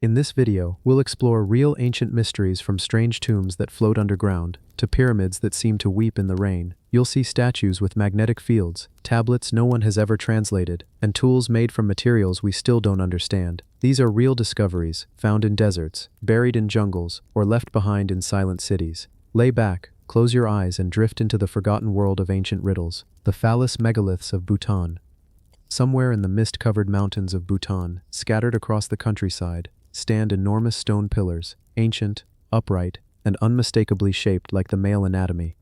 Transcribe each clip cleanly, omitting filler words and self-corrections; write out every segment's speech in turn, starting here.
In this video, we'll explore real ancient mysteries from strange tombs that float underground to pyramids that seem to weep in the rain. You'll see statues with magnetic fields, tablets no one has ever translated, and tools made from materials we still don't understand. These are real discoveries, found in deserts, buried in jungles, or left behind in silent cities. Lay back, close your eyes and drift into the forgotten world of ancient riddles, the phallus megaliths of Bhutan. Somewhere in the mist-covered mountains of Bhutan, scattered across the countryside, stand enormous stone pillars, ancient, upright, and unmistakably shaped like the male anatomy.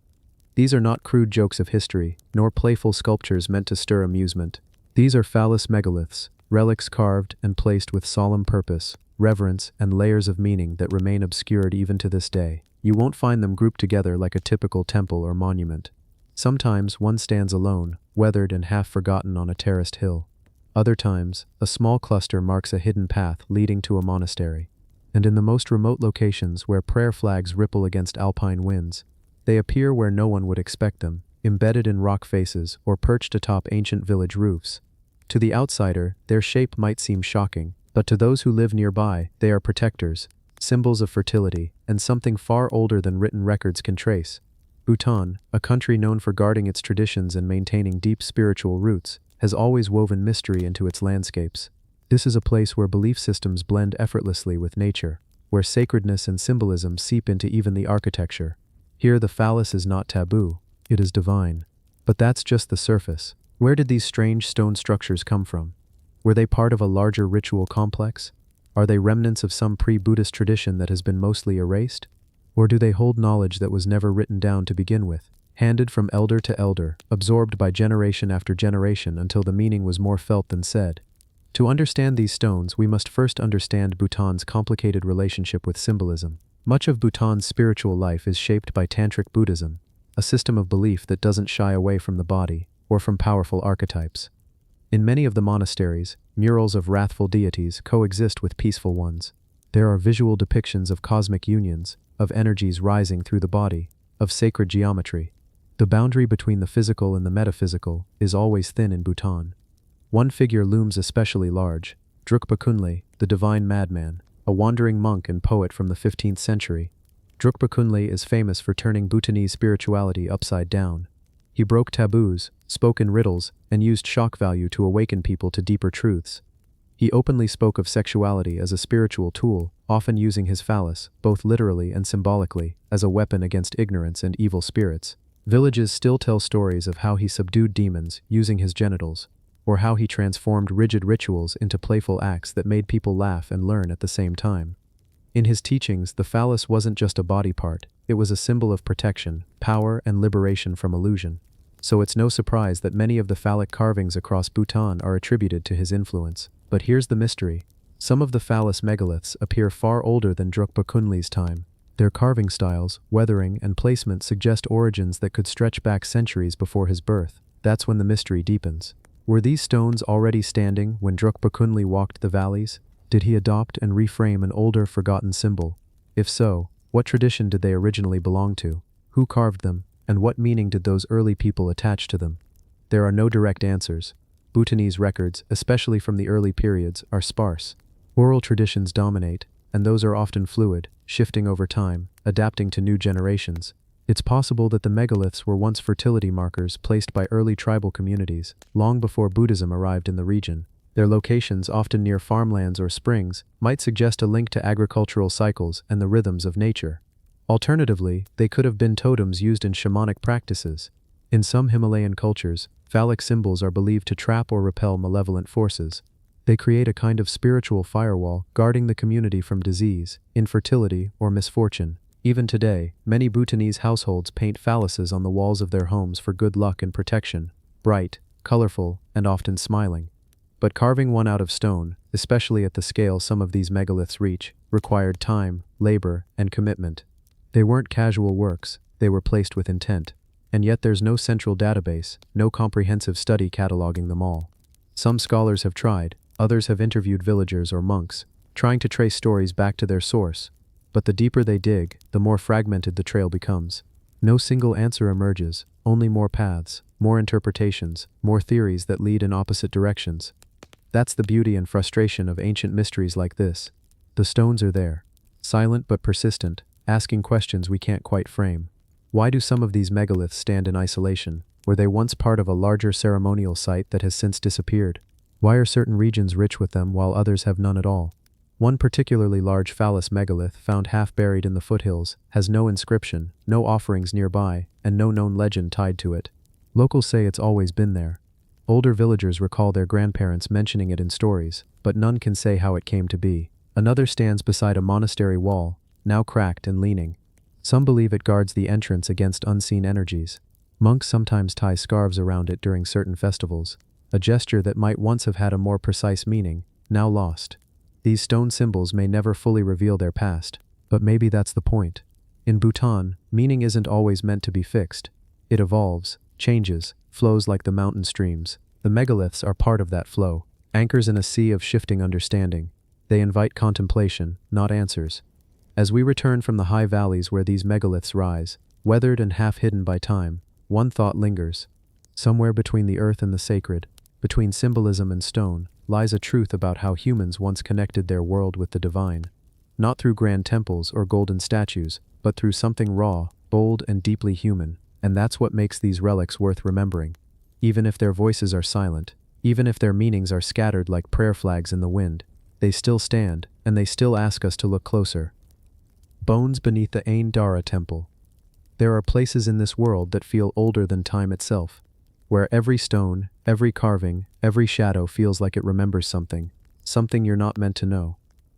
These are not crude jokes of history, nor playful sculptures meant to stir amusement. These are phallus megaliths, relics carved and placed with solemn purpose, reverence, and layers of meaning that remain obscured even to this day. You won't find them grouped together like a typical temple or monument. Sometimes one stands alone, weathered and half-forgotten on a terraced hill. Other times, a small cluster marks a hidden path leading to a monastery. And in the most remote locations where prayer flags ripple against alpine winds, they appear where no one would expect them, embedded in rock faces or perched atop ancient village roofs. To the outsider, their shape might seem shocking, but to those who live nearby, they are protectors, symbols of fertility, and something far older than written records can trace. Bhutan, a country known for guarding its traditions and maintaining deep spiritual roots, has always woven mystery into its landscapes. This is a place where belief systems blend effortlessly with nature, where sacredness and symbolism seep into even the architecture. Here the phallus is not taboo, it is divine. But that's just the surface. Where did these strange stone structures come from? Were they part of a larger ritual complex? Are they remnants of some pre-Buddhist tradition that has been mostly erased? Or do they hold knowledge that was never written down to begin with, handed from elder to elder, absorbed by generation after generation until the meaning was more felt than said? To understand these stones, we must first understand Bhutan's complicated relationship with symbolism. Much of Bhutan's spiritual life is shaped by Tantric Buddhism, a system of belief that doesn't shy away from the body or from powerful archetypes. In many of the monasteries, murals of wrathful deities coexist with peaceful ones. There are visual depictions of cosmic unions, of energies rising through the body, of sacred geometry. The boundary between the physical and the metaphysical is always thin in Bhutan. One figure looms especially large, Drukpa Kunle, the divine madman, a wandering monk and poet from the 15th century. Drukpa Kunle is famous for turning Bhutanese spirituality upside down. He broke taboos, spoke in riddles, and used shock value to awaken people to deeper truths. He openly spoke of sexuality as a spiritual tool, often using his phallus, both literally and symbolically, as a weapon against ignorance and evil spirits. Villages still tell stories of how he subdued demons using his genitals, or how he transformed rigid rituals into playful acts that made people laugh and learn at the same time. In his teachings, the phallus wasn't just a body part, it was a symbol of protection, power, and liberation from illusion. So it's no surprise that many of the phallic carvings across Bhutan are attributed to his influence. But here's the mystery. Some of the phallus megaliths appear far older than Drukpa Kunle's time. Their carving styles, weathering, and placement suggest origins that could stretch back centuries before his birth. That's when the mystery deepens. Were these stones already standing when Drukpa Kunle walked the valleys? Did he adopt and reframe an older, forgotten symbol? If so, what tradition did they originally belong to? Who carved them? And what meaning did those early people attach to them? There are no direct answers. Bhutanese records, especially from the early periods, are sparse. Oral traditions dominate, and those are often fluid, shifting over time, adapting to new generations. It's possible that the megaliths were once fertility markers placed by early tribal communities, long before Buddhism arrived in the region. Their locations, often near farmlands or springs, might suggest a link to agricultural cycles and the rhythms of nature. Alternatively, they could have been totems used in shamanic practices. In some Himalayan cultures, phallic symbols are believed to trap or repel malevolent forces. They create a kind of spiritual firewall, guarding the community from disease, infertility, or misfortune. Even today, many Bhutanese households paint phalluses on the walls of their homes for good luck and protection, bright, colorful, and often smiling. But carving one out of stone, especially at the scale some of these megaliths reach, required time, labor, and commitment. They weren't casual works, they were placed with intent. And yet there's no central database, no comprehensive study cataloging them all. Some scholars have tried, others have interviewed villagers or monks, trying to trace stories back to their source. But the deeper they dig, the more fragmented the trail becomes. No single answer emerges, only more paths, more interpretations, more theories that lead in opposite directions. That's the beauty and frustration of ancient mysteries like this. The stones are there. Silent but persistent, asking questions we can't quite frame. Why do some of these megaliths stand in isolation? Were they once part of a larger ceremonial site that has since disappeared? Why are certain regions rich with them while others have none at all? One particularly large phallus megalith, found half buried in the foothills, has no inscription, no offerings nearby, and no known legend tied to it. Locals say it's always been there. Older villagers recall their grandparents mentioning it in stories, but none can say how it came to be. Another stands beside a monastery wall, now cracked and leaning. Some believe it guards the entrance against unseen energies. Monks sometimes tie scarves around it during certain festivals, a gesture that might once have had a more precise meaning, now lost. These stone symbols may never fully reveal their past, but maybe that's the point. In Bhutan, meaning isn't always meant to be fixed. It evolves, changes, flows like the mountain streams. The megaliths are part of that flow, anchors in a sea of shifting understanding. They invite contemplation, not answers. As we return from the high valleys where these megaliths rise, weathered and half hidden by time, one thought lingers. Somewhere between the earth and the sacred, between symbolism and stone, lies a truth about how humans once connected their world with the divine. Not through grand temples or golden statues, but through something raw, bold, and deeply human. And that's what makes these relics worth remembering. Even if their voices are silent, even if their meanings are scattered like prayer flags in the wind, they still stand, and they still ask us to look closer. Bones beneath the Ain Dara temple. There are places in this world that feel older than time itself, where every stone, every carving, every shadow feels like it remembers something you're not meant to know.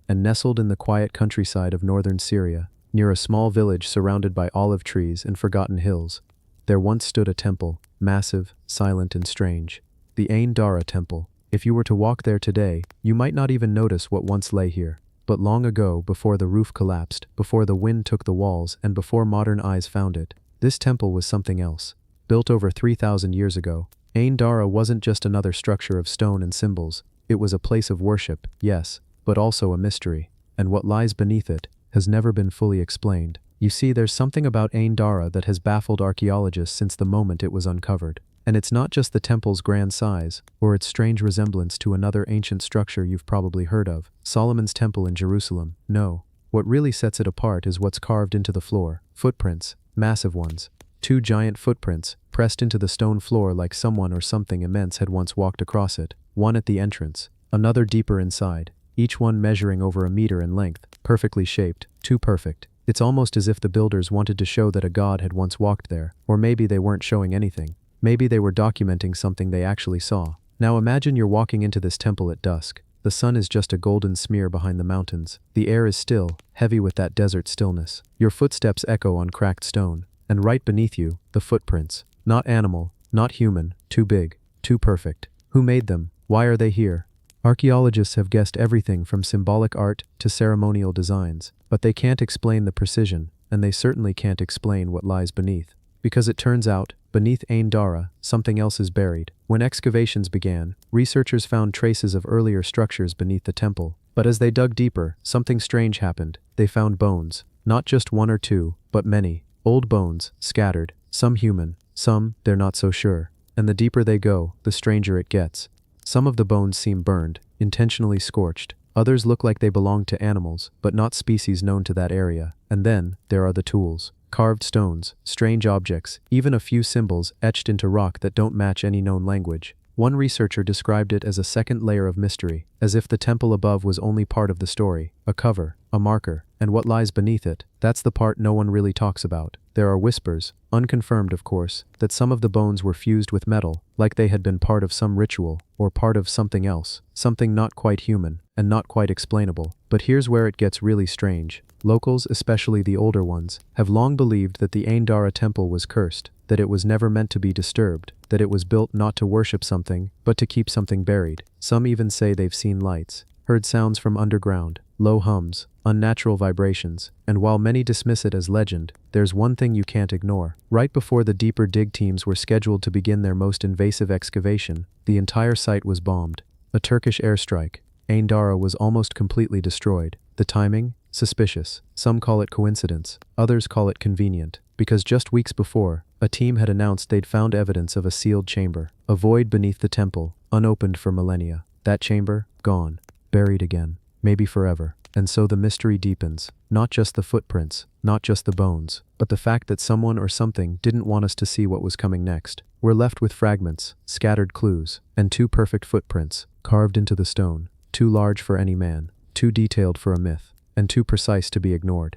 And nestled in the quiet countryside of northern Syria, near a small village surrounded by olive trees and forgotten hills, there once stood a temple, massive, silent, and strange. The Ain Dara temple. If you were to walk there today, you might not even notice what once lay here. But long ago, before the roof collapsed, before the wind took the walls, and before modern eyes found it, this temple was something else. Built over 3,000 years ago, Ain Dara wasn't just another structure of stone and symbols. It was a place of worship, yes, but also a mystery. And what lies beneath it has never been fully explained. You see, there's something about Ain Dara that has baffled archaeologists since the moment it was uncovered. And it's not just the temple's grand size, or its strange resemblance to another ancient structure you've probably heard of, Solomon's Temple in Jerusalem. No, what really sets it apart is what's carved into the floor. Footprints, massive ones. 2 giant footprints, pressed into the stone floor like someone or something immense had once walked across it. One at the entrance, another deeper inside, each one measuring over 1 meter in length, perfectly shaped, too perfect. It's almost as if the builders wanted to show that a god had once walked there, or maybe they weren't showing anything. Maybe they were documenting something they actually saw. Now imagine you're walking into this temple at dusk. The sun is just a golden smear behind the mountains. The air is still, heavy with that desert stillness. Your footsteps echo on cracked stone. And right beneath you, the footprints. Not animal, not human, too big, too perfect. Who made them? Why are they here? Archaeologists have guessed everything from symbolic art to ceremonial designs, but they can't explain the precision, and they certainly can't explain what lies beneath. Because it turns out, beneath Ain Dara, something else is buried. When excavations began, researchers found traces of earlier structures beneath the temple. But as they dug deeper, something strange happened. They found bones. Not just 1 or 2, but many. Old bones, scattered. Some human, some, they're not so sure. And the deeper they go, the stranger it gets. Some of the bones seem burned, intentionally scorched. Others look like they belong to animals, but not species known to that area. And then, there are the tools. Carved stones, strange objects, even a few symbols etched into rock that don't match any known language. One researcher described it as a second layer of mystery, as if the temple above was only part of the story, a cover, a marker, and what lies beneath it, that's the part no one really talks about. There are whispers, unconfirmed of course, that some of the bones were fused with metal, like they had been part of some ritual, or part of something else, something not quite human, and not quite explainable. But here's where it gets really strange. Locals, especially the older ones, have long believed that the Ain Dara temple was cursed, that it was never meant to be disturbed, that it was built not to worship something, but to keep something buried. Some even say they've seen lights, heard sounds from underground, low hums, unnatural vibrations, and while many dismiss it as legend, there's one thing you can't ignore. Right before the deeper dig teams were scheduled to begin their most invasive excavation, the entire site was bombed. A Turkish airstrike. Ain Dara was almost completely destroyed. The timing? Suspicious. Some call it coincidence, others call it convenient, because just weeks before, a team had announced they'd found evidence of a sealed chamber, a void beneath the temple, unopened for millennia. That chamber, gone, buried again, maybe forever. And so the mystery deepens. Not just the footprints, not just the bones, but the fact that someone or something didn't want us to see what was coming next. We're left with fragments, scattered clues, and two perfect footprints, carved into the stone, too large for any man, too detailed for a myth, and too precise to be ignored.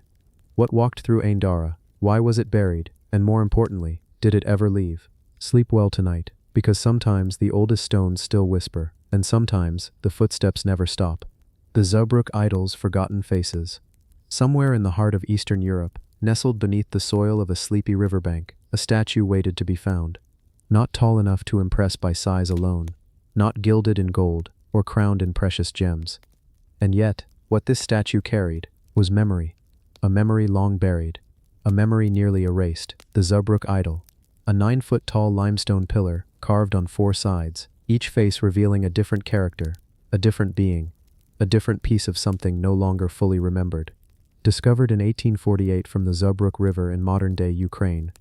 What walked through Aindara? Why was it buried? And more importantly, did it ever leave? Sleep well tonight, because sometimes the oldest stones still whisper, and sometimes the footsteps never stop. The Zurbruk idol's forgotten faces. Somewhere in the heart of Eastern Europe, nestled beneath the soil of a sleepy riverbank, a statue waited to be found. Not tall enough to impress by size alone, not gilded in gold or crowned in precious gems. And yet, what this statue carried was memory. A memory long buried. A memory nearly erased. The Zurbruk idol. A 9-foot-tall limestone pillar, carved on 4 sides, each face revealing a different character, a different being, a different piece of something no longer fully remembered. Discovered in 1848 from the Zurbruk River in modern-day Ukraine,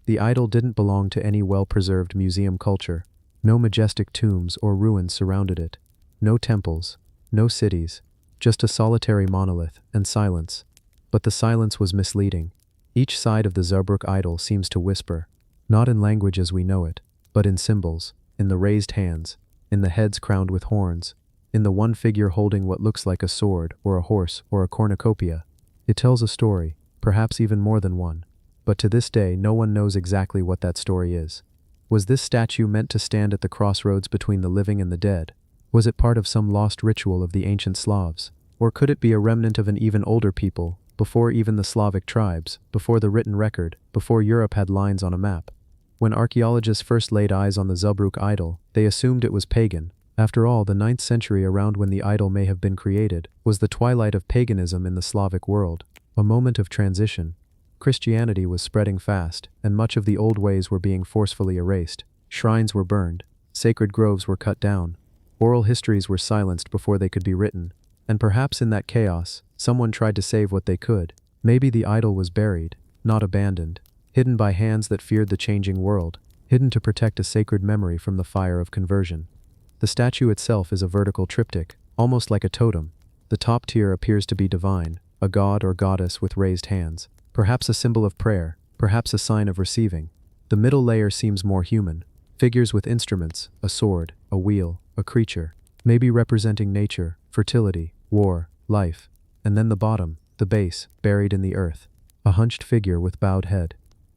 the idol didn't belong to any well-preserved museum culture. No majestic tombs or ruins surrounded it. No temples, no cities, just a solitary monolith and silence. But the silence was misleading. Each side of the Zurbruk idol seems to whisper, not in language as we know it, but in symbols, in the raised hands, in the heads crowned with horns, in the one figure holding what looks like a sword or a horse or a cornucopia. It tells a story, perhaps even more than one. But to this day no one knows exactly what that story is. Was this statue meant to stand at the crossroads between the living and the dead? Was it part of some lost ritual of the ancient Slavs? Or could it be a remnant of an even older people, before even the Slavic tribes, before the written record, before Europe had lines on a map? When archaeologists first laid eyes on the Zurbruk idol, they assumed it was pagan. After all, the 9th century, around when the idol may have been created, was the twilight of paganism in the Slavic world, a moment of transition. Christianity was spreading fast, and much of the old ways were being forcefully erased. Shrines were burned, sacred groves were cut down, oral histories were silenced before they could be written, and perhaps in that chaos, someone tried to save what they could. Maybe the idol was buried, not abandoned, hidden by hands that feared the changing world, hidden to protect a sacred memory from the fire of conversion. The statue itself is a vertical triptych, almost like a totem. The top tier appears to be divine, a god or goddess with raised hands, perhaps a symbol of prayer, perhaps a sign of receiving. The middle layer seems more human, figures with instruments, a sword, a wheel, a creature, maybe representing nature, fertility, war, life. And then the bottom, the base, buried in the earth, a hunched figure with bowed head.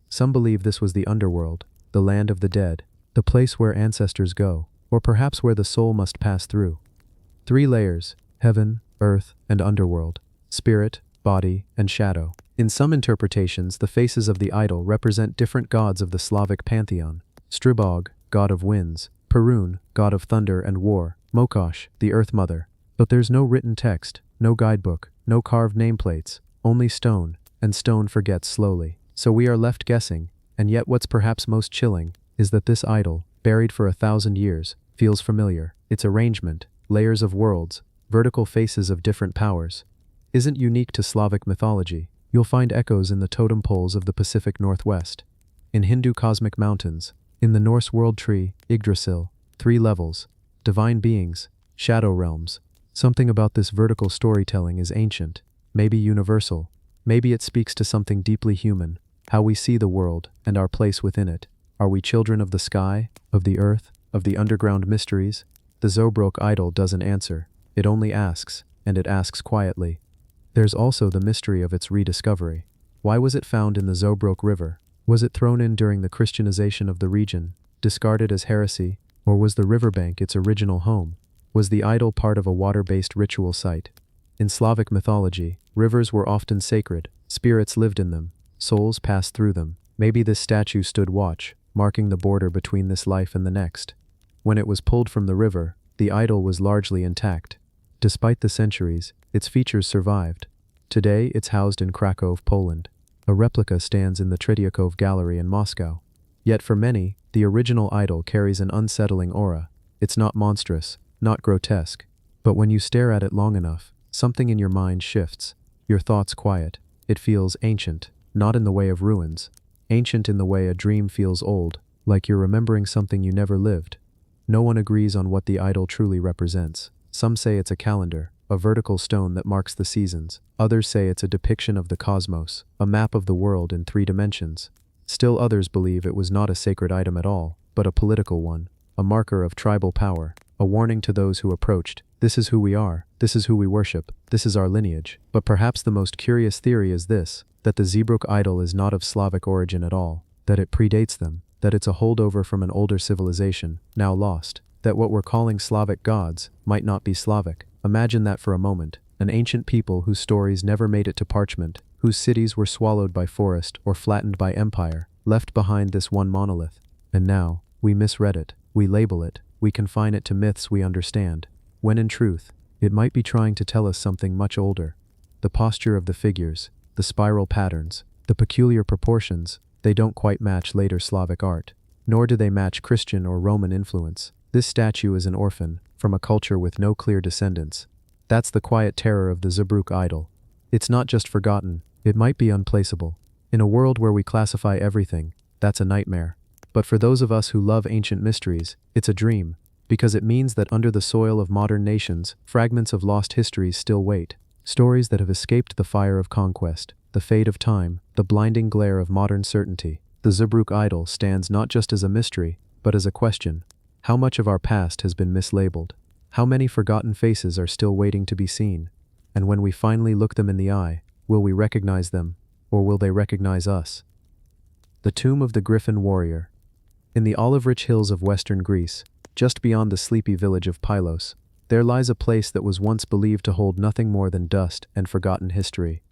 Some believe this was the underworld, the land of the dead, the place where ancestors go, or perhaps where the soul must pass through. 3 layers, heaven, earth, and underworld, spirit, body, and shadow. In some interpretations, the faces of the idol represent different gods of the Slavic pantheon. Stribog, god of winds, Perun, god of thunder and war, Mokosh, the Earth Mother. But there's no written text, no guidebook, no carved nameplates, only stone, and stone forgets slowly. So we are left guessing, and yet what's perhaps most chilling is that this idol, buried for 1,000 years, feels familiar. Its arrangement, layers of worlds, vertical faces of different powers, isn't unique to Slavic mythology. You'll find echoes in the totem poles of the Pacific Northwest, in Hindu cosmic mountains, in the Norse world tree, Yggdrasil, 3 levels, divine beings, shadow realms. Something about this vertical storytelling is ancient, maybe universal. Maybe it speaks to something deeply human, how we see the world and our place within it. Are we children of the sky, of the earth, of the underground mysteries? The Zurbruk idol doesn't answer, it only asks, and it asks quietly. There's also the mystery of its rediscovery. Why was it found in the Zurbruk River? Was it thrown in during the Christianization of the region, discarded as heresy, or was the riverbank its original home? Was the idol part of a water-based ritual site? In Slavic mythology, rivers were often sacred, spirits lived in them, souls passed through them. Maybe this statue stood watch, marking the border between this life and the next. When it was pulled from the river, the idol was largely intact. Despite the centuries, its features survived. Today, it's housed in Krakow, Poland. A replica stands in the Tretiakov Gallery in Moscow. Yet for many, the original idol carries an unsettling aura. It's not monstrous, not grotesque. But when you stare at it long enough, something in your mind shifts. Your thoughts quiet. It feels ancient, not in the way of ruins. Ancient in the way a dream feels old, like you're remembering something you never lived. No one agrees on what the idol truly represents. Some say it's a calendar, a vertical stone that marks the seasons. Others say it's a depiction of the cosmos, a map of the world in 3 dimensions. Still others believe it was not a sacred item at all, but a political one, a marker of tribal power, a warning to those who approached. This is who we are, this is who we worship, this is our lineage. But perhaps the most curious theory is this, that the Zeebrugge idol is not of Slavic origin at all, that it predates them, that it's a holdover from an older civilization, now lost, that what we're calling Slavic gods might not be Slavic. Imagine that for a moment, an ancient people whose stories never made it to parchment, whose cities were swallowed by forest or flattened by empire, left behind this one monolith. And now, we misread it, we label it, we confine it to myths we understand, when in truth, it might be trying to tell us something much older. The posture of the figures, the spiral patterns, the peculiar proportions, they don't quite match later Slavic art, nor do they match Christian or Roman influence. This statue is an orphan, from a culture with no clear descendants. That's the quiet terror of the Zeebrugge idol. It's not just forgotten, it might be unplaceable. In a world where we classify everything, that's a nightmare. But for those of us who love ancient mysteries, it's a dream, because it means that under the soil of modern nations, fragments of lost histories still wait. Stories that have escaped the fire of conquest, the fade of time, the blinding glare of modern certainty. The Zeebrugge idol stands not just as a mystery, but as a question. How much of our past has been mislabeled? How many forgotten faces are still waiting to be seen? And when we finally look them in the eye, will we recognize them, or will they recognize us? The tomb of the Griffin warrior. In the olive-rich hills of western Greece, just beyond the sleepy village of Pylos, there lies a place that was once believed to hold nothing more than dust and forgotten history.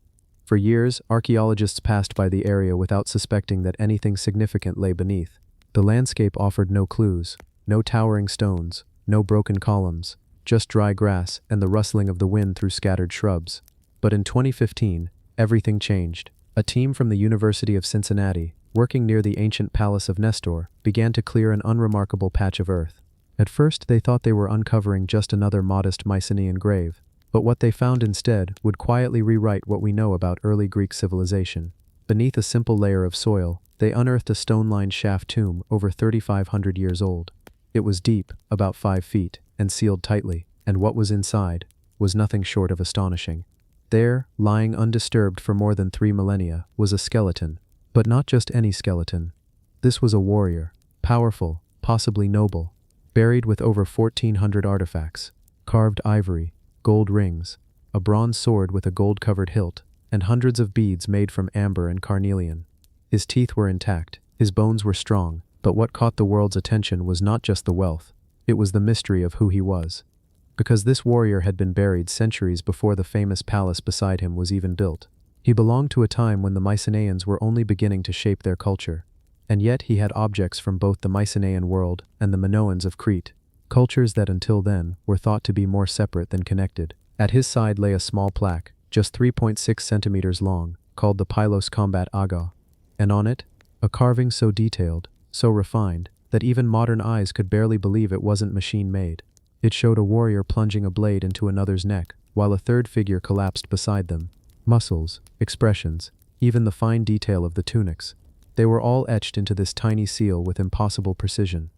For years, archaeologists passed by the area without suspecting that anything significant lay beneath. The landscape offered no clues, no towering stones, no broken columns, just dry grass and the rustling of the wind through scattered shrubs. But in 2015, everything changed. A team from the University of Cincinnati, working near the ancient palace of Nestor, began to clear an unremarkable patch of earth. At first they thought they were uncovering just another modest Mycenaean grave, but what they found instead would quietly rewrite what we know about early Greek civilization. Beneath a simple layer of soil, they unearthed a stone-lined shaft tomb over 3,500 years old. It was deep, about 5 feet, and sealed tightly, and what was inside was nothing short of astonishing. There, lying undisturbed for more than 3 millennia, was a skeleton. But not just any skeleton. This was a warrior, powerful, possibly noble, buried with over 1,400 artifacts, carved ivory, gold rings, a bronze sword with a gold-covered hilt, and hundreds of beads made from amber and carnelian. His teeth were intact, his bones were strong, but what caught the world's attention was not just the wealth, it was the mystery of who he was. Because this warrior had been buried centuries before the famous palace beside him was even built. He belonged to a time when the Mycenaeans were only beginning to shape their culture, and yet he had objects from both the Mycenaean world and the Minoans of Crete, cultures that until then were thought to be more separate than connected. At his side lay a small plaque, just 3.6 centimeters long, called the Pylos Combat Aga, and on it, a carving so detailed, so refined, that even modern eyes could barely believe it wasn't machine-made. It showed a warrior plunging a blade into another's neck, while a third figure collapsed beside them. Muscles, expressions, even the fine detail of the tunics, they were all etched into this tiny seal with impossible precision.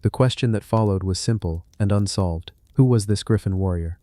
The question that followed was simple and unsolved. Who was this griffin warrior?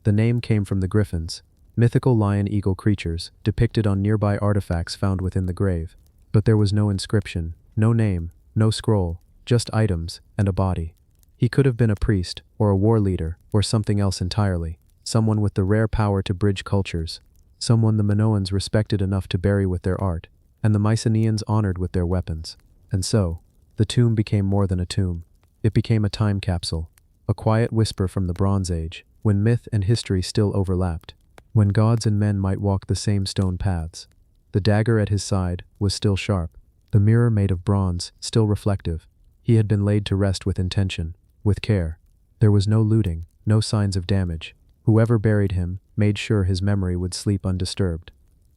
The name came from the griffins, mythical lion-eagle creatures depicted on nearby artifacts found within the grave. But there was no inscription, no name, no scroll, just items and a body. He could have been a priest, or a war leader, or something else entirely, someone with the rare power to bridge cultures. Someone the Minoans respected enough to bury with their art, and the Mycenaeans honored with their weapons. And so, the tomb became more than a tomb. It became a time capsule, a quiet whisper from the Bronze Age, when myth and history still overlapped, when gods and men might walk the same stone paths. The dagger at his side was still sharp, the mirror made of bronze still reflective. He had been laid to rest with intention, with care. There was no looting, no signs of damage. Whoever buried him made sure his memory would sleep undisturbed.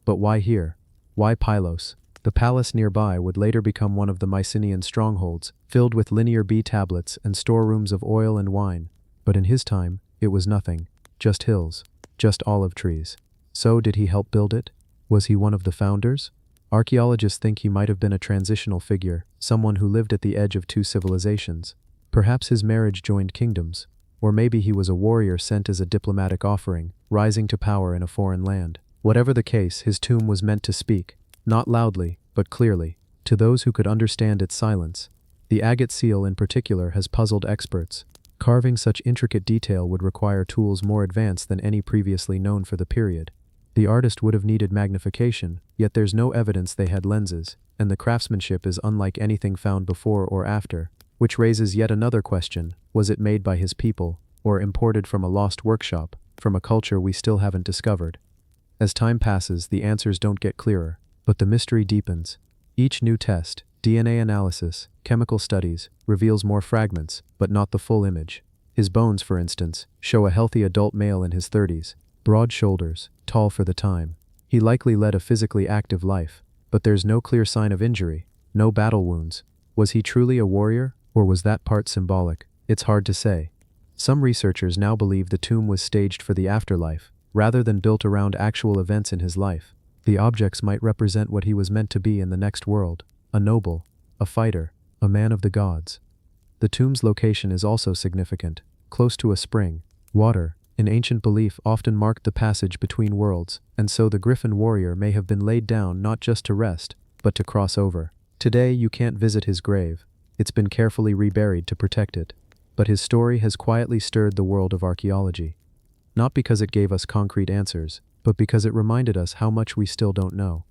But why here? Why Pylos? The palace nearby would later become one of the Mycenaean strongholds, filled with linear B tablets and storerooms of oil and wine. But in his time, it was nothing, just hills, just olive trees. So did he help build it? Was he one of the founders? Archaeologists think he might have been a transitional figure, someone who lived at the edge of 2 civilizations. Perhaps his marriage joined kingdoms. Or maybe he was a warrior sent as a diplomatic offering, rising to power in a foreign land. Whatever the case, his tomb was meant to speak, not loudly, but clearly, to those who could understand its silence. The agate seal in particular has puzzled experts. Carving such intricate detail would require tools more advanced than any previously known for the period. The artist would have needed magnification, yet there's no evidence they had lenses, and the craftsmanship is unlike anything found before or after, which raises yet another question: was it made by his people, or imported from a lost workshop, from a culture we still haven't discovered? As time passes, the answers don't get clearer, but the mystery deepens. Each new test, DNA analysis, chemical studies, reveals more fragments, but not the full image. His bones, for instance, show a healthy adult male in his 30s, broad shoulders, tall for the time. He likely led a physically active life, but there's no clear sign of injury, no battle wounds. Was he truly a warrior, or was that part symbolic? It's hard to say. Some researchers now believe the tomb was staged for the afterlife, rather than built around actual events in his life. The objects might represent what he was meant to be in the next world: a noble, a fighter, a man of the gods. The tomb's location is also significant, close to a spring. Water, in ancient belief, often marked the passage between worlds, and so the griffin warrior may have been laid down not just to rest, but to cross over. Today you can't visit his grave. It's been carefully reburied to protect it. But his story has quietly stirred the world of archaeology. Not because it gave us concrete answers, but because it reminded us how much we still don't know.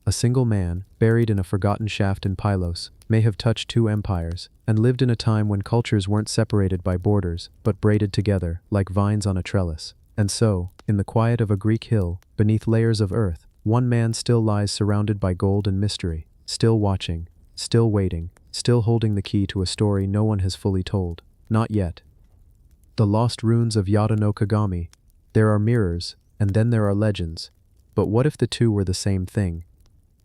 A single man, buried in a forgotten shaft in Pylos, may have touched two empires, and lived in a time when cultures weren't separated by borders, but braided together, like vines on a trellis. And so, in the quiet of a Greek hill, beneath layers of earth, one man still lies surrounded by gold and mystery, still watching, still waiting, still holding the key to a story no one has fully told. Not yet. The lost ruins of Yata no Kagami. There are mirrors, and then there are legends. But what if the two were the same thing?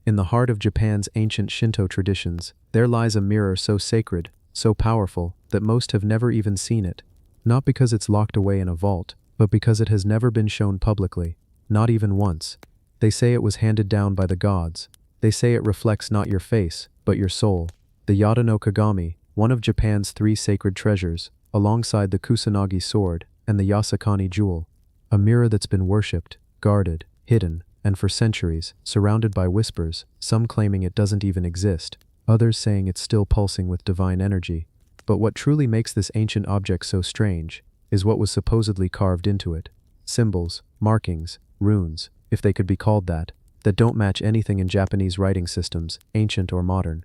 In the heart of Japan's ancient Shinto traditions, there lies a mirror so sacred, so powerful, that most have never even seen it. Not because it's locked away in a vault, but because it has never been shown publicly, not even once. They say it was handed down by the gods. They say it reflects not your face, but your soul. The Yata no Kagami, one of Japan's 3 sacred treasures, alongside the Kusanagi sword and the Yasakani jewel. A mirror that's been worshipped, guarded, hidden, and for centuries, surrounded by whispers, some claiming it doesn't even exist, others saying it's still pulsing with divine energy. But what truly makes this ancient object so strange is what was supposedly carved into it. Symbols, markings, runes, if they could be called that don't match anything in Japanese writing systems, ancient or modern.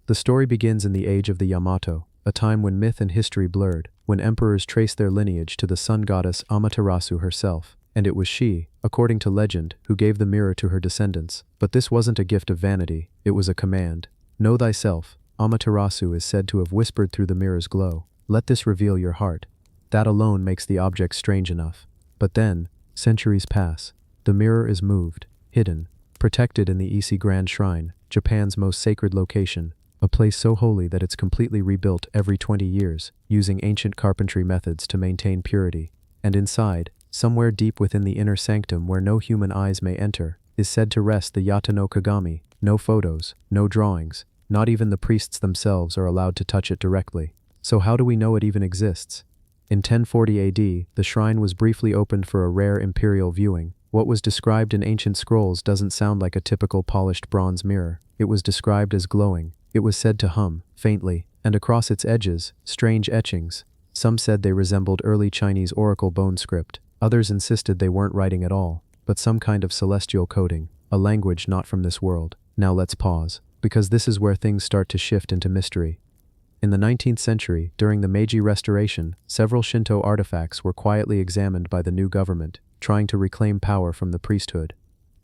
The story begins in the age of the Yamato, a time when myth and history blurred, when emperors traced their lineage to the sun goddess Amaterasu herself. And it was she, according to legend, who gave the mirror to her descendants. But this wasn't a gift of vanity, it was a command. Know thyself. Amaterasu is said to have whispered through the mirror's glow. Let this reveal your heart. That alone makes the object strange enough. But then, centuries pass. The mirror is moved, hidden, protected in the Ise Grand Shrine, Japan's most sacred location, a place so holy that it's completely rebuilt every 20 years, using ancient carpentry methods to maintain purity. And inside, somewhere deep within the inner sanctum where no human eyes may enter, is said to rest the Yata no Kagami. No photos, no drawings, not even the priests themselves are allowed to touch it directly. So how do we know it even exists? In 1040 AD, the shrine was briefly opened for a rare imperial viewing. What was described in ancient scrolls doesn't sound like a typical polished bronze mirror. It was described as glowing. It was said to hum, faintly, and across its edges, strange etchings. Some said they resembled early Chinese oracle bone script. Others insisted they weren't writing at all, but some kind of celestial coding, a language not from this world. Now let's pause, because this is where things start to shift into mystery. In the 19th century, during the Meiji Restoration, several Shinto artifacts were quietly examined by the new government, trying to reclaim power from the priesthood.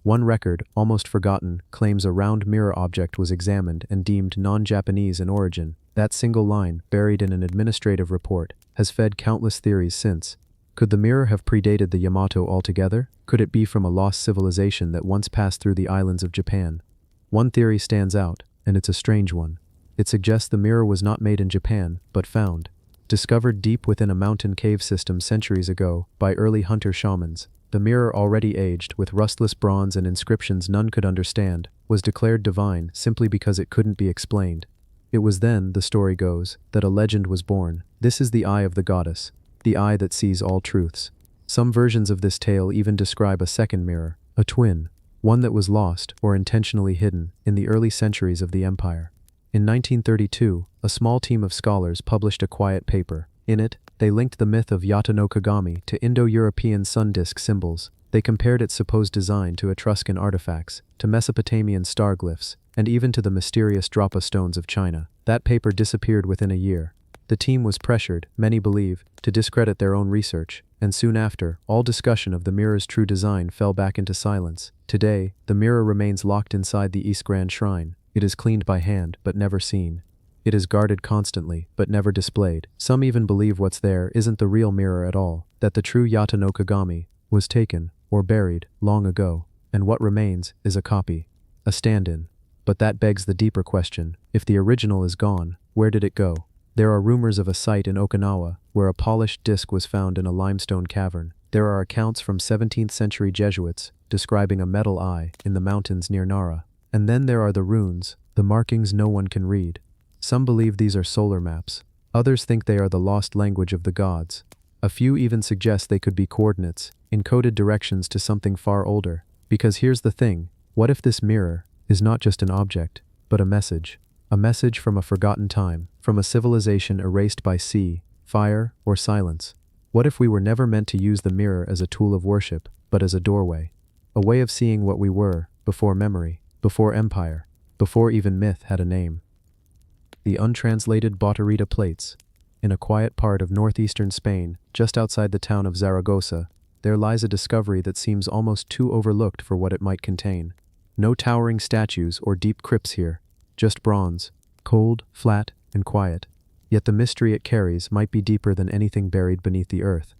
One record, almost forgotten, claims a round mirror object was examined and deemed non-Japanese in origin. That single line, buried in an administrative report, has fed countless theories since. Could the mirror have predated the Yamato altogether? Could it be from a lost civilization that once passed through the islands of Japan? One theory stands out, and it's a strange one. It suggests the mirror was not made in Japan, but found, discovered deep within a mountain cave system centuries ago by early hunter shamans. The mirror, already aged, with rustless bronze and inscriptions none could understand, was declared divine simply because it couldn't be explained. It was then, the story goes, that a legend was born. This is the eye of the goddess. the eye that sees all truths. Some versions of this tale even describe a second mirror, a twin, one that was lost or intentionally hidden in the early centuries of the empire. In 1932, a small team of scholars published a quiet paper. In it, they linked the myth of Yata no Kagami to Indo-European sun disk symbols. They compared its supposed design to Etruscan artifacts, to Mesopotamian star glyphs, and even to the mysterious Drapa stones of China. That paper disappeared within a year. The team was pressured, many believe, to discredit their own research, and soon after, all discussion of the mirror's true design fell back into silence. Today, the mirror remains locked inside the East Grand Shrine. It is cleaned by hand, but never seen. It is guarded constantly, but never displayed. Some even believe what's there isn't the real mirror at all, that the true Yata no Kagami was taken, or buried, long ago, and what remains is a copy, a stand-in. But that begs the deeper question: if the original is gone, where did it go? There are rumors of a site in Okinawa where a polished disc was found in a limestone cavern. There are accounts from 17th century Jesuits describing a metal eye in the mountains near Nara. And then there are the runes, the markings no one can read. Some believe these are solar maps. Others think they are the lost language of the gods. A few even suggest they could be coordinates, encoded directions to something far older. Because here's the thing: what if this mirror is not just an object, but a message? A message from a forgotten time, from a civilization erased by sea, fire, or silence. What if we were never meant to use the mirror as a tool of worship, but as a doorway? A way of seeing what we were, before memory, before empire, before even myth had a name. The untranslated Botarita plates. In a quiet part of northeastern Spain, just outside the town of Zaragoza, there lies a discovery that seems almost too overlooked for what it might contain. No towering statues or deep crypts here. Just bronze, cold, flat, and quiet. Yet the mystery it carries might be deeper than anything buried beneath the earth.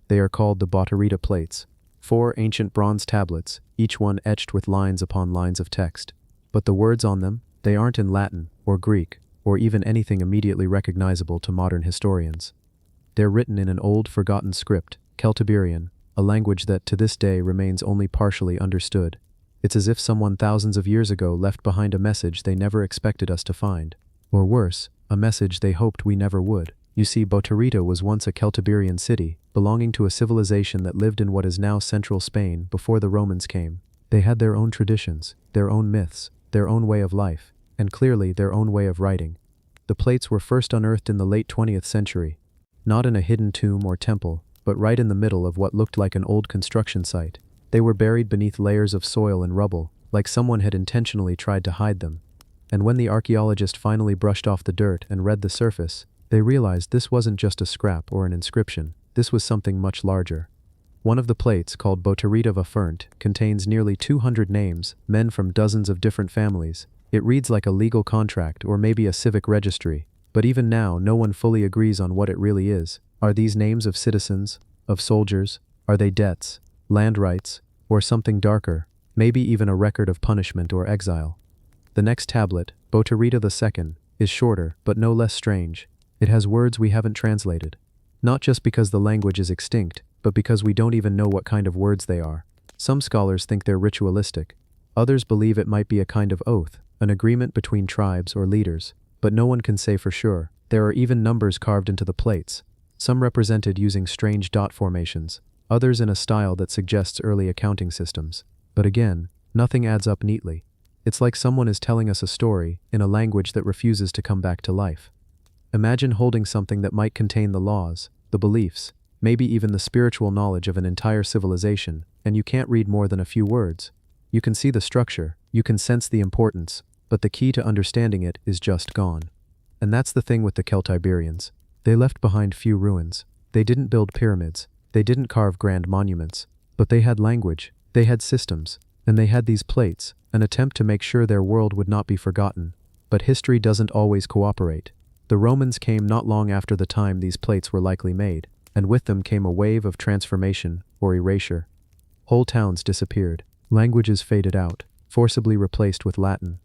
They are called the Botarita plates. 4 ancient bronze tablets, each one etched with lines upon lines of text. But the words on them, they aren't in Latin, or Greek, or even anything immediately recognizable to modern historians. They're written in an old, forgotten script, Celtiberian, a language that to this day remains only partially understood. It's as if someone thousands of years ago left behind a message they never expected us to find. Or worse, a message they hoped we never would. You see, Botarita was once a Celtiberian city, belonging to a civilization that lived in what is now central Spain before the Romans came. They had their own traditions, their own myths, their own way of life, and clearly their own way of writing. The plates were first unearthed in the late 20th century, not in a hidden tomb or temple, but right in the middle of what looked like an old construction site. They were buried beneath layers of soil and rubble, like someone had intentionally tried to hide them. And when the archaeologist finally brushed off the dirt and read the surface, they realized this wasn't just a scrap or an inscription. This was something much larger. One of the plates, called Botarita Vafurnt, contains nearly 200 names, men from dozens of different families. It reads like a legal contract or maybe a civic registry. But even now, no one fully agrees on what it really is. Are these names of citizens? Of soldiers? Are they debts? Land rights? Or something darker? Maybe even a record of punishment or exile? The next tablet, Botarita II, is shorter, but no less strange. It has words we haven't translated. Not just because the language is extinct, but because we don't even know what kind of words they are. Some scholars think they're ritualistic. Others believe it might be a kind of oath, an agreement between tribes or leaders. But no one can say for sure. There are even numbers carved into the plates, some represented using strange dot formations, others in a style that suggests early accounting systems. But again, nothing adds up neatly. It's like someone is telling us a story in a language that refuses to come back to life. Imagine holding something that might contain the laws, the beliefs, maybe even the spiritual knowledge of an entire civilization, and you can't read more than a few words. You can see the structure, you can sense the importance, but the key to understanding it is just gone. And that's the thing with the Celtiberians. They left behind few ruins. They didn't build pyramids. They didn't carve grand monuments. But they had language, they had systems, and they had these plates, an attempt to make sure their world would not be forgotten. But history doesn't always cooperate. The Romans came not long after the time these plates were likely made, and with them came a wave of transformation or erasure. Whole towns disappeared. Languages faded out, forcibly replaced with Latin.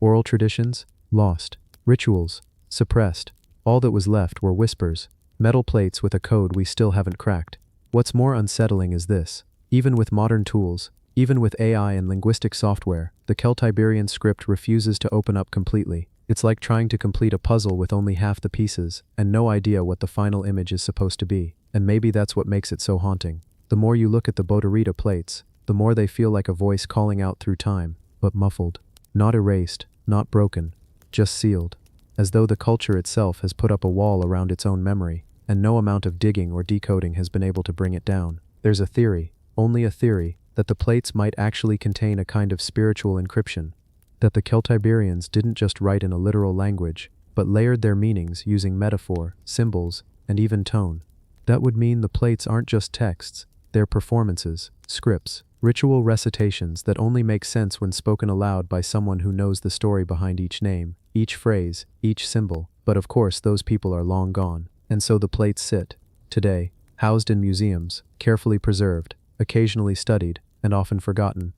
Oral traditions, lost. Rituals, suppressed. All that was left were whispers, metal plates with a code we still haven't cracked. What's more unsettling is this. Even with modern tools, even with AI and linguistic software, the Celtiberian script refuses to open up completely. It's like trying to complete a puzzle with only half the pieces, and no idea what the final image is supposed to be. And maybe that's what makes it so haunting. The more you look at the Botarita plates, the more they feel like a voice calling out through time, but muffled. Not erased, not broken, just sealed. As though the culture itself has put up a wall around its own memory, and no amount of digging or decoding has been able to bring it down. There's a theory, only a theory, that the plates might actually contain a kind of spiritual encryption, that the Celtiberians didn't just write in a literal language, but layered their meanings using metaphor, symbols, and even tone. That would mean the plates aren't just texts, they're performances, scripts, ritual recitations that only make sense when spoken aloud by someone who knows the story behind each name, each phrase, each symbol. But of course those people are long gone, and so the plates sit, today, housed in museums, carefully preserved, occasionally studied, and often forgotten.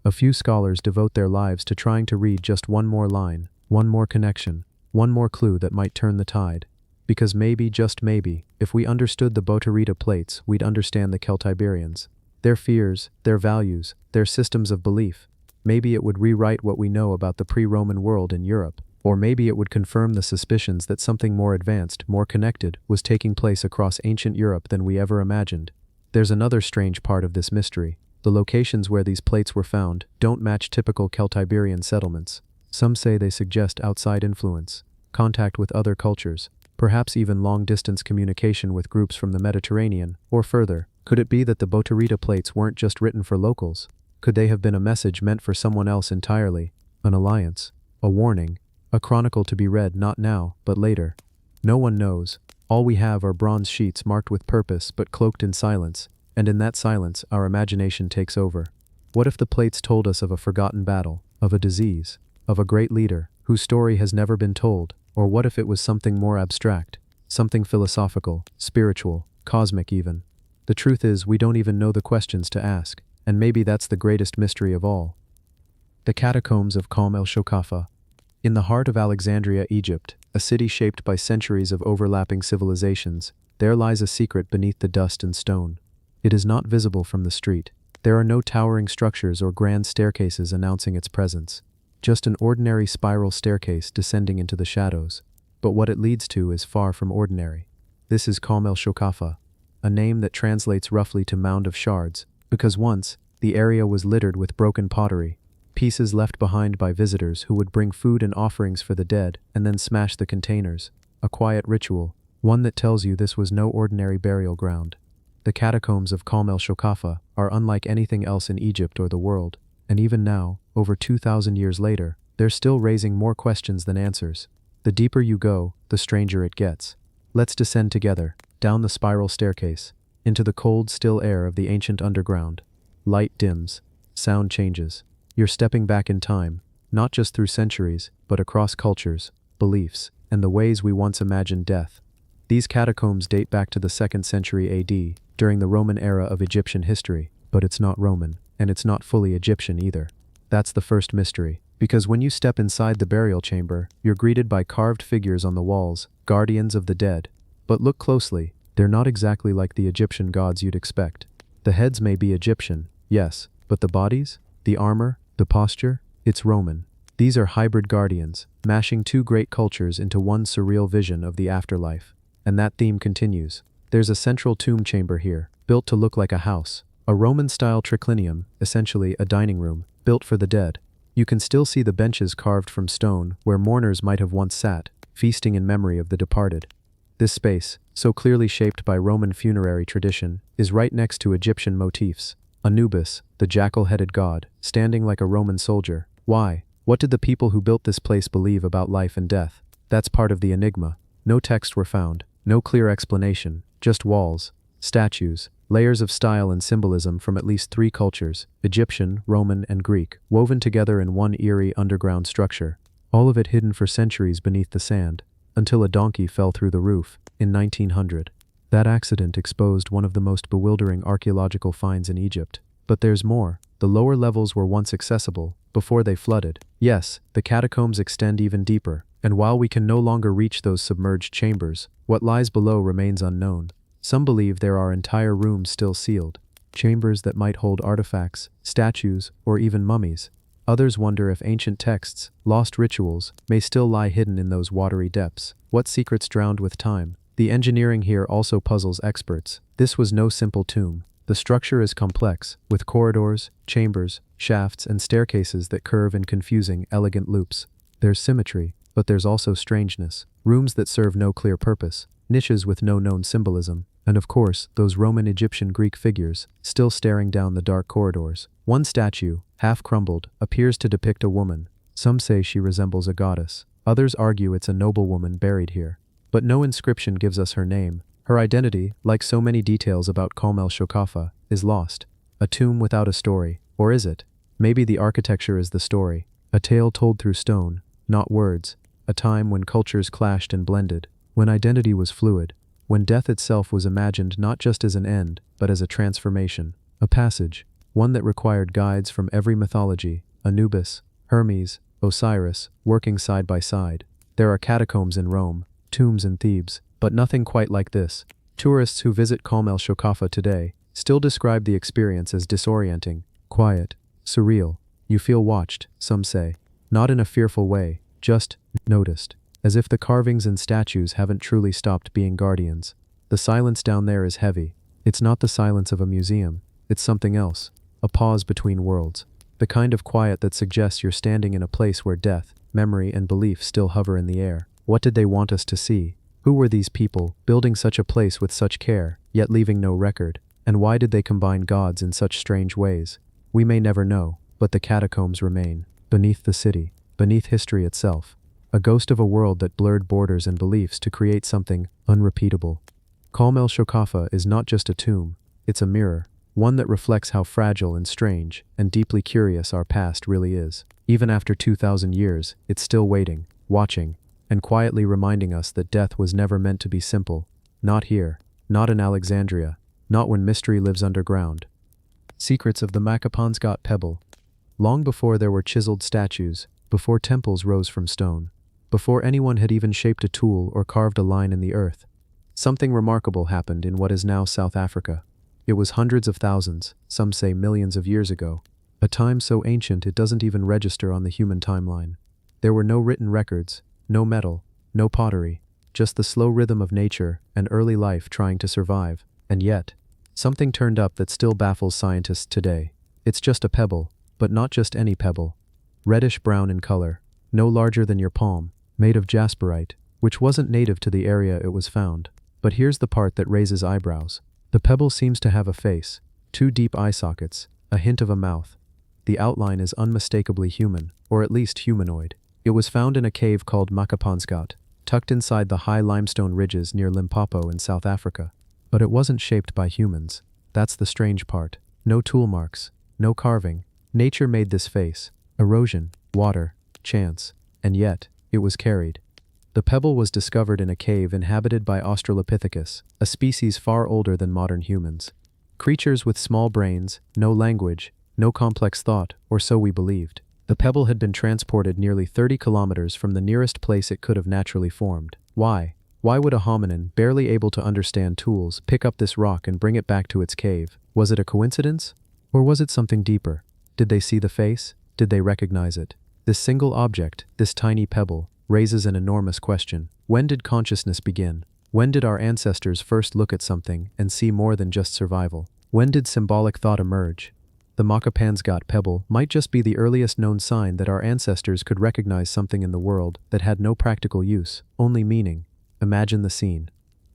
A few scholars devote their lives to trying to read just one more line, one more connection, one more clue that might turn the tide. Because maybe, just maybe, if we understood the Botarita plates, we'd understand the Celtiberians. Their fears, their values, their systems of belief. Maybe it would rewrite what we know about the pre-Roman world in Europe. Or maybe it would confirm the suspicions that something more advanced, more connected, was taking place across ancient Europe than we ever imagined. There's another strange part of this mystery. The locations where these plates were found don't match typical Celtiberian settlements. Some say they suggest outside influence, contact with other cultures, perhaps even long-distance communication with groups from the Mediterranean, or further. Could it be that the Botarita plates weren't just written for locals? Could they have been a message meant for someone else entirely? An alliance? A warning? A chronicle to be read not now, but later? No one knows. All we have are bronze sheets marked with purpose but cloaked in silence, and in that silence our imagination takes over. What if the plates told us of a forgotten battle, of a disease, of a great leader, whose story has never been told? Or what if it was something more abstract, something philosophical, spiritual, cosmic even? The truth is, we don't even know the questions to ask, and maybe that's the greatest mystery of all. The catacombs of Qalm el-Shokafa. In the heart of Alexandria, Egypt, a city shaped by centuries of overlapping civilizations, there lies a secret beneath the dust and stone. It is not visible from the street. There are no towering structures or grand staircases announcing its presence. Just an ordinary spiral staircase descending into the shadows. But what it leads to is far from ordinary. This is Qalm el-Shokafa, a name that translates roughly to Mound of Shards, because once, the area was littered with broken pottery, pieces left behind by visitors who would bring food and offerings for the dead and then smash the containers. A quiet ritual, one that tells you this was no ordinary burial ground. The catacombs of Qalm el-Shokafa are unlike anything else in Egypt or the world, and even now, over 2,000 years later, they're still raising more questions than answers. The deeper you go, the stranger it gets. Let's descend together, down the spiral staircase, into the cold, still air of the ancient underground. Light dims, sound changes. You're stepping back in time, not just through centuries, but across cultures, beliefs, and the ways we once imagined death. These catacombs date back to the 2nd century AD, during the Roman era of Egyptian history, but it's not Roman, and it's not fully Egyptian either. That's the first mystery, because when you step inside the burial chamber, you're greeted by carved figures on the walls, guardians of the dead. But look closely, they're not exactly like the Egyptian gods you'd expect. The heads may be Egyptian, yes, but the bodies, the armor, the posture, it's Roman. These are hybrid guardians, mashing two great cultures into one surreal vision of the afterlife. And that theme continues. There's a central tomb chamber here, built to look like a house. A Roman-style triclinium, essentially a dining room, built for the dead. You can still see the benches carved from stone where mourners might have once sat, feasting in memory of the departed. This space, so clearly shaped by Roman funerary tradition, is right next to Egyptian motifs. Anubis, the jackal-headed god, standing like a Roman soldier. Why? What did the people who built this place believe about life and death? That's part of the enigma. No texts were found, no clear explanation, just walls, statues, layers of style and symbolism from at least 3 cultures, Egyptian, Roman, and Greek, woven together in one eerie underground structure. All of it hidden for centuries beneath the sand, until a donkey fell through the roof, in 1900. That accident exposed one of the most bewildering archaeological finds in Egypt. But there's more. The lower levels were once accessible, before they flooded. Yes, the catacombs extend even deeper, and while we can no longer reach those submerged chambers, what lies below remains unknown. Some believe there are entire rooms still sealed, chambers that might hold artifacts, statues, or even mummies. Others wonder if ancient texts, lost rituals, may still lie hidden in those watery depths. What secrets drowned with time? The engineering here also puzzles experts. This was no simple tomb. The structure is complex, with corridors, chambers, shafts, and staircases that curve in confusing, elegant loops. There's symmetry, but there's also strangeness. Rooms that serve no clear purpose, niches with no known symbolism, and of course, those Roman, Egyptian, Greek figures, still staring down the dark corridors. One statue, half crumbled, appears to depict a woman. Some say she resembles a goddess. Others argue it's a noblewoman buried here. But no inscription gives us her name. Her identity, like so many details about Khalil Shokafa, is lost. A tomb without a story. Or is it? Maybe the architecture is the story. A tale told through stone, not words. A time when cultures clashed and blended. When identity was fluid. When death itself was imagined not just as an end, but as a transformation. A passage. One that required guides from every mythology. Anubis, Hermes, Osiris, working side by side. There are catacombs in Rome, tombs in Thebes, but nothing quite like this. Tourists who visit Khalil Shokafa today still describe the experience as disorienting, quiet, surreal. You feel watched, some say. Not in a fearful way, just noticed. As if the carvings and statues haven't truly stopped being guardians. The silence down there is heavy. It's not the silence of a museum. It's something else. A pause between worlds. The kind of quiet that suggests you're standing in a place where death, memory, and belief still hover in the air. What did they want us to see? Who were these people, building such a place with such care, yet leaving no record? And why did they combine gods in such strange ways? We may never know, but the catacombs remain. Beneath the city. Beneath history itself. A ghost of a world that blurred borders and beliefs to create something unrepeatable. Khalil Shokafa is not just a tomb, it's a mirror, one that reflects how fragile and strange and deeply curious our past really is. Even after 2,000 years, it's still waiting, watching, and quietly reminding us that death was never meant to be simple. Not here, not in Alexandria, not when mystery lives underground. Secrets of the Makapansgat Pebble. Long before there were chiseled statues, before temples rose from stone, before anyone had even shaped a tool or carved a line in the earth, something remarkable happened in what is now South Africa. It was hundreds of thousands, some say millions of years ago, a time so ancient it doesn't even register on the human timeline. There were no written records, no metal, no pottery, just the slow rhythm of nature and early life trying to survive. And yet, something turned up that still baffles scientists today. It's just a pebble, but not just any pebble. Reddish-brown in color, no larger than your palm, made of jasperite, which wasn't native to the area it was found. But here's the part that raises eyebrows. The pebble seems to have a face, two deep eye sockets, a hint of a mouth. The outline is unmistakably human, or at least humanoid. It was found in a cave called Makapansgat, tucked inside the high limestone ridges near Limpopo in South Africa. But it wasn't shaped by humans. That's the strange part. No tool marks, no carving. Nature made this face. Erosion, water, chance. And yet, it was carried. The pebble was discovered in a cave inhabited by Australopithecus, a species far older than modern humans. Creatures with small brains, no language, no complex thought, or so we believed. The pebble had been transported nearly 30 kilometers from the nearest place it could have naturally formed. Why? Why would a hominin, barely able to understand tools, pick up this rock and bring it back to its cave? Was it a coincidence? Or was it something deeper? Did they see the face? Did they recognize it? This single object, this tiny pebble, raises an enormous question. When did consciousness begin? When did our ancestors first look at something and see more than just survival? When did symbolic thought emerge? The Makapansgat pebble might just be the earliest known sign that our ancestors could recognize something in the world that had no practical use, only meaning. Imagine the scene.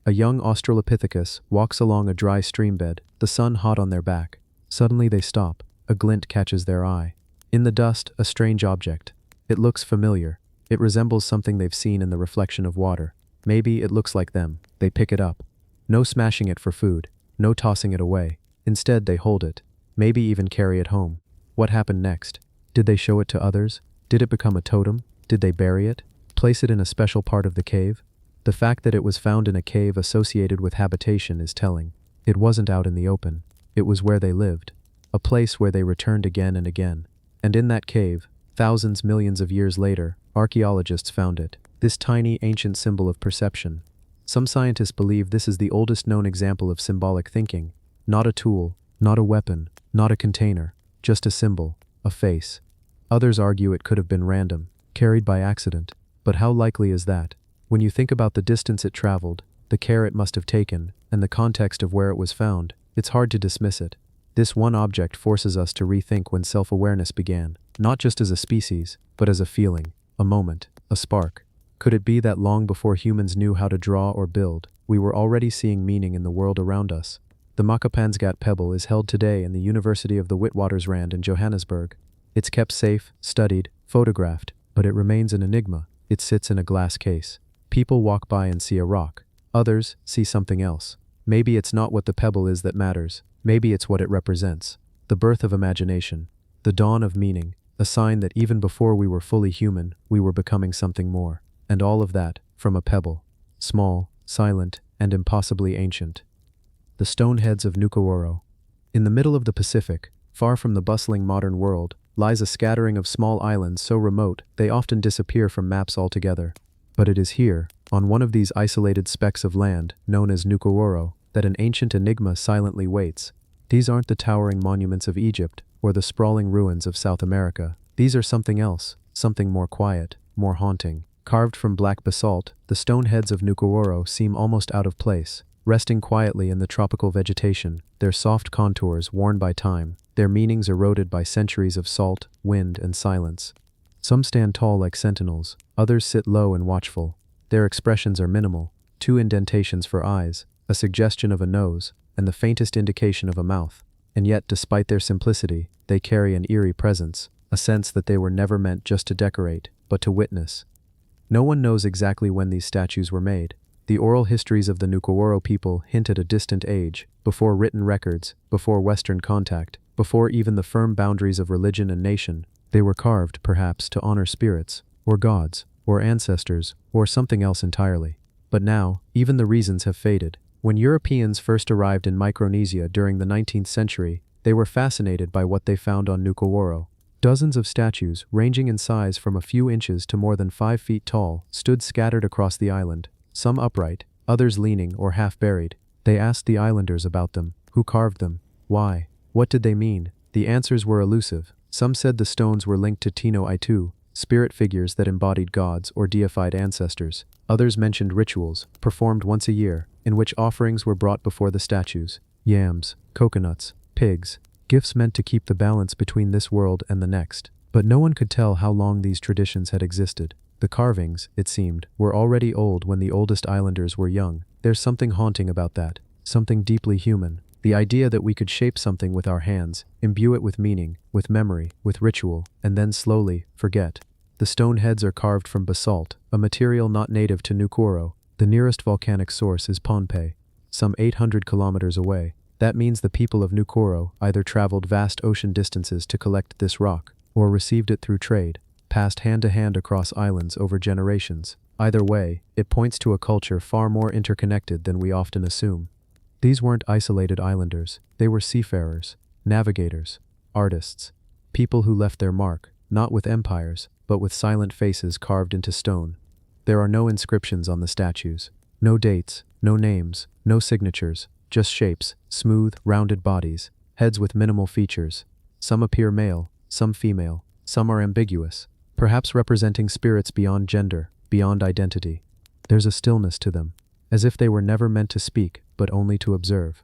A young Australopithecus walks along a dry streambed, the sun hot on their back. Suddenly they stop. A glint catches their eye. In the dust, a strange object. It looks familiar. It resembles something they've seen in the reflection of water. Maybe it looks like them. They pick it up. No smashing it for food. No tossing it away. Instead, they hold it. Maybe even carry it home. What happened next? Did they show it to others? Did it become a totem? Did they bury it? Place it in a special part of the cave? The fact that it was found in a cave associated with habitation is telling. It wasn't out in the open. It was where they lived. A place where they returned again and again. And in that cave, thousands, millions of years later, archaeologists found it. This tiny, ancient symbol of perception. Some scientists believe this is the oldest known example of symbolic thinking. Not a tool, not a weapon, not a container, just a symbol, a face. Others argue it could have been random, carried by accident. But how likely is that? When you think about the distance it traveled, the care it must have taken, and the context of where it was found, it's hard to dismiss it. This one object forces us to rethink when self-awareness began, not just as a species, but as a feeling, a moment, a spark. Could it be that long before humans knew how to draw or build, we were already seeing meaning in the world around us? The Makapansgat pebble is held today in the University of the Witwatersrand in Johannesburg. It's kept safe, studied, photographed, but it remains an enigma. It sits in a glass case. People walk by and see a rock. Others see something else. Maybe it's not what the pebble is that matters. Maybe it's what it represents. The birth of imagination. The dawn of meaning. A sign that even before we were fully human, we were becoming something more. And all of that, from a pebble. Small, silent, and impossibly ancient. The stone heads of Nuku'oro. In the middle of the Pacific, far from the bustling modern world, lies a scattering of small islands so remote they often disappear from maps altogether. But it is here, on one of these isolated specks of land, known as Nuku'oro, that an ancient enigma silently waits. These aren't the towering monuments of Egypt, or the sprawling ruins of South America. These are something else, something more quiet, more haunting. Carved from black basalt, the stone heads of Nuku'oro seem almost out of place, resting quietly in the tropical vegetation, their soft contours worn by time, their meanings eroded by centuries of salt, wind, and silence. Some stand tall like sentinels, others sit low and watchful. Their expressions are minimal, 2 indentations for eyes, a suggestion of a nose, and the faintest indication of a mouth. And yet, despite their simplicity, they carry an eerie presence, a sense that they were never meant just to decorate, but to witness. No one knows exactly when these statues were made. The oral histories of the Nuku'oro people hint at a distant age, before written records, before Western contact, before even the firm boundaries of religion and nation. They were carved, perhaps, to honor spirits, or gods, or ancestors, or something else entirely. But now, even the reasons have faded. When Europeans first arrived in Micronesia during the 19th century, they were fascinated by what they found on Nuku'oro. Dozens of statues, ranging in size from a few inches to more than 5 feet tall, stood scattered across the island, some upright, others leaning or half-buried. They asked the islanders about them. Who carved them? Why? What did they mean? The answers were elusive. Some said the stones were linked to Tino Aitu, spirit figures that embodied gods or deified ancestors. Others mentioned rituals, performed once a year, in which offerings were brought before the statues. Yams, coconuts, pigs, gifts meant to keep the balance between this world and the next. But no one could tell how long these traditions had existed. The carvings, it seemed, were already old when the oldest islanders were young. There's something haunting about that, something deeply human. The idea that we could shape something with our hands, imbue it with meaning, with memory, with ritual, and then slowly forget. The stone heads are carved from basalt, a material not native to Nuku'oro. The nearest volcanic source is Pohnpei, some 800 kilometers away. That means the people of Nuku'oro either traveled vast ocean distances to collect this rock, or received it through trade, passed hand to hand across islands over generations. Either way, it points to a culture far more interconnected than we often assume. These weren't isolated islanders. They were seafarers, navigators, artists, people who left their mark, not with empires, but with silent faces carved into stone. There are no inscriptions on the statues, no dates, no names, no signatures, just shapes, smooth, rounded bodies, heads with minimal features. Some appear male, some female, some are ambiguous, perhaps representing spirits beyond gender, beyond identity. There's a stillness to them, as if they were never meant to speak, but only to observe.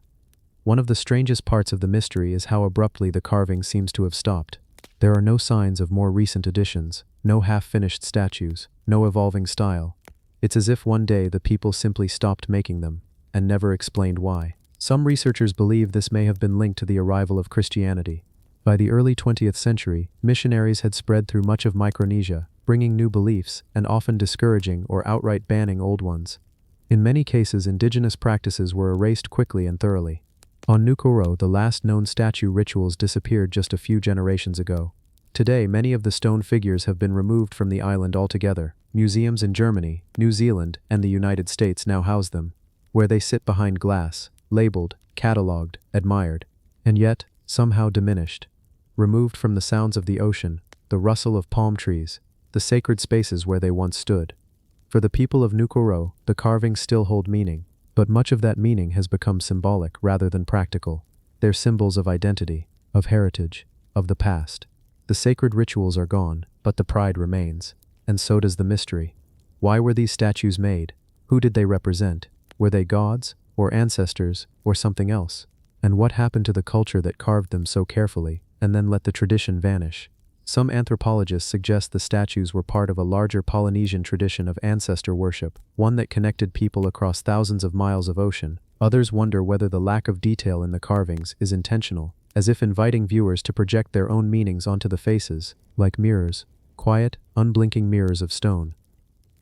One of the strangest parts of the mystery is how abruptly the carving seems to have stopped. There are no signs of more recent additions, no half-finished statues, no evolving style. It's as if one day the people simply stopped making them, and never explained why. Some researchers believe this may have been linked to the arrival of Christianity. By the early 20th century, missionaries had spread through much of Micronesia, bringing new beliefs and often discouraging or outright banning old ones. In many cases, indigenous practices were erased quickly and thoroughly. On Nuku'oro, the last known statue rituals disappeared just a few generations ago. Today, many of the stone figures have been removed from the island altogether. Museums in Germany, New Zealand, and the United States now house them, where they sit behind glass, labeled, catalogued, admired, and yet, somehow diminished. Removed from the sounds of the ocean, the rustle of palm trees, the sacred spaces where they once stood. For the people of Nuku'oro, the carvings still hold meaning, but much of that meaning has become symbolic rather than practical. They're symbols of identity, of heritage, of the past. The sacred rituals are gone, but the pride remains. And so does the mystery. Why were these statues made? Who did they represent? Were they gods, or ancestors, or something else? And what happened to the culture that carved them so carefully, and then let the tradition vanish? Some anthropologists suggest the statues were part of a larger Polynesian tradition of ancestor worship, one that connected people across thousands of miles of ocean. Others wonder whether the lack of detail in the carvings is intentional, as if inviting viewers to project their own meanings onto the faces, like mirrors, quiet, unblinking mirrors of stone.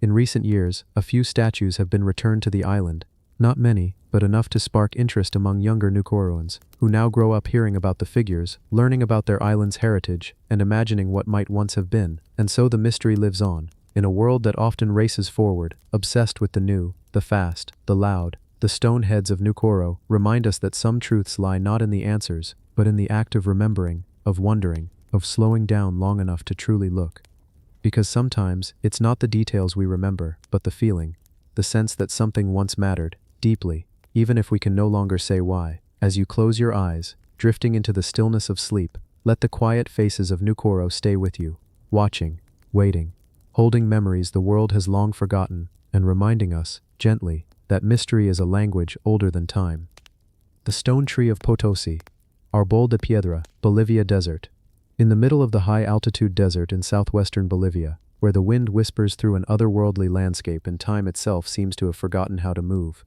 In recent years, a few statues have been returned to the island. Not many, but enough to spark interest among younger Nuku'aloans, who now grow up hearing about the figures, learning about their island's heritage, and imagining what might once have been. And so the mystery lives on, in a world that often races forward, obsessed with the new, the fast, the loud. The stone heads of Nuku'alo remind us that some truths lie not in the answers, but in the act of remembering, of wondering, of slowing down long enough to truly look. Because sometimes, it's not the details we remember, but the feeling, the sense that something once mattered, deeply, even if we can no longer say why. As you close your eyes, drifting into the stillness of sleep, let the quiet faces of Nuku'alo stay with you, watching, waiting, holding memories the world has long forgotten, and reminding us, gently, that mystery is a language older than time. The Stone Tree of Potosi, Árbol de Piedra, Bolivia Desert. In the middle of the high-altitude desert in southwestern Bolivia, where the wind whispers through an otherworldly landscape and time itself seems to have forgotten how to move,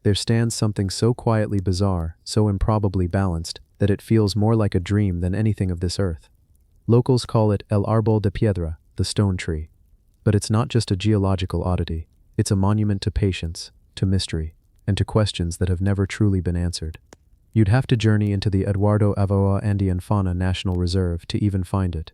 there stands something so quietly bizarre, so improbably balanced, that it feels more like a dream than anything of this earth. Locals call it El Árbol de Piedra, the stone tree. But it's not just a geological oddity, it's a monument to patience, to mystery, and to questions that have never truly been answered. You'd have to journey into the Eduardo Avila Andean Fauna National Reserve to even find it.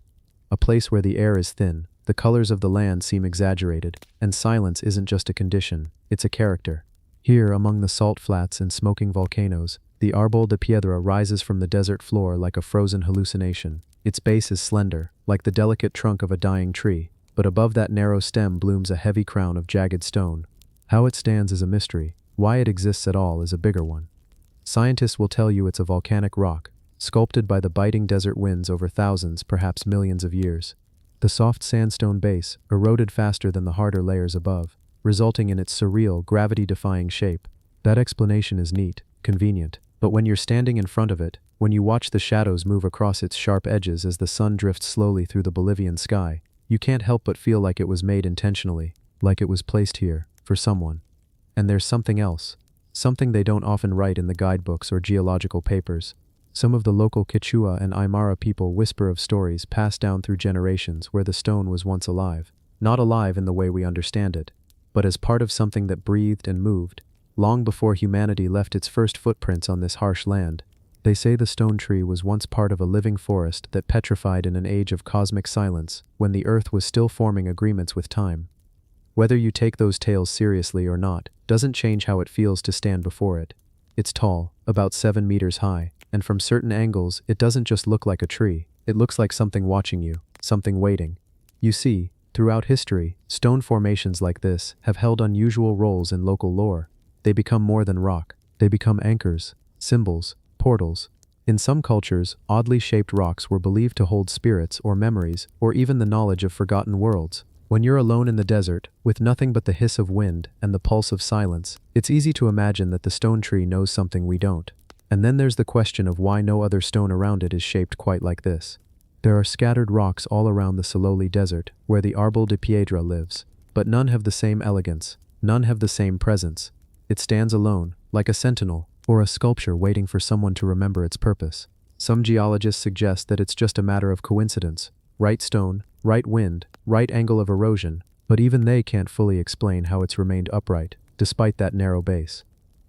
A place where the air is thin, the colors of the land seem exaggerated, and silence isn't just a condition, it's a character. Here, among the salt flats and smoking volcanoes, the Árbol de Piedra rises from the desert floor like a frozen hallucination. Its base is slender, like the delicate trunk of a dying tree, but above that narrow stem blooms a heavy crown of jagged stone. How it stands is a mystery, why it exists at all is a bigger one. Scientists will tell you it's a volcanic rock, sculpted by the biting desert winds over thousands, perhaps millions of years. The soft sandstone base eroded faster than the harder layers above, resulting in its surreal, gravity-defying shape. That explanation is neat, convenient, but when you're standing in front of it, when you watch the shadows move across its sharp edges as the sun drifts slowly through the Bolivian sky, you can't help but feel like it was made intentionally, like it was placed here, for someone. And there's something else. Something they don't often write in the guidebooks or geological papers. Some of the local Quechua and Aymara people whisper of stories passed down through generations where the stone was once alive. Not alive in the way we understand it, but as part of something that breathed and moved, long before humanity left its first footprints on this harsh land. They say the stone tree was once part of a living forest that petrified in an age of cosmic silence, when the earth was still forming agreements with time. Whether you take those tales seriously or not, doesn't change how it feels to stand before it. It's tall, about 7 meters high, and from certain angles it doesn't just look like a tree, it looks like something watching you, something waiting. You see, throughout history, stone formations like this have held unusual roles in local lore. They become more than rock, they become anchors, symbols, portals. In some cultures, oddly shaped rocks were believed to hold spirits or memories, or even the knowledge of forgotten worlds. When you're alone in the desert, with nothing but the hiss of wind and the pulse of silence, it's easy to imagine that the stone tree knows something we don't. And then there's the question of why no other stone around it is shaped quite like this. There are scattered rocks all around the Sololi Desert, where the Árbol de Piedra lives, but none have the same elegance, none have the same presence. It stands alone, like a sentinel, or a sculpture waiting for someone to remember its purpose. Some geologists suggest that it's just a matter of coincidence. Right stone, right wind, right angle of erosion, but even they can't fully explain how it's remained upright, despite that narrow base.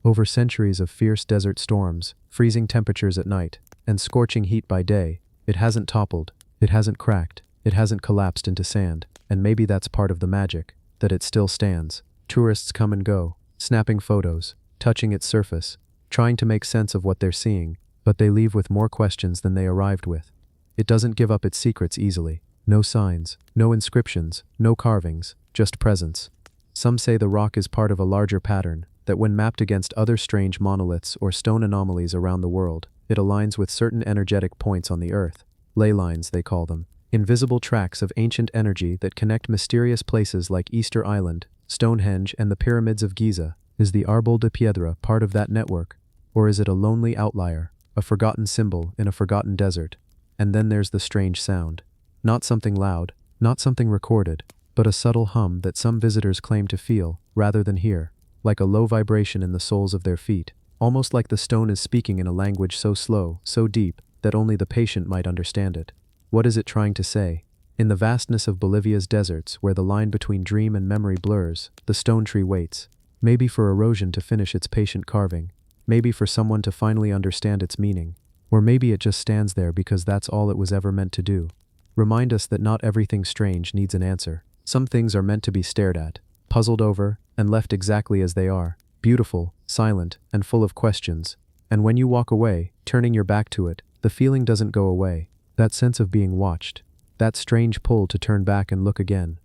Over centuries of fierce desert storms, freezing temperatures at night, and scorching heat by day, it hasn't toppled, it hasn't cracked, it hasn't collapsed into sand, and maybe that's part of the magic, that it still stands. Tourists come and go, snapping photos, touching its surface, trying to make sense of what they're seeing, but they leave with more questions than they arrived with. It doesn't give up its secrets easily. No signs, no inscriptions, no carvings, just presence. Some say the rock is part of a larger pattern, that when mapped against other strange monoliths or stone anomalies around the world, it aligns with certain energetic points on the earth. Ley lines, they call them. Invisible tracks of ancient energy that connect mysterious places like Easter Island, Stonehenge, and the pyramids of Giza. Is the árbol de piedra part of that network? Or is it a lonely outlier, a forgotten symbol in a forgotten desert? And then there's the strange sound. Not something loud, not something recorded, but a subtle hum that some visitors claim to feel, rather than hear, like a low vibration in the soles of their feet, almost like the stone is speaking in a language so slow, so deep, that only the patient might understand it. What is it trying to say? In the vastness of Bolivia's deserts, where the line between dream and memory blurs, the stone tree waits, maybe for erosion to finish its patient carving, maybe for someone to finally understand its meaning, or maybe it just stands there because that's all it was ever meant to do. Remind us that not everything strange needs an answer. Some things are meant to be stared at, puzzled over, and left exactly as they are, beautiful, silent, and full of questions. And when you walk away, turning your back to it, the feeling doesn't go away. That sense of being watched, that strange pull to turn back and look again.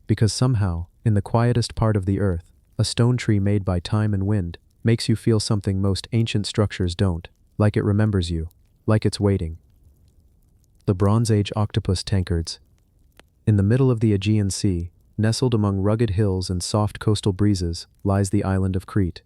Because somehow, in the quietest part of the earth, a stone tree made by time and wind makes you feel something most ancient structures don't, like it remembers you, like it's waiting. The Bronze Age octopus tankards. In the middle of the Aegean Sea, nestled among rugged hills and soft coastal breezes, lies the island of Crete.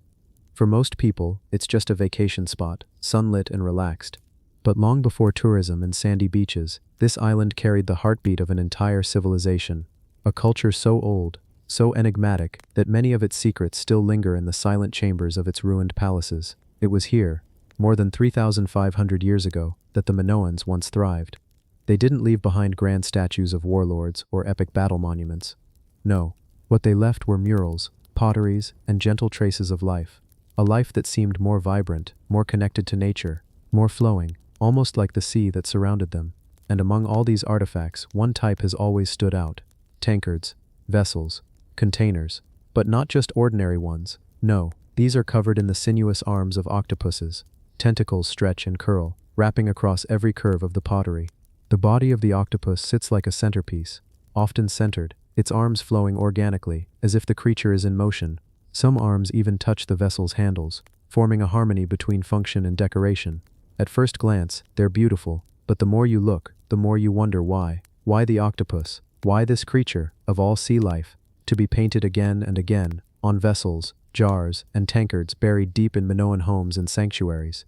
For most people, it's just a vacation spot, sunlit and relaxed. But long before tourism and sandy beaches, this island carried the heartbeat of an entire civilization, a culture so old, so enigmatic, that many of its secrets still linger in the silent chambers of its ruined palaces. It was here, more than 3,500 years ago, that the Minoans once thrived. They didn't leave behind grand statues of warlords or epic battle monuments. No, what they left were murals, potteries, and gentle traces of life. A life that seemed more vibrant, more connected to nature, more flowing, almost like the sea that surrounded them. And among all these artifacts, one type has always stood out. Tankards, vessels, containers, but not just ordinary ones. No, these are covered in the sinuous arms of octopuses. Tentacles stretch and curl, wrapping across every curve of the pottery. The body of the octopus sits like a centerpiece, often centered, its arms flowing organically, as if the creature is in motion. Some arms even touch the vessel's handles, forming a harmony between function and decoration. At first glance, they're beautiful, but the more you look, the more you wonder why. Why the octopus? Why this creature, of all sea life, to be painted again and again, on vessels, jars, and tankards buried deep in Minoan homes and sanctuaries?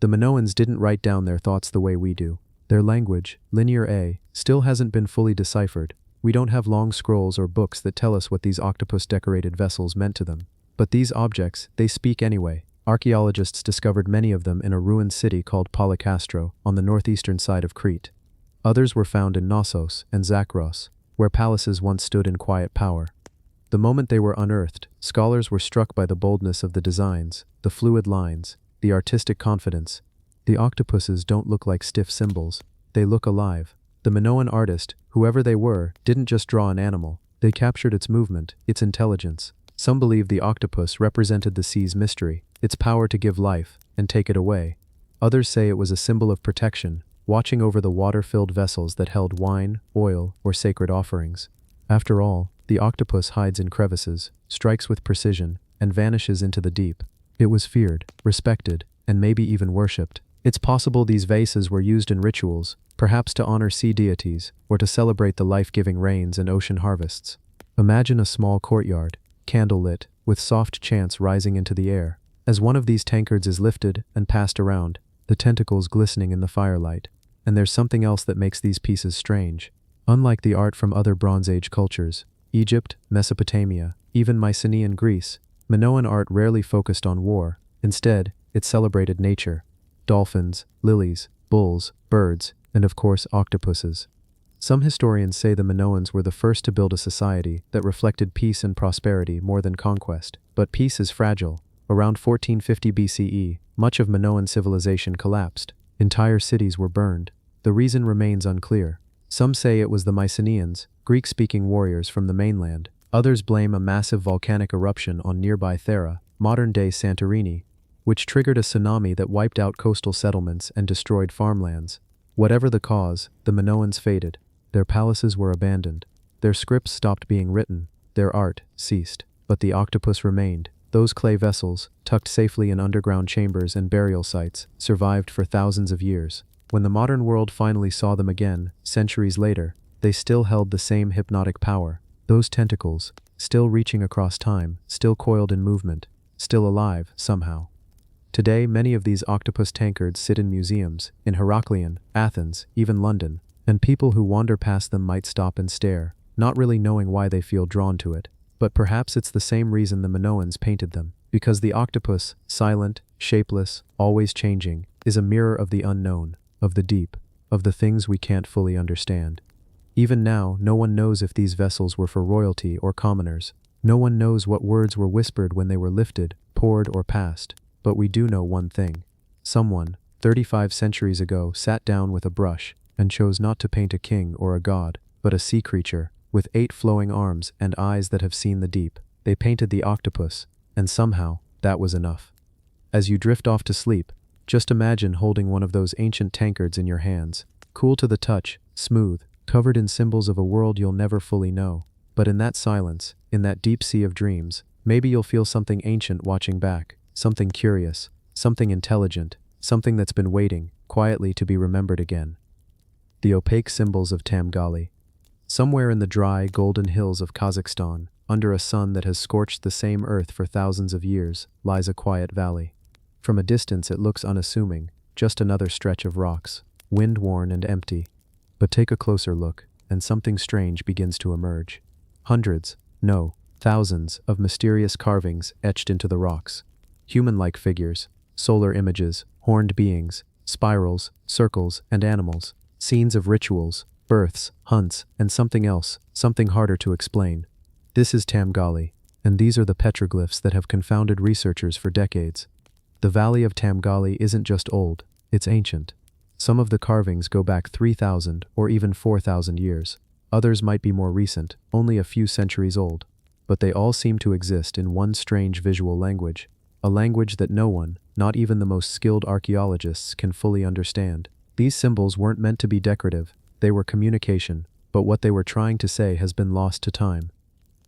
The Minoans didn't write down their thoughts the way we do. Their language, Linear A, still hasn't been fully deciphered. We don't have long scrolls or books that tell us what these octopus-decorated vessels meant to them. But these objects, they speak anyway. Archaeologists discovered many of them in a ruined city called Polycastro on the northeastern side of Crete. Others were found in Knossos and Zakros, where palaces once stood in quiet power. The moment they were unearthed, scholars were struck by the boldness of the designs, the fluid lines, the artistic confidence. The octopuses don't look like stiff symbols. They look alive. The Minoan artist, whoever they were, didn't just draw an animal. They captured its movement, its intelligence. Some believe the octopus represented the sea's mystery, its power to give life and take it away. Others say it was a symbol of protection, watching over the water-filled vessels that held wine, oil, or sacred offerings. After all, the octopus hides in crevices, strikes with precision, and vanishes into the deep. It was feared, respected, and maybe even worshipped. It's possible these vases were used in rituals, perhaps to honor sea deities, or to celebrate the life-giving rains and ocean harvests. Imagine a small courtyard, candle-lit, with soft chants rising into the air. As one of these tankards is lifted and passed around, the tentacles glistening in the firelight. And there's something else that makes these pieces strange. Unlike the art from other Bronze Age cultures, Egypt, Mesopotamia, even Mycenaean Greece, Minoan art rarely focused on war. Instead, it celebrated nature. Dolphins, lilies, bulls, birds, and of course octopuses. Some historians say the Minoans were the first to build a society that reflected peace and prosperity more than conquest. But peace is fragile. Around 1450 BCE, much of Minoan civilization collapsed. Entire cities were burned. The reason remains unclear. Some say it was the Mycenaeans, Greek-speaking warriors from the mainland. Others blame a massive volcanic eruption on nearby Thera, modern-day Santorini, which triggered a tsunami that wiped out coastal settlements and destroyed farmlands. Whatever the cause, the Minoans faded. Their palaces were abandoned. Their scripts stopped being written. Their art ceased. But the octopus remained. Those clay vessels, tucked safely in underground chambers and burial sites, survived for thousands of years. When the modern world finally saw them again, centuries later, they still held the same hypnotic power. Those tentacles, still reaching across time, still coiled in movement, still alive, somehow. Today, many of these octopus tankards sit in museums, in Heraklion, Athens, even London, and people who wander past them might stop and stare, not really knowing why they feel drawn to it. But perhaps it's the same reason the Minoans painted them, because the octopus, silent, shapeless, always changing, is a mirror of the unknown, of the deep, of the things we can't fully understand. Even now, no one knows if these vessels were for royalty or commoners. No one knows what words were whispered when they were lifted, poured, or passed. But we do know one thing. Someone, 35 centuries ago, sat down with a brush and chose not to paint a king or a god, but a sea creature, with 8 flowing arms and eyes that have seen the deep. They painted the octopus, and somehow, that was enough. As you drift off to sleep, just imagine holding one of those ancient tankards in your hands, cool to the touch, smooth, covered in symbols of a world you'll never fully know. But in that silence, in that deep sea of dreams, maybe you'll feel something ancient watching back, something curious, something intelligent, something that's been waiting, quietly to be remembered again. The opaque symbols of Tamgali. Somewhere in the dry, golden hills of Kazakhstan, under a sun that has scorched the same earth for thousands of years, lies a quiet valley. From a distance it looks unassuming, just another stretch of rocks, wind-worn and empty. But take a closer look, and something strange begins to emerge. Hundreds, no, thousands of mysterious carvings etched into the rocks. Human-like figures, solar images, horned beings, spirals, circles, and animals. Scenes of rituals, births, hunts, and something else, something harder to explain. This is Tamgali, and these are the petroglyphs that have confounded researchers for decades. The Valley of Tamgali isn't just old, it's ancient. Some of the carvings go back 3,000 or even 4,000 years. Others might be more recent, only a few centuries old. But they all seem to exist in one strange visual language, a language that no one, not even the most skilled archaeologists, can fully understand. These symbols weren't meant to be decorative, they were communication, but what they were trying to say has been lost to time.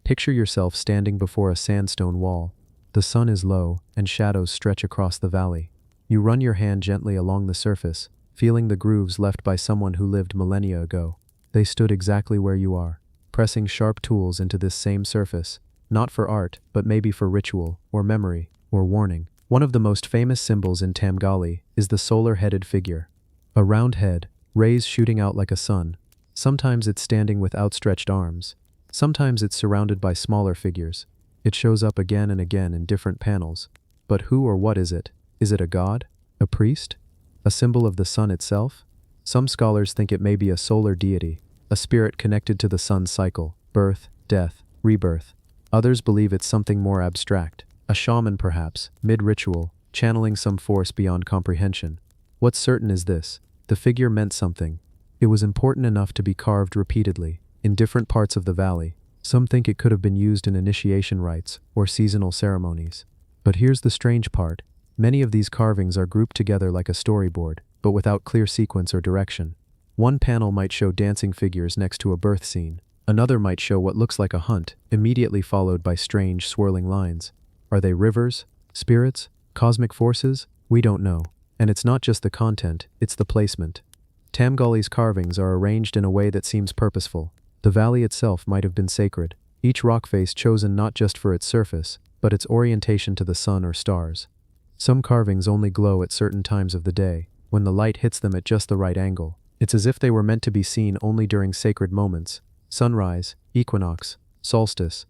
Picture yourself standing before a sandstone wall. The sun is low, and shadows stretch across the valley. You run your hand gently along the surface, feeling the grooves left by someone who lived millennia ago. They stood exactly where you are, pressing sharp tools into this same surface, not for art, but maybe for ritual, or memory, or warning. One of the most famous symbols in Tamgali is the solar-headed figure. A round head, rays shooting out like a sun. Sometimes it's standing with outstretched arms. Sometimes it's surrounded by smaller figures. It shows up again and again in different panels. But who or what is it? Is it a god? A priest? A symbol of the sun itself? Some scholars think it may be a solar deity, a spirit connected to the sun's cycle, birth, death, rebirth. Others believe it's something more abstract, a shaman perhaps, mid-ritual, channeling some force beyond comprehension. What's certain is this: the figure meant something. It was important enough to be carved repeatedly, in different parts of the valley. Some think it could have been used in initiation rites or seasonal ceremonies. But here's the strange part. Many of these carvings are grouped together like a storyboard, but without clear sequence or direction. One panel might show dancing figures next to a birth scene. Another might show what looks like a hunt, immediately followed by strange, swirling lines. Are they rivers? Spirits? Cosmic forces? We don't know. And it's not just the content, it's the placement. Tamgali's carvings are arranged in a way that seems purposeful. The valley itself might have been sacred, each rock face chosen not just for its surface, but its orientation to the sun or stars. Some carvings only glow at certain times of the day, when the light hits them at just the right angle. It's as if they were meant to be seen only during sacred moments: sunrise, equinox, solstice.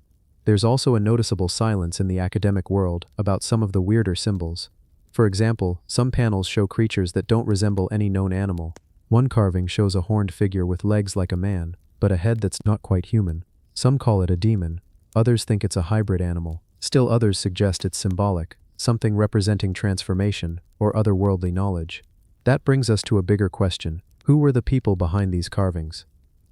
There's also a noticeable silence in the academic world about some of the weirder symbols. For example, some panels show creatures that don't resemble any known animal. One carving shows a horned figure with legs like a man, but a head that's not quite human. Some call it a demon. Others think it's a hybrid animal. Still others suggest it's symbolic, something representing transformation or otherworldly knowledge. That brings us to a bigger question. Who were the people behind these carvings?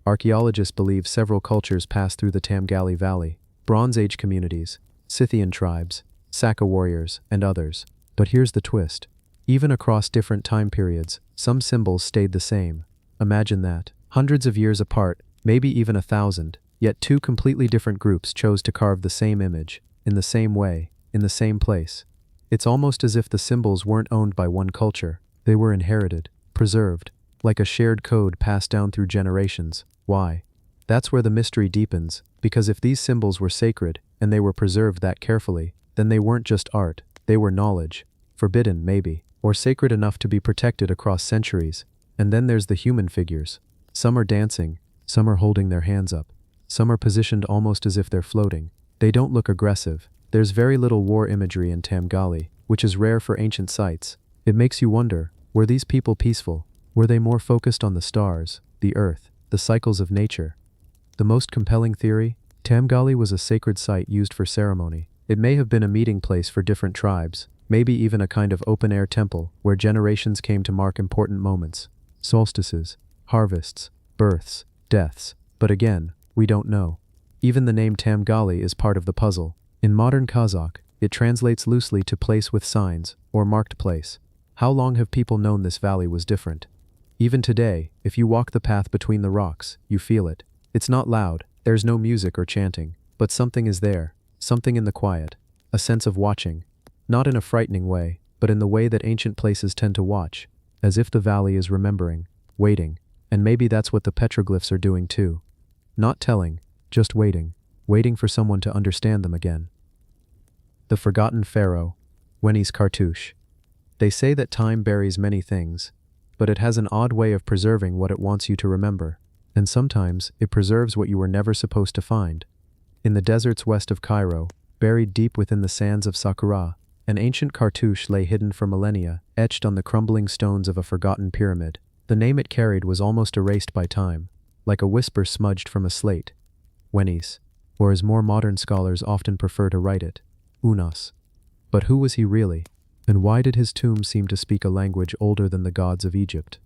Archaeologists believe several cultures passed through the Tamgali Valley: Bronze Age communities, Scythian tribes, Saka warriors, and others. But here's the twist. Even across different time periods, some symbols stayed the same. Imagine that. Hundreds of years apart, maybe even 1,000, yet two completely different groups chose to carve the same image, in the same way, in the same place. It's almost as if the symbols weren't owned by one culture. They were inherited, preserved, like a shared code passed down through generations. Why? That's where the mystery deepens, because if these symbols were sacred, and they were preserved that carefully, then they weren't just art, they were knowledge. Forbidden, maybe, or sacred enough to be protected across centuries. And then there's the human figures. Some are dancing, some are holding their hands up, some are positioned almost as if they're floating. They don't look aggressive. There's very little war imagery in Tamgali, which is rare for ancient sites. It makes you wonder, were these people peaceful? Were they more focused on the stars, the earth, the cycles of nature? The most compelling theory? Tamgali was a sacred site used for ceremony. It may have been a meeting place for different tribes, maybe even a kind of open-air temple where generations came to mark important moments. Solstices, harvests, births, deaths. But again, we don't know. Even the name Tamgali is part of the puzzle. In modern Kazakh, it translates loosely to place with signs, or marked place. How long have people known this valley was different? Even today, if you walk the path between the rocks, you feel it. It's not loud, there's no music or chanting, but something is there, something in the quiet, a sense of watching. Not in a frightening way, but in the way that ancient places tend to watch, as if the valley is remembering, waiting, and maybe that's what the petroglyphs are doing too. Not telling, just waiting, waiting for someone to understand them again. The Forgotten Pharaoh, Wenys Cartouche. They say that time buries many things, but it has an odd way of preserving what it wants you to remember, and sometimes it preserves what you were never supposed to find. In the deserts west of Cairo, buried deep within the sands of Saqqara, an ancient cartouche lay hidden for millennia, etched on the crumbling stones of a forgotten pyramid. The name it carried was almost erased by time, like a whisper smudged from a slate. Wenys, or as more modern scholars often prefer to write it, Unas. But who was he really? And why did his tomb seem to speak a language older than the gods of Egypt?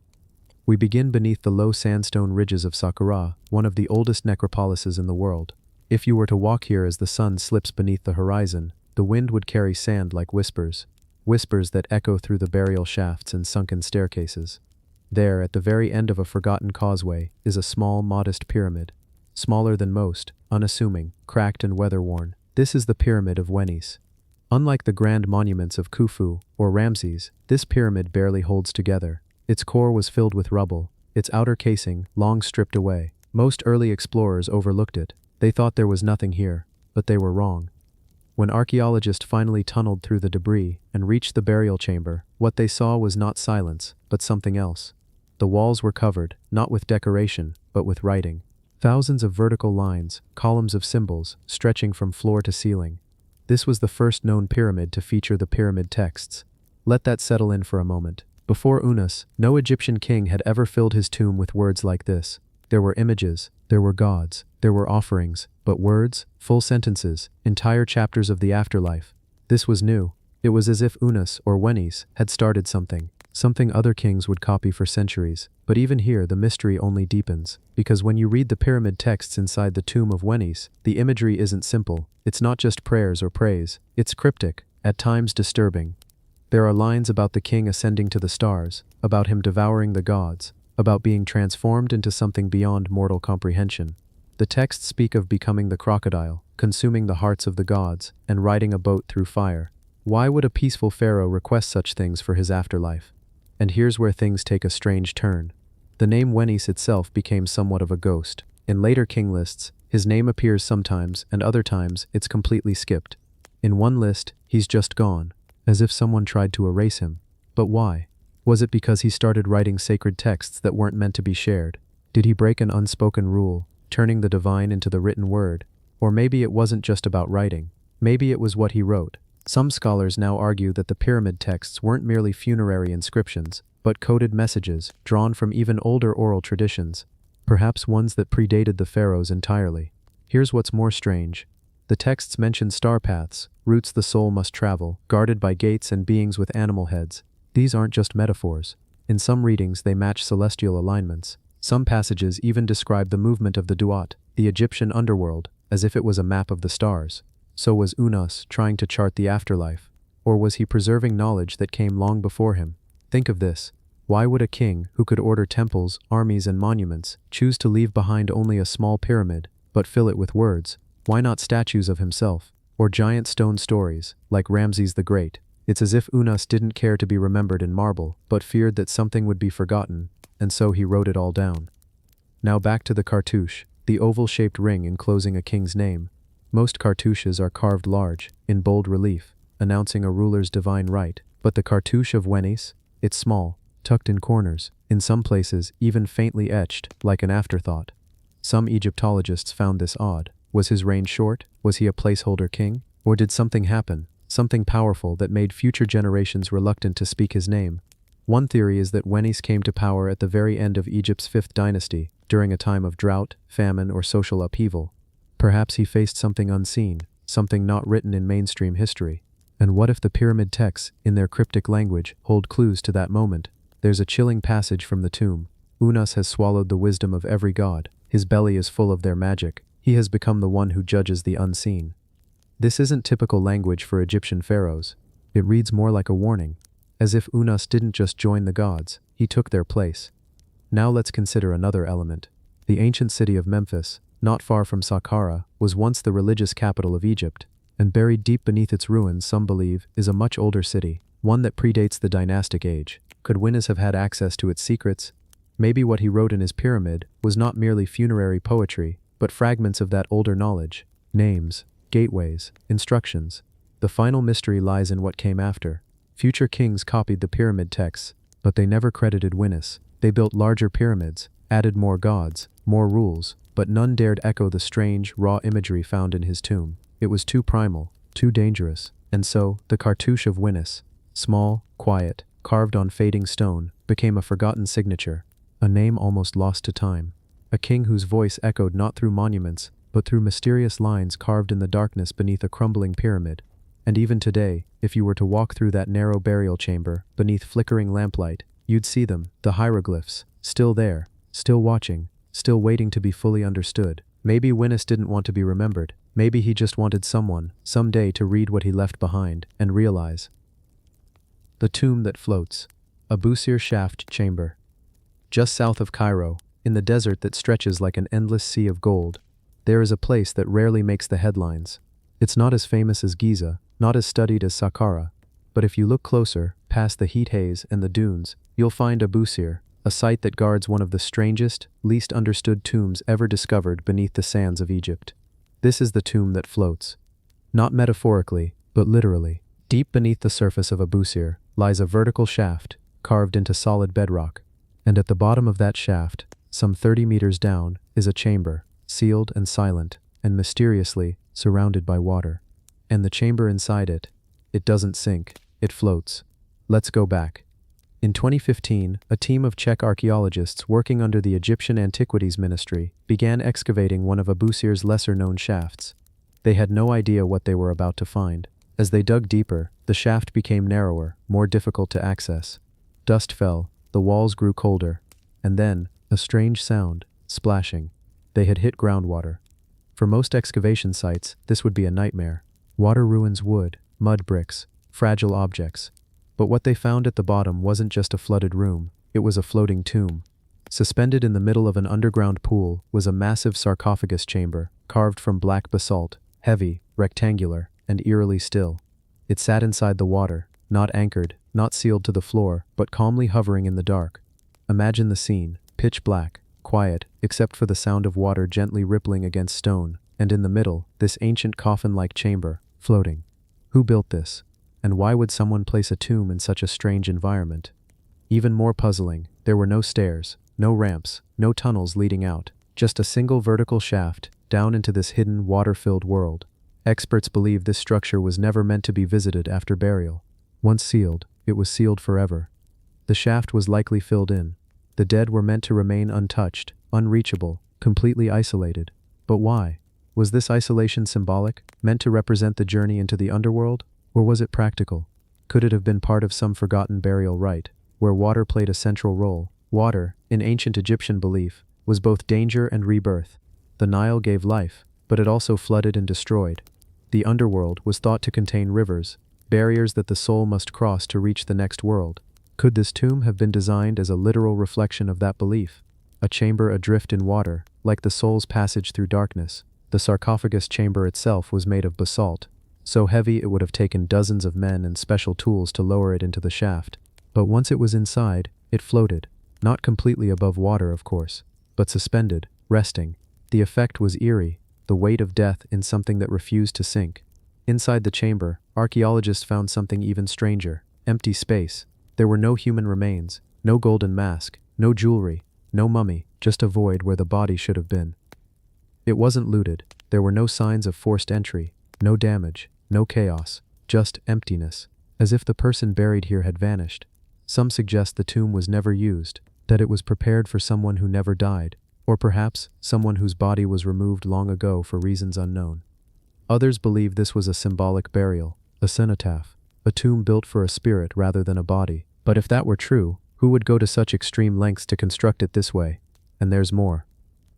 We begin beneath the low sandstone ridges of Saqqara, one of the oldest necropolises in the world. If you were to walk here as the sun slips beneath the horizon, the wind would carry sand like whispers, whispers that echo through the burial shafts and sunken staircases. There, at the very end of a forgotten causeway, is a small, modest pyramid. Smaller than most, unassuming, cracked and weather-worn. This is the Pyramid of Wenys. Unlike the grand monuments of Khufu or Ramses, this pyramid barely holds together. Its core was filled with rubble, its outer casing long stripped away. Most early explorers overlooked it. They thought there was nothing here, but they were wrong. When archaeologists finally tunneled through the debris and reached the burial chamber, what they saw was not silence, but something else. The walls were covered, not with decoration, but with writing. Thousands of vertical lines, columns of symbols, stretching from floor to ceiling. This was the first known pyramid to feature the pyramid texts. Let that settle in for a moment. Before Unas, no Egyptian king had ever filled his tomb with words like this. There were images, there were gods, there were offerings, but words, full sentences, entire chapters of the afterlife. This was new. It was as if Unas, or Wenys, had started something other kings would copy for centuries. But even here the mystery only deepens, because when you read the pyramid texts inside the tomb of Wenys, the imagery isn't simple. It's not just prayers or praise, it's cryptic, at times disturbing. There are lines about the king ascending to the stars, about him devouring the gods, about being transformed into something beyond mortal comprehension. The texts speak of becoming the crocodile, consuming the hearts of the gods, and riding a boat through fire. Why would a peaceful pharaoh request such things for his afterlife? And here's where things take a strange turn. The name Wenys itself became somewhat of a ghost. In later king lists, his name appears sometimes, and other times it's completely skipped. In one list, he's just gone, as if someone tried to erase him. But why? Was it because he started writing sacred texts that weren't meant to be shared? Did he break an unspoken rule, turning the divine into the written word? Or maybe it wasn't just about writing. Maybe it was what he wrote. Some scholars now argue that the pyramid texts weren't merely funerary inscriptions, but coded messages drawn from even older oral traditions, perhaps ones that predated the pharaohs entirely. Here's what's more strange. The texts mention star paths, routes the soul must travel, guarded by gates and beings with animal heads. These aren't just metaphors. In some readings they match celestial alignments. Some passages even describe the movement of the Duat, the Egyptian underworld, as if it was a map of the stars. So was Unas trying to chart the afterlife? Or was he preserving knowledge that came long before him? Think of this. Why would a king, who could order temples, armies, and monuments, choose to leave behind only a small pyramid, but fill it with words? Why not statues of himself? Or giant stone stories, like Ramses the Great? It's as if Unas didn't care to be remembered in marble, but feared that something would be forgotten, and so he wrote it all down. Now back to the cartouche, the oval-shaped ring enclosing a king's name. Most cartouches are carved large, in bold relief, announcing a ruler's divine right, but the cartouche of Wenis, it's small, tucked in corners, in some places even faintly etched, like an afterthought. Some Egyptologists found this odd. Was his reign short? Was he a placeholder king? Or did something happen, something powerful that made future generations reluctant to speak his name? One theory is that Wenis came to power at the very end of Egypt's 5th dynasty, during a time of drought, famine, or social upheaval. Perhaps he faced something unseen, something not written in mainstream history. And what if the pyramid texts, in their cryptic language, hold clues to that moment? There's a chilling passage from the tomb. Unas has swallowed the wisdom of every god. His belly is full of their magic. He has become the one who judges the unseen. This isn't typical language for Egyptian pharaohs. It reads more like a warning. As if Unas didn't just join the gods, he took their place. Now let's consider another element. The ancient city of Memphis, not far from Saqqara, was once the religious capital of Egypt, and buried deep beneath its ruins, some believe, is a much older city, one that predates the dynastic age. Could Unas have had access to its secrets? Maybe what he wrote in his pyramid was not merely funerary poetry, but fragments of that older knowledge. Names, gateways, instructions. The final mystery lies in what came after. Future kings copied the pyramid texts, but they never credited Unas. They built larger pyramids, added more gods, more rules, but none dared echo the strange, raw imagery found in his tomb. It was too primal, too dangerous, and so, the cartouche of Unas, small, quiet, carved on fading stone, became a forgotten signature, a name almost lost to time. A king whose voice echoed not through monuments, but through mysterious lines carved in the darkness beneath a crumbling pyramid. And even today, if you were to walk through that narrow burial chamber, beneath flickering lamplight, you'd see them, the hieroglyphs, still there, still watching, still waiting to be fully understood. Maybe Unas didn't want to be remembered. Maybe he just wanted someone, someday, to read what he left behind, and realize. The tomb that floats. A Busir shaft chamber. Just south of Cairo, in the desert that stretches like an endless sea of gold, there is a place that rarely makes the headlines. It's not as famous as Giza, not as studied as Saqqara, but if you look closer, past the heat haze and the dunes, you'll find a Busir, a site that guards one of the strangest, least understood tombs ever discovered beneath the sands of Egypt. This is the tomb that floats. Not metaphorically, but literally. Deep beneath the surface of a Busir lies a vertical shaft, carved into solid bedrock. And at the bottom of that shaft, some 30 meters down, is a chamber, sealed and silent, and mysteriously surrounded by water. And the chamber inside it doesn't sink, it floats. Let's go back. In 2015, a team of Czech archaeologists working under the Egyptian Antiquities Ministry began excavating one of Abusir's lesser-known shafts. They had no idea what they were about to find. As they dug deeper, the shaft became narrower, more difficult to access. Dust fell, the walls grew colder, and then, a strange sound, splashing. They had hit groundwater. For most excavation sites, this would be a nightmare. Water ruins wood, mud bricks, fragile objects. But what they found at the bottom wasn't just a flooded room, it was a floating tomb. Suspended in the middle of an underground pool was a massive sarcophagus chamber, carved from black basalt, heavy, rectangular, and eerily still. It sat inside the water, not anchored, not sealed to the floor, but calmly hovering in the dark. Imagine the scene, pitch black, quiet, except for the sound of water gently rippling against stone, and in the middle, this ancient coffin-like chamber, floating. Who built this? And why would someone place a tomb in such a strange environment? Even more puzzling, there were no stairs, no ramps, no tunnels leading out, just a single vertical shaft, down into this hidden, water-filled world. Experts believe this structure was never meant to be visited after burial. Once sealed, it was sealed forever. The shaft was likely filled in. The dead were meant to remain untouched, unreachable, completely isolated. But why? Was this isolation symbolic, meant to represent the journey into the underworld? Or was it practical? Could it have been part of some forgotten burial rite, where water played a central role? Water, in ancient Egyptian belief, was both danger and rebirth. The Nile gave life, but it also flooded and destroyed. The underworld was thought to contain rivers, barriers that the soul must cross to reach the next world. Could this tomb have been designed as a literal reflection of that belief? A chamber adrift in water, like the soul's passage through darkness. The sarcophagus chamber itself was made of basalt, so heavy it would have taken dozens of men and special tools to lower it into the shaft. But once it was inside, it floated. Not completely above water, of course, but suspended, resting. The effect was eerie. the weight of death in something that refused to sink. Inside the chamber, archaeologists found something even stranger: empty space. There were no human remains, no golden mask, no jewelry, no mummy, just a void where the body should have been. It wasn't looted. There were no signs of forced entry, no damage, no chaos, just emptiness, as if the person buried here had vanished. Some suggest the tomb was never used, that it was prepared for someone who never died, or perhaps someone whose body was removed long ago for reasons unknown. Others believe this was a symbolic burial, a cenotaph, a tomb built for a spirit rather than a body. But if that were true, who would go to such extreme lengths to construct it this way? And there's more.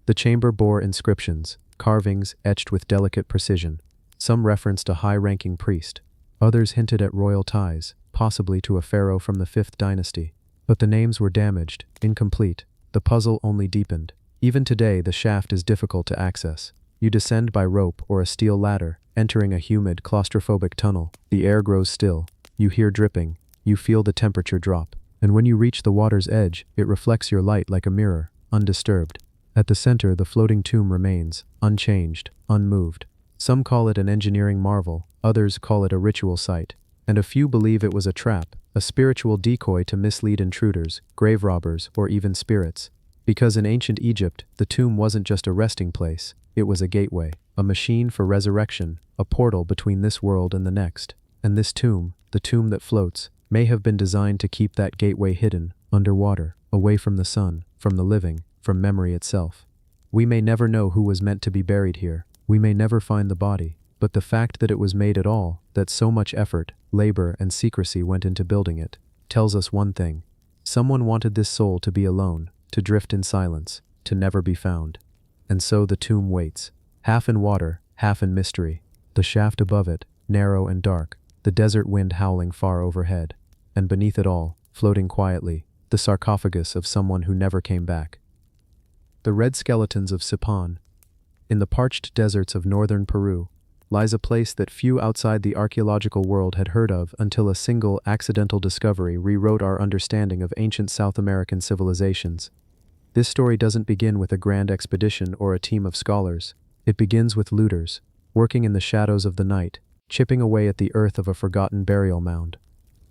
The chamber bore inscriptions, carvings etched with delicate precision. Some referenced a high-ranking priest. Others hinted at royal ties, possibly to a pharaoh from the 5th dynasty. But the names were damaged, incomplete. The puzzle only deepened. Even today, the shaft is difficult to access. You descend by rope or a steel ladder, entering a humid, claustrophobic tunnel. The air grows still. You hear dripping. You feel the temperature drop. And when you reach the water's edge, it reflects your light like a mirror, undisturbed. At the center, the floating tomb remains, unchanged, unmoved. Some call it an engineering marvel, others call it a ritual site, and a few believe it was a trap, a spiritual decoy to mislead intruders, grave robbers, or even spirits. Because in ancient Egypt, the tomb wasn't just a resting place, it was a gateway, a machine for resurrection, a portal between this world and the next. And this tomb, the tomb that floats, may have been designed to keep that gateway hidden, underwater, away from the sun, from the living, from memory itself. We may never know who was meant to be buried here. We may never find the body, but the fact that it was made at all, that so much effort, labor, and secrecy went into building it, tells us one thing. Someone wanted this soul to be alone, to drift in silence, to never be found. And so the tomb waits, half in water, half in mystery. The shaft above it, narrow and dark, the desert wind howling far overhead. And beneath it all, floating quietly, the sarcophagus of someone who never came back. The red skeletons of Sipan. In the parched deserts of northern Peru lies a place that few outside the archaeological world had heard of until a single accidental discovery rewrote our understanding of ancient South American civilizations. This story doesn't begin with a grand expedition or a team of scholars. It begins with looters, working in the shadows of the night, chipping away at the earth of a forgotten burial mound.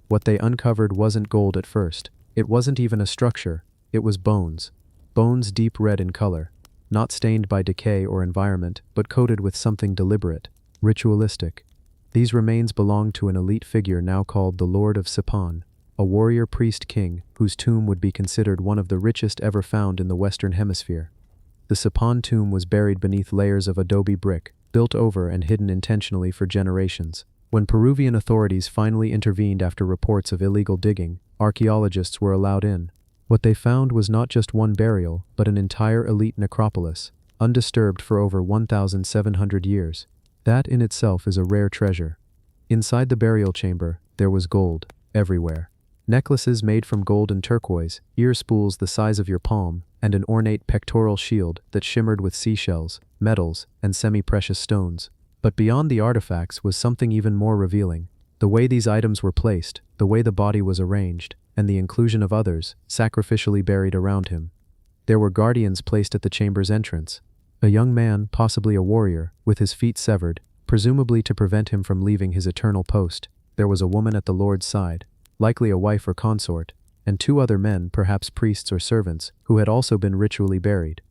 What they uncovered wasn't gold at first. It wasn't even a structure. It was bones. Bones deep red in color, not stained by decay or environment, but coated with something deliberate, ritualistic. These remains belonged to an elite figure now called the Lord of Sipan, a warrior priest king whose tomb would be considered one of the richest ever found in the Western Hemisphere. The Sipan tomb was buried beneath layers of adobe brick, built over and hidden intentionally for generations. When Peruvian authorities finally intervened after reports of illegal digging, archaeologists were allowed in. What they found was not just one burial, but an entire elite necropolis, undisturbed for over 1,700 years. That in itself is a rare treasure. Inside the burial chamber, there was gold, everywhere. Necklaces made from gold and turquoise, ear spools the size of your palm, and an ornate pectoral shield that shimmered with seashells, metals, and semi-precious stones. But beyond the artifacts was something even more revealing. The way these items were placed, the way the body was arranged, and the inclusion of others, sacrificially buried around him. There were guardians placed at the chamber's entrance. A young man, possibly a warrior, with his feet severed, presumably to prevent him from leaving his eternal post. There was a woman at the Lord's side, likely a wife or consort, and 2 other men, perhaps priests or servants, who had also been ritually buried.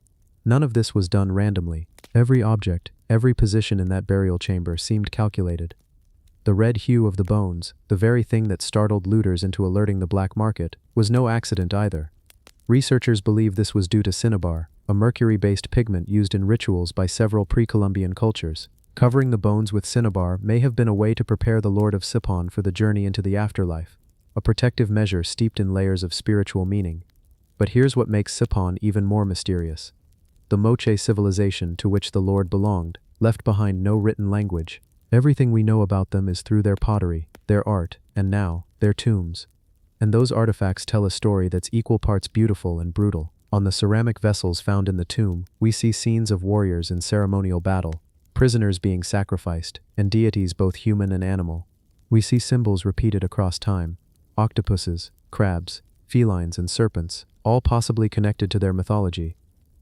None of this was done randomly. Every object, every position in that burial chamber seemed calculated. The red hue of the bones, the very thing that startled looters into alerting the black market, was no accident either. Researchers believe this was due to cinnabar, a mercury-based pigment used in rituals by several pre-Columbian cultures. Covering the bones with cinnabar may have been a way to prepare the Lord of Sipan for the journey into the afterlife, a protective measure steeped in layers of spiritual meaning. But here's what makes Sipan even more mysterious. The Moche civilization to which the Lord belonged left behind no written language. Everything we know about them is through their pottery, their art, and now, their tombs. And those artifacts tell a story that's equal parts beautiful and brutal. On the ceramic vessels found in the tomb, we see scenes of warriors in ceremonial battle, prisoners being sacrificed, and deities both human and animal. We see symbols repeated across time: octopuses, crabs, felines, and serpents, all possibly connected to their mythology.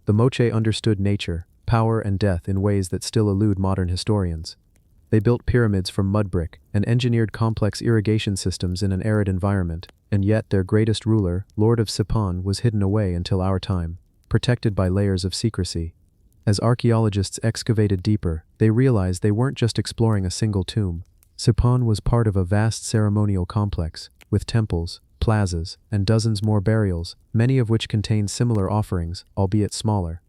The Moche understood nature, power and death in ways that still elude modern historians. They built pyramids from mud brick and engineered complex irrigation systems in an arid environment, and yet their greatest ruler, Lord of Sipan, was hidden away until our time, protected by layers of secrecy. As archaeologists excavated deeper, they realized they weren't just exploring a single tomb. Sipan was part of a vast ceremonial complex, with temples, plazas, and dozens more burials, many of which contained similar offerings, albeit smaller.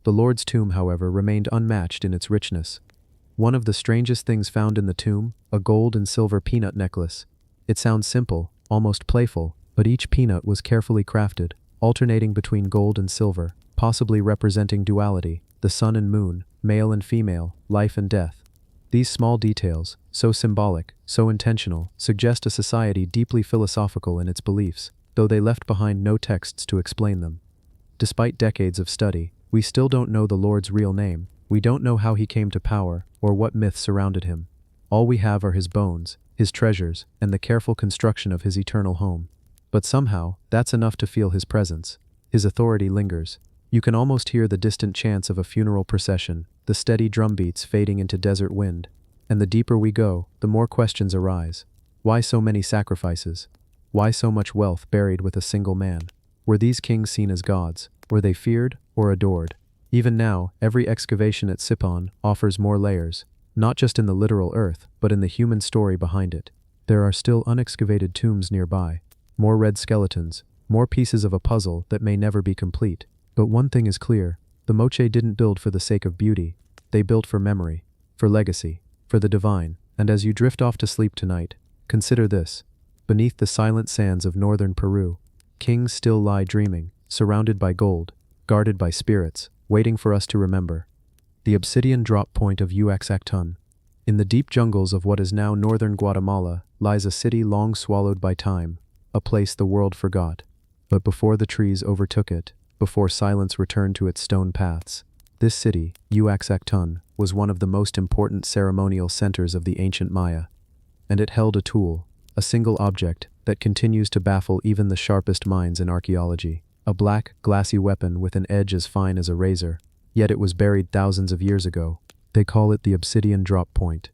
The Lord's tomb, however, remained unmatched in its richness. One of the strangest things found in the tomb, a gold and silver peanut necklace. It sounds simple, almost playful, but each peanut was carefully crafted, alternating between gold and silver, possibly representing duality, the sun and moon, male and female, life and death. These small details, so symbolic, so intentional, suggest a society deeply philosophical in its beliefs, though they left behind no texts to explain them. Despite decades of study, we still don't know the Lord's real name. We don't know how he came to power, or what myths surrounded him. All we have are his bones, his treasures, and the careful construction of his eternal home. But somehow, that's enough to feel his presence. His authority lingers. You can almost hear the distant chants of a funeral procession, the steady drumbeats fading into desert wind. And the deeper we go, the more questions arise. Why so many sacrifices? Why so much wealth buried with a single man? Were these kings seen as gods? Were they feared or adored? Even now, every excavation at Sipan offers more layers, not just in the literal earth, but in the human story behind it. There are still unexcavated tombs nearby, more red skeletons, more pieces of a puzzle that may never be complete. But one thing is clear, the Moche didn't build for the sake of beauty. They built for memory, for legacy, for the divine. And as you drift off to sleep tonight, consider this. Beneath the silent sands of northern Peru, kings still lie dreaming, surrounded by gold, guarded by spirits, waiting for us to remember. The obsidian drop point of Uxactun. In the deep jungles of what is now northern Guatemala lies a city long swallowed by time, a place the world forgot. But before the trees overtook it, before silence returned to its stone paths, this city, Uxactun, was one of the most important ceremonial centers of the ancient Maya. And it held a tool, a single object, that continues to baffle even the sharpest minds in archaeology. A black, glassy weapon with an edge as fine as a razor, yet it was buried thousands of years ago. They call it the obsidian drop point.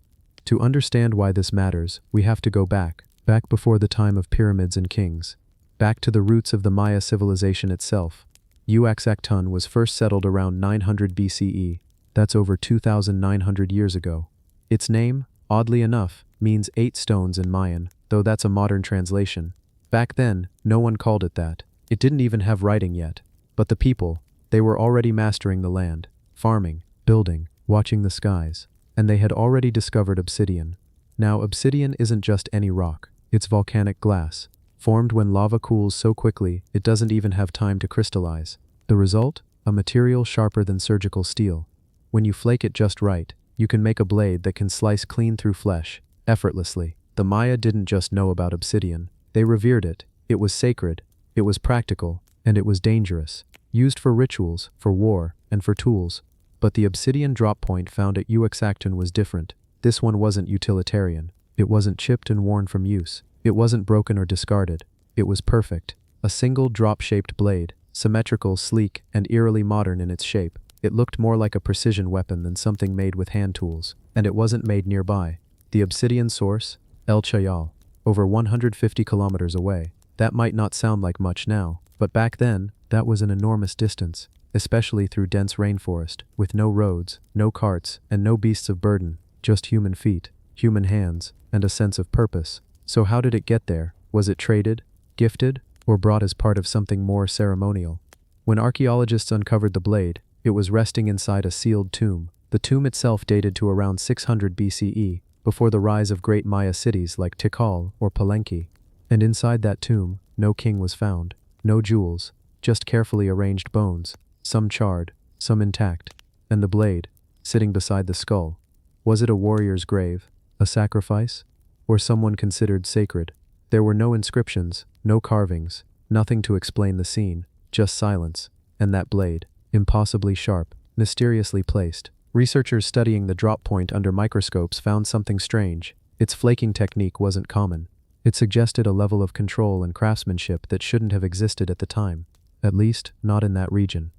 To understand why this matters, we have to go back before the time of pyramids and kings, back to the roots of the Maya civilization itself. Uxactun was first settled around 900 BCE, that's over 2,900 years ago. Its name, oddly enough, means 8 stones in Mayan, though that's a modern translation. Back then, no one called it that. It didn't even have writing yet. But the people, they were already mastering the land, farming, building, watching the skies. And they had already discovered obsidian. Now, obsidian isn't just any rock. It's volcanic glass, formed when lava cools so quickly it doesn't even have time to crystallize. The result? A material sharper than surgical steel. When you flake it just right, you can make a blade that can slice clean through flesh, effortlessly. The Maya didn't just know about obsidian. They revered it. It was sacred. It was practical, and it was dangerous, used for rituals, for war, and for tools. But the obsidian drop point found at Uxactun was different. This one wasn't utilitarian. It wasn't chipped and worn from use. It wasn't broken or discarded. It was perfect. A single drop-shaped blade, symmetrical, sleek, and eerily modern in its shape. It looked more like a precision weapon than something made with hand tools. And it wasn't made nearby. The obsidian source? El Chayal, over 150 kilometers away. That might not sound like much now, but back then, that was an enormous distance, especially through dense rainforest, with no roads, no carts, and no beasts of burden, just human feet, human hands, and a sense of purpose. So how did it get there? Was it traded, gifted, or brought as part of something more ceremonial? When archaeologists uncovered the blade, it was resting inside a sealed tomb. The tomb itself dated to around 600 BCE, before the rise of great Maya cities like Tikal or Palenque. And inside that tomb, no king was found, no jewels, just carefully arranged bones, some charred, some intact, and the blade, sitting beside the skull. Was it a warrior's grave, a sacrifice, or someone considered sacred? There were no inscriptions, no carvings, nothing to explain the scene, just silence, and that blade, impossibly sharp, mysteriously placed. Researchers studying the drop point under microscopes found something strange. Its flaking technique wasn't common. It suggested a level of control and craftsmanship that shouldn't have existed at the time, at least not in that region.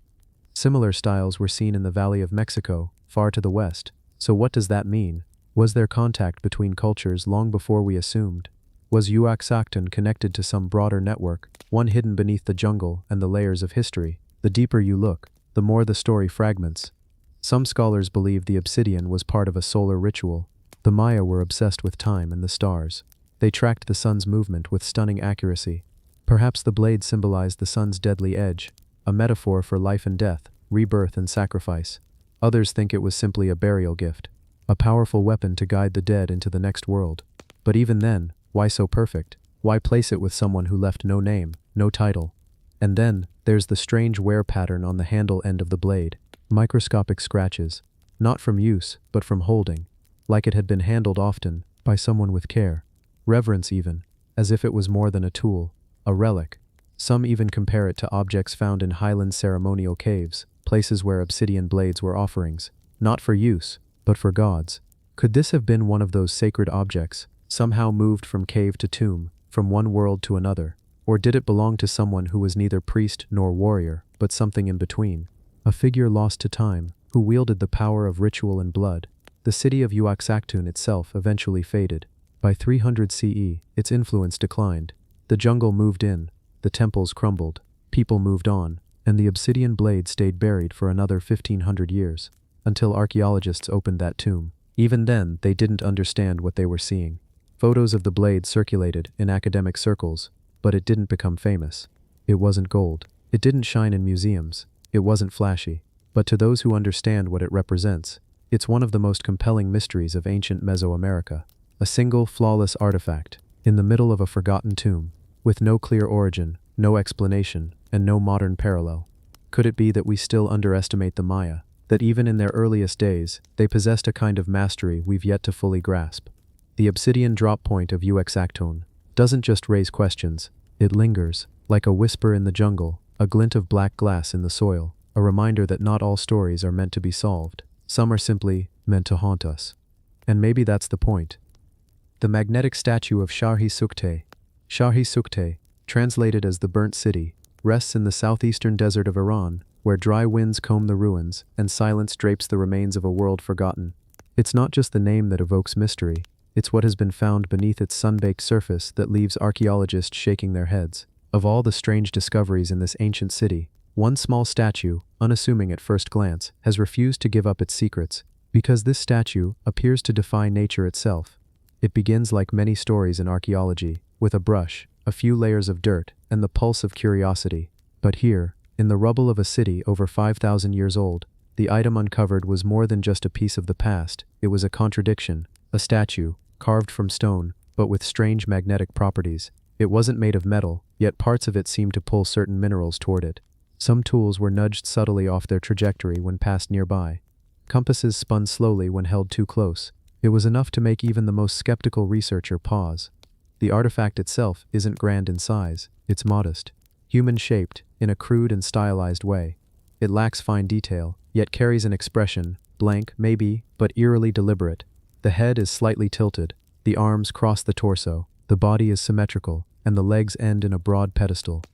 Similar styles were seen in the Valley of Mexico, far to the west. So what does that mean? Was there contact between cultures long before we assumed? Was Uaxactun connected to some broader network, one hidden beneath the jungle and the layers of history? The deeper you look, the more the story fragments. Some scholars believe the obsidian was part of a solar ritual. The Maya were obsessed with time and the stars. They tracked the sun's movement with stunning accuracy. Perhaps the blade symbolized the sun's deadly edge, a metaphor for life and death, rebirth and sacrifice. Others think it was simply a burial gift, a powerful weapon to guide the dead into the next world. But even then, why so perfect? Why place it with someone who left no name, no title? And then, there's the strange wear pattern on the handle end of the blade. Microscopic scratches, not from use, but from holding, like it had been handled often, by someone with care. Reverence even, as if it was more than a tool, a relic. Some even compare it to objects found in highland ceremonial caves, places where obsidian blades were offerings, not for use, but for gods. Could this have been one of those sacred objects, somehow moved from cave to tomb, from one world to another? Or did it belong to someone who was neither priest nor warrior, but something in between? A figure lost to time, who wielded the power of ritual and blood. The city of Uaxactun itself eventually faded. By 300 CE, its influence declined. The jungle moved in, the temples crumbled, people moved on, and the obsidian blade stayed buried for another 1500 years, until archaeologists opened that tomb. Even then, they didn't understand what they were seeing. Photos of the blade circulated in academic circles, but it didn't become famous. It wasn't gold. It didn't shine in museums. It wasn't flashy. But to those who understand what it represents, it's one of the most compelling mysteries of ancient Mesoamerica. A single, flawless artifact, in the middle of a forgotten tomb, with no clear origin, no explanation, and no modern parallel. Could it be that we still underestimate the Maya, that even in their earliest days, they possessed a kind of mastery we've yet to fully grasp? The obsidian drop point of Uaxactun doesn't just raise questions, it lingers, like a whisper in the jungle, a glint of black glass in the soil, a reminder that not all stories are meant to be solved. Some are simply meant to haunt us. And maybe that's the point. The magnetic statue of Shahi Sukte. Shahi Sukte, translated as the Burnt City, rests in the southeastern desert of Iran, where dry winds comb the ruins and silence drapes the remains of a world forgotten. It's not just the name that evokes mystery, it's what has been found beneath its sun-baked surface that leaves archaeologists shaking their heads. Of all the strange discoveries in this ancient city, one small statue, unassuming at first glance, has refused to give up its secrets, because this statue appears to defy nature itself. It begins like many stories in archaeology, with a brush, a few layers of dirt, and the pulse of curiosity. But here, in the rubble of a city over 5,000 years old, the item uncovered was more than just a piece of the past. It was a contradiction, a statue, carved from stone, but with strange magnetic properties. It wasn't made of metal, yet parts of it seemed to pull certain minerals toward it. Some tools were nudged subtly off their trajectory when passed nearby. Compasses spun slowly when held too close. It was enough to make even the most skeptical researcher pause. The artifact itself isn't grand in size, it's modest, human-shaped, in a crude and stylized way. It lacks fine detail, yet carries an expression, blank, maybe, but eerily deliberate. The head is slightly tilted, the arms cross the torso, the body is symmetrical, and the legs end in a broad pedestal.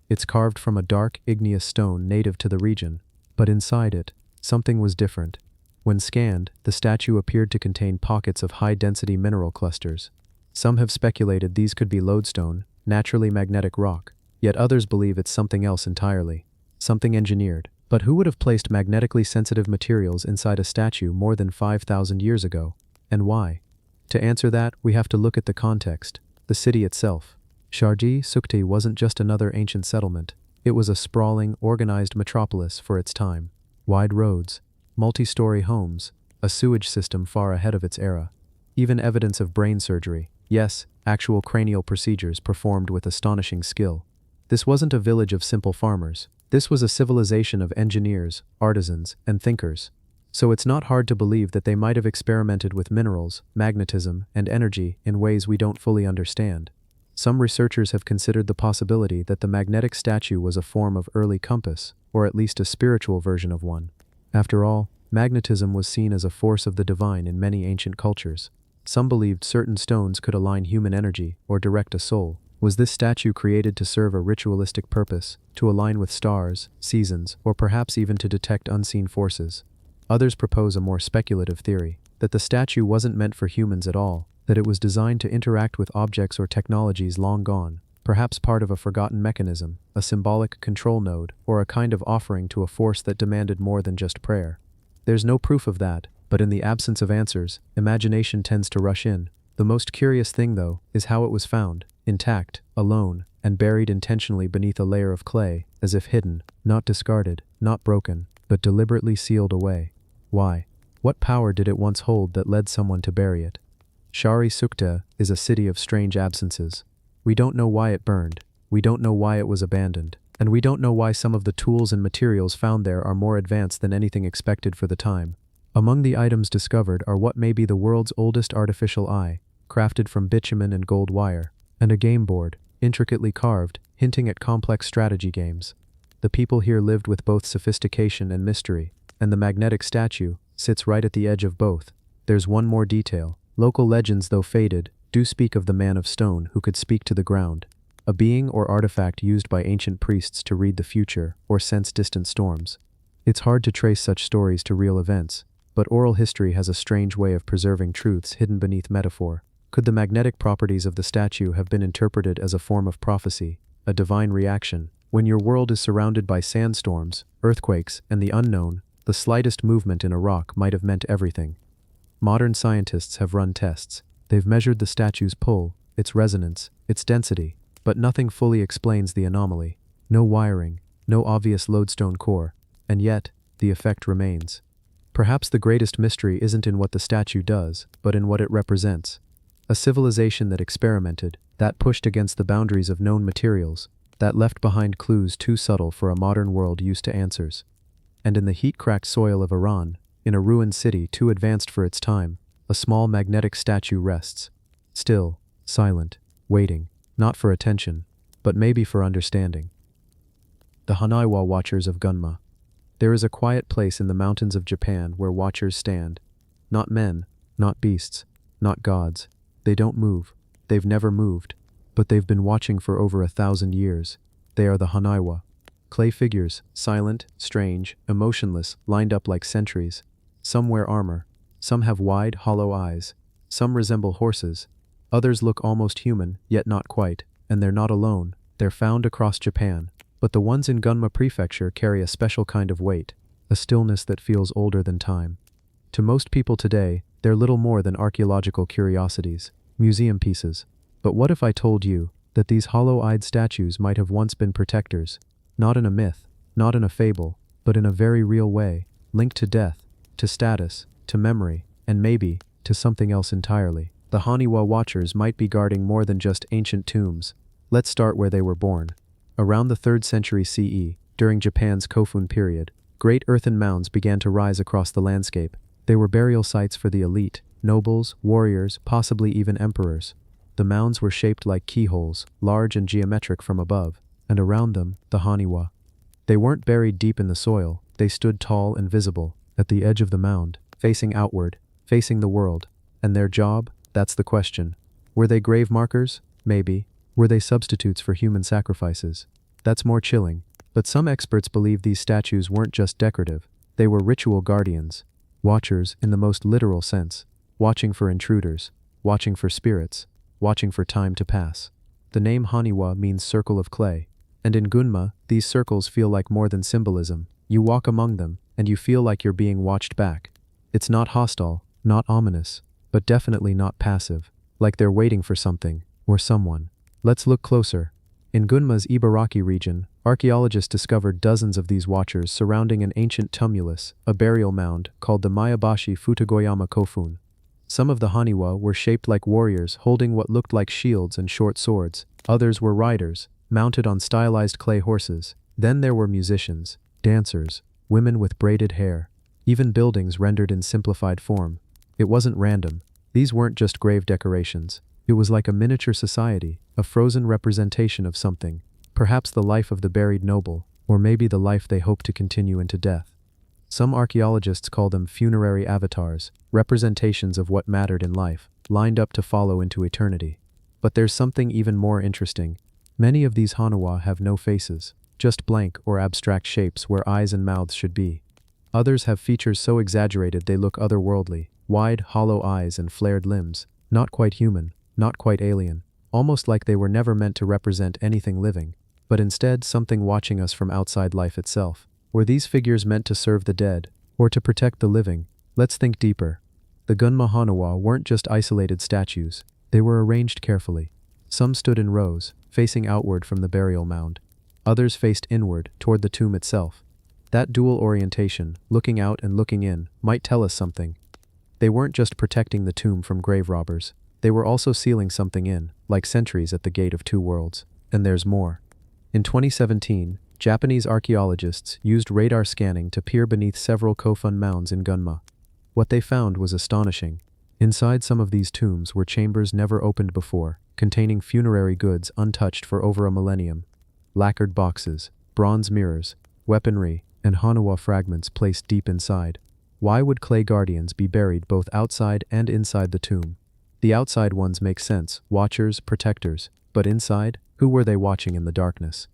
It's carved from a dark, igneous stone native to the region, but inside it, something was different. When scanned, the statue appeared to contain pockets of high-density mineral clusters. Some have speculated these could be lodestone, naturally magnetic rock, yet others believe it's something else entirely, something engineered. But who would have placed magnetically sensitive materials inside a statue more than 5,000 years ago? And why? To answer that, we have to look at the context, the city itself. Shahi Sukte wasn't just another ancient settlement. It was a sprawling, organized metropolis for its time. Wide roads, multi-story homes, a sewage system far ahead of its era. Even evidence of brain surgery. Yes, actual cranial procedures performed with astonishing skill. This wasn't a village of simple farmers. This was a civilization of engineers, artisans, and thinkers. So it's not hard to believe that they might have experimented with minerals, magnetism, and energy in ways we don't fully understand. Some researchers have considered the possibility that the magnetic statue was a form of early compass, or at least a spiritual version of one. After all, magnetism was seen as a force of the divine in many ancient cultures. Some believed certain stones could align human energy or direct a soul. Was this statue created to serve a ritualistic purpose, to align with stars, seasons, or perhaps even to detect unseen forces? Others propose a more speculative theory, that the statue wasn't meant for humans at all, that it was designed to interact with objects or technologies long gone, perhaps part of a forgotten mechanism, a symbolic control node, or a kind of offering to a force that demanded more than just prayer. There's no proof of that, but in the absence of answers, imagination tends to rush in. The most curious thing, though, is how it was found, intact, alone, and buried intentionally beneath a layer of clay, as if hidden, not discarded, not broken, but deliberately sealed away. Why? What power did it once hold that led someone to bury it? Shari Sukta is a city of strange absences. We don't know why it burned, we don't know why it was abandoned, and we don't know why some of the tools and materials found there are more advanced than anything expected for the time. Among the items discovered are what may be the world's oldest artificial eye, crafted from bitumen and gold wire, and a game board, intricately carved, hinting at complex strategy games. The people here lived with both sophistication and mystery, and the magnetic statue sits right at the edge of both. There's one more detail. Local legends, though faded, do speak of the man of stone who could speak to the ground, a being or artifact used by ancient priests to read the future or sense distant storms. It's hard to trace such stories to real events, but oral history has a strange way of preserving truths hidden beneath metaphor. Could the magnetic properties of the statue have been interpreted as a form of prophecy, a divine reaction? When your world is surrounded by sandstorms, earthquakes, and the unknown, the slightest movement in a rock might have meant everything. Modern scientists have run tests. They've measured the statue's pull, its resonance, its density, but nothing fully explains the anomaly. No wiring, no obvious lodestone core, and yet, the effect remains. Perhaps the greatest mystery isn't in what the statue does, but in what it represents. A civilization that experimented, that pushed against the boundaries of known materials, that left behind clues too subtle for a modern world used to answers. And in the heat-cracked soil of Iran, in a ruined city too advanced for its time, a small magnetic statue rests. Still, silent, waiting, not for attention, but maybe for understanding. The Hanaiwa Watchers of Gunma. There is a quiet place in the mountains of Japan where watchers stand. Not men, not beasts, not gods. They don't move. They've never moved. But they've been watching for over 1,000 years. They are the Hanaiwa. Clay figures, silent, strange, emotionless, lined up like sentries. Some wear armor. Some have wide, hollow eyes. Some resemble horses. Others look almost human, yet not quite. And they're not alone. They're found across Japan. But the ones in Gunma Prefecture carry a special kind of weight, a stillness that feels older than time. To most people today, they're little more than archaeological curiosities, museum pieces. But what if I told you that these hollow-eyed statues might have once been protectors, not in a myth, not in a fable, but in a very real way, linked to death, to status, to memory, and maybe to something else entirely? The Hanaiwa Watchers might be guarding more than just ancient tombs. Let's start where they were born. Around the 3rd century CE, during Japan's Kofun period, great earthen mounds began to rise across the landscape. They were burial sites for the elite, nobles, warriors, possibly even emperors. The mounds were shaped like keyholes, large and geometric from above, and around them, the Hanaiwa. They weren't buried deep in the soil, they stood tall and visible, at the edge of the mound, facing outward, facing the world. And their job? That's the question. Were they grave markers? Maybe. Were they substitutes for human sacrifices? That's more chilling. But some experts believe these statues weren't just decorative, they were ritual guardians. Watchers in the most literal sense, watching for intruders, watching for spirits, watching for time to pass. The name Hanaiwa means circle of clay, and in Gunma, these circles feel like more than symbolism. You walk among them, and you feel like you're being watched back. It's not hostile, not ominous, but definitely not passive, like they're waiting for something, or someone. Let's look closer. In Gunma's Ibaraki region, archaeologists discovered dozens of these watchers surrounding an ancient tumulus, a burial mound, called the Mayabashi Futagoyama Kofun. Some of the Hanaiwa were shaped like warriors holding what looked like shields and short swords. Others were riders, mounted on stylized clay horses. Then there were musicians, dancers, women with braided hair, even buildings rendered in simplified form. It wasn't random. These weren't just grave decorations. It was like a miniature society, a frozen representation of something, perhaps the life of the buried noble, or maybe the life they hoped to continue into death. Some archaeologists call them funerary avatars, representations of what mattered in life, lined up to follow into eternity. But there's something even more interesting. Many of these Hanawa have no faces, just blank or abstract shapes where eyes and mouths should be. Others have features so exaggerated they look otherworldly, wide, hollow eyes and flared limbs, not quite human, not quite alien, almost like they were never meant to represent anything living, but instead something watching us from outside life itself. Were these figures meant to serve the dead, or to protect the living? Let's think deeper. The Gunma Hanawa weren't just isolated statues, they were arranged carefully. Some stood in rows, facing outward from the burial mound. Others faced inward, toward the tomb itself. That dual orientation, looking out and looking in, might tell us something. They weren't just protecting the tomb from grave robbers, they were also sealing something in, like sentries at the gate of two worlds. And there's more. In 2017, Japanese archaeologists used radar scanning to peer beneath several Kofun mounds in Gunma. What they found was astonishing. Inside some of these tombs were chambers never opened before, containing funerary goods untouched for over a millennium. Lacquered boxes, bronze mirrors, weaponry, and Hanawa fragments placed deep inside. Why would clay guardians be buried both outside and inside the tomb? The outside ones make sense, watchers, protectors, but inside, who were they watching in the darkness?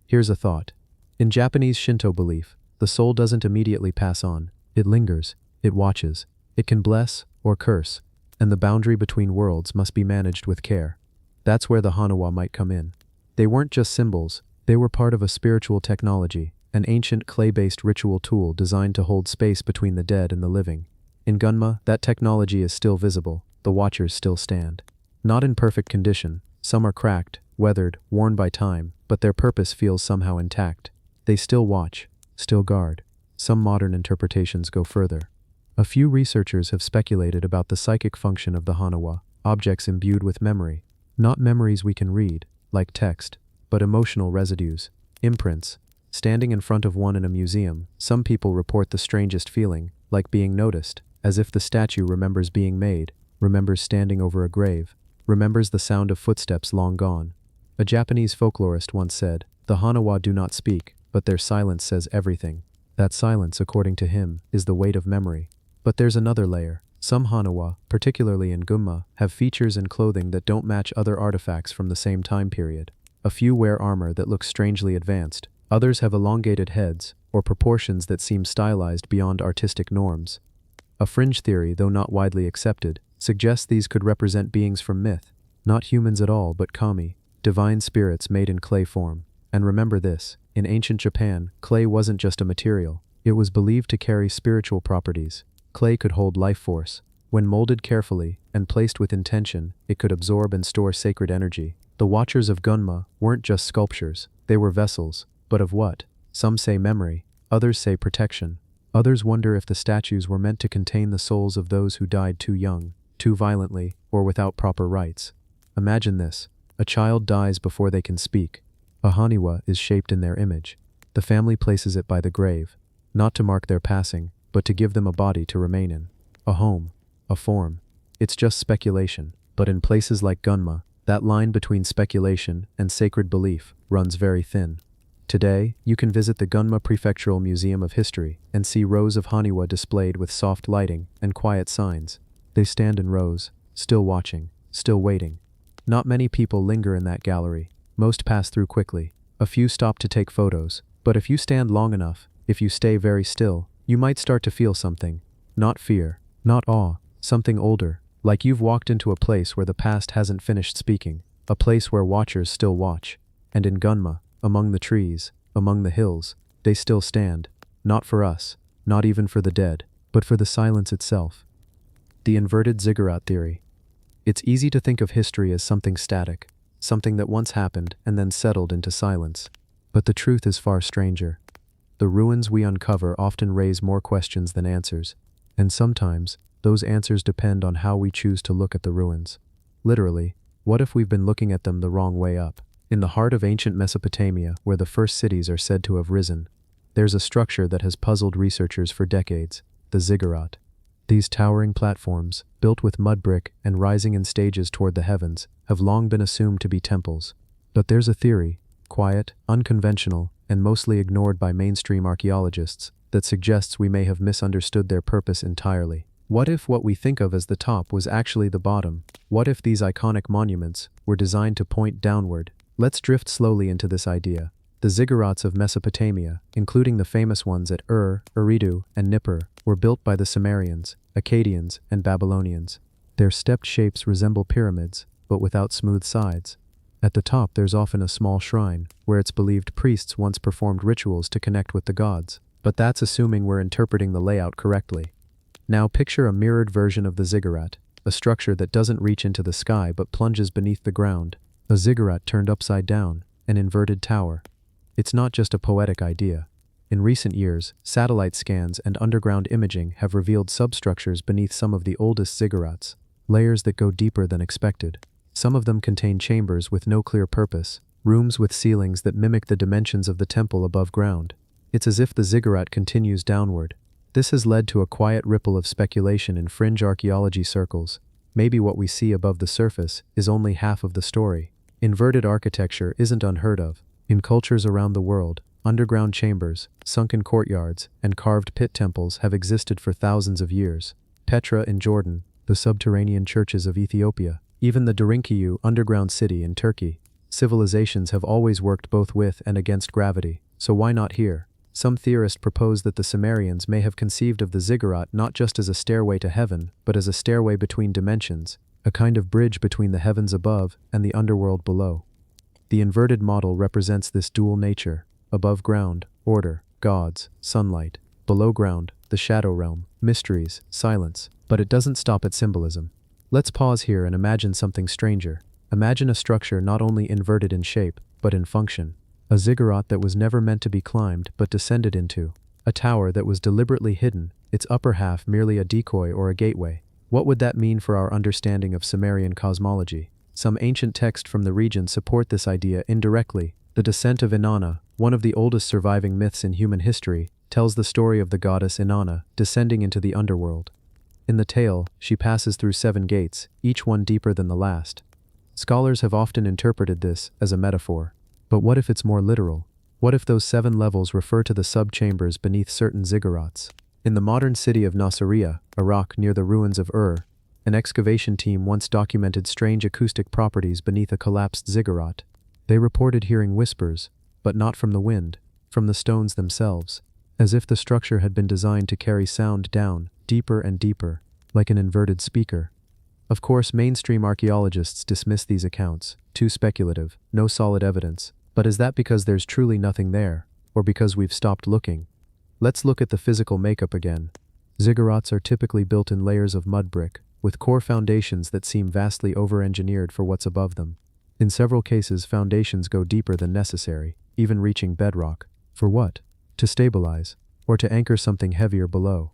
Here's a thought. In Japanese Shinto belief, the soul doesn't immediately pass on, it lingers, it watches, it can bless or curse, and the boundary between worlds must be managed with care. That's where the Hanawa might come in. They weren't just symbols, they were part of a spiritual technology, an ancient clay-based ritual tool designed to hold space between the dead and the living. In Gunma, that technology is still visible, the watchers still stand. Not in perfect condition, some are cracked, weathered, worn by time, but their purpose feels somehow intact. They still watch, still guard. Some modern interpretations go further. A few researchers have speculated about the psychic function of the Hanawa, objects imbued with memory. Not memories we can read, like text, but emotional residues, imprints. Standing in front of one in a museum, some people report the strangest feeling, like being noticed, as if the statue remembers being made, remembers standing over a grave, remembers the sound of footsteps long gone. A Japanese folklorist once said, "The Hanawa do not speak, but their silence says everything." That silence, according to him, is the weight of memory. But there's another layer. Some Hanawa, particularly in Gunma, have features and clothing that don't match other artifacts from the same time period. A few wear armor that looks strangely advanced. Others have elongated heads, or proportions that seem stylized beyond artistic norms. A fringe theory, though not widely accepted, suggests these could represent beings from myth, not humans at all but kami, divine spirits made in clay form. And remember this, in ancient Japan, clay wasn't just a material, it was believed to carry spiritual properties. Clay could hold life force. When molded carefully, and placed with intention, it could absorb and store sacred energy. The Watchers of Gunma weren't just sculptures, they were vessels. But of what? Some say memory, others say protection. Others wonder if the statues were meant to contain the souls of those who died too young, too violently, or without proper rites. Imagine this. A child dies before they can speak. A Haniwa is shaped in their image. The family places it by the grave, not to mark their passing, but to give them a body to remain in. A home, a form. It's just speculation, but in places like Gunma, that line between speculation and sacred belief runs very thin. Today, you can visit the Gunma Prefectural Museum of History and see rows of Haniwa displayed with soft lighting and quiet signs. They stand in rows, still watching, still waiting. Not many people linger in that gallery. Most pass through quickly. A few stop to take photos, but if you stand long enough, if you stay very still, you might start to feel something. Not fear, not awe, something older, like you've walked into a place where the past hasn't finished speaking, a place where watchers still watch. And in Gunma, among the trees, among the hills, they still stand, not for us, not even for the dead, but for the silence itself. The inverted ziggurat theory. It's easy to think of history as something static, something that once happened and then settled into silence. But the truth is far stranger. The ruins we uncover often raise more questions than answers, and sometimes, those answers depend on how we choose to look at the ruins. Literally, what if we've been looking at them the wrong way up? In the heart of ancient Mesopotamia, where the first cities are said to have risen, there's a structure that has puzzled researchers for decades, the ziggurat. These towering platforms, built with mud brick and rising in stages toward the heavens, have long been assumed to be temples. But there's a theory, quiet, unconventional, and mostly ignored by mainstream archaeologists, that suggests we may have misunderstood their purpose entirely. What if what we think of as the top was actually the bottom? What if these iconic monuments were designed to point downward? Let's drift slowly into this idea. The ziggurats of Mesopotamia, including the famous ones at Eridu, and Nippur, were built by the Sumerians, Akkadians, and Babylonians. Their stepped shapes resemble pyramids, but without smooth sides. At the top there's often a small shrine, where it's believed priests once performed rituals to connect with the gods. But that's assuming we're interpreting the layout correctly. Now picture a mirrored version of the ziggurat, a structure that doesn't reach into the sky but plunges beneath the ground. A ziggurat turned upside down, an inverted tower. It's not just a poetic idea. In recent years, satellite scans and underground imaging have revealed substructures beneath some of the oldest ziggurats, layers that go deeper than expected. Some of them contain chambers with no clear purpose, rooms with ceilings that mimic the dimensions of the temple above ground. It's as if the ziggurat continues downward. This has led to a quiet ripple of speculation in fringe archaeology circles. Maybe what we see above the surface is only half of the story. Inverted architecture isn't unheard of. In cultures around the world, underground chambers, sunken courtyards, and carved pit temples have existed for thousands of years. Petra in Jordan, the subterranean churches of Ethiopia, even the Derinkuyu underground city in Turkey. Civilizations have always worked both with and against gravity, so why not here? Some theorists propose that the Sumerians may have conceived of the ziggurat not just as a stairway to heaven, but as a stairway between dimensions, a kind of bridge between the heavens above and the underworld below. The inverted model represents this dual nature: above ground, order, gods, sunlight; below ground, the shadow realm, mysteries, silence. But it doesn't stop at symbolism. Let's pause here and imagine something stranger. Imagine a structure not only inverted in shape, but in function. A ziggurat that was never meant to be climbed but descended into. A tower that was deliberately hidden, its upper half merely a decoy or a gateway. What would that mean for our understanding of Sumerian cosmology? Some ancient texts from the region support this idea indirectly. The descent of Inanna, one of the oldest surviving myths in human history, tells the story of the goddess Inanna descending into the underworld. In the tale, she passes through 7 gates, each one deeper than the last. Scholars have often interpreted this as a metaphor. But what if it's more literal? What if those 7 levels refer to the sub-chambers beneath certain ziggurats? In the modern city of Nasiriyah, Iraq, near the ruins of an excavation team once documented strange acoustic properties beneath a collapsed ziggurat. They reported hearing whispers, but not from the wind, from the stones themselves, as if the structure had been designed to carry sound down, deeper and deeper, like an inverted speaker. Of course, mainstream archaeologists dismiss these accounts, too speculative, no solid evidence. But is that because there's truly nothing there, or because we've stopped looking? Let's look at the physical makeup again. Ziggurats are typically built in layers of mud brick, with core foundations that seem vastly over-engineered for what's above them. In several cases, foundations go deeper than necessary, even reaching bedrock. For what? To stabilize, or to anchor something heavier below.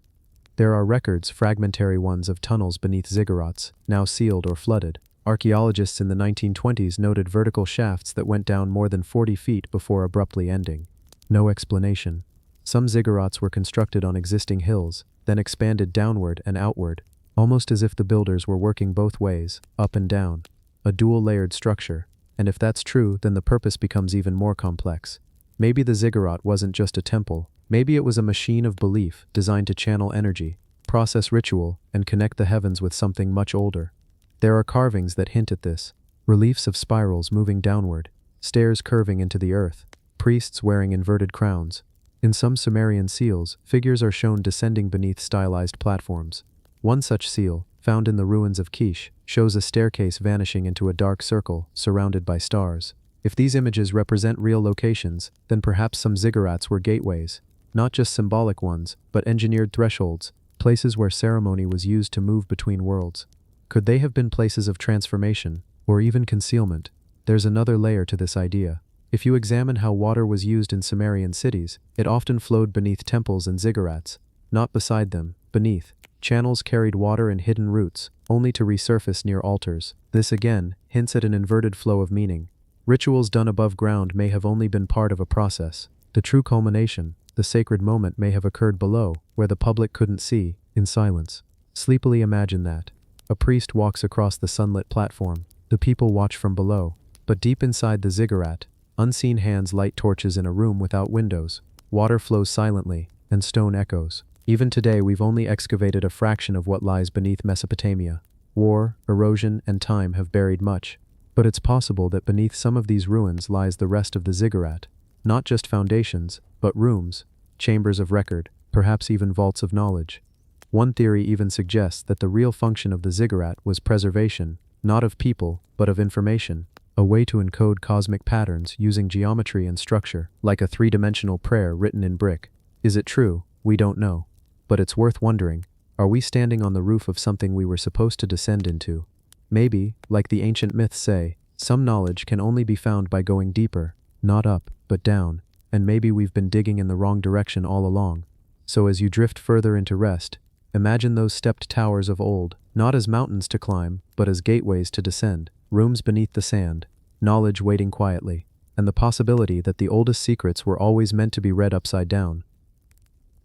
There are records, fragmentary ones, of tunnels beneath ziggurats, now sealed or flooded. Archaeologists in the 1920s noted vertical shafts that went down more than 40 feet before abruptly ending. No explanation. Some ziggurats were constructed on existing hills, then expanded downward and outward, almost as if the builders were working both ways, up and down. A dual-layered structure, and if that's true, then the purpose becomes even more complex. Maybe the ziggurat wasn't just a temple, maybe it was a machine of belief designed to channel energy, process ritual, and connect the heavens with something much older. There are carvings that hint at this, reliefs of spirals moving downward, stairs curving into the earth, priests wearing inverted crowns. In some Sumerian seals, figures are shown descending beneath stylized platforms. One such seal, found in the ruins of Kish, shows a staircase vanishing into a dark circle surrounded by stars. If these images represent real locations, then perhaps some ziggurats were gateways, not just symbolic ones, but engineered thresholds, places where ceremony was used to move between worlds. Could they have been places of transformation, or even concealment? There's another layer to this idea. If you examine how water was used in Sumerian cities, it often flowed beneath temples and ziggurats, not beside them, beneath. Channels carried water in hidden routes, only to resurface near altars. This again hints at an inverted flow of meaning. Rituals done above ground may have only been part of a process. The true culmination, the sacred moment, may have occurred below, where the public couldn't see, in silence. Sleepily imagine that. A priest walks across the sunlit platform. The people watch from below. But deep inside the ziggurat, unseen hands light torches in a room without windows. Water flows silently, and stone echoes. Even today, we've only excavated a fraction of what lies beneath Mesopotamia. War, erosion, and time have buried much. But it's possible that beneath some of these ruins lies the rest of the ziggurat. Not just foundations, but rooms, chambers of record, perhaps even vaults of knowledge. One theory even suggests that the real function of the ziggurat was preservation, not of people, but of information, a way to encode cosmic patterns using geometry and structure, like a three-dimensional prayer written in brick. Is it true? We don't know. But it's worth wondering, are we standing on the roof of something we were supposed to descend into? Maybe, like the ancient myths say, some knowledge can only be found by going deeper, not up, but down, and maybe we've been digging in the wrong direction all along. So as you drift further into rest, imagine those stepped towers of old, not as mountains to climb, but as gateways to descend, rooms beneath the sand, knowledge waiting quietly, and the possibility that the oldest secrets were always meant to be read upside down.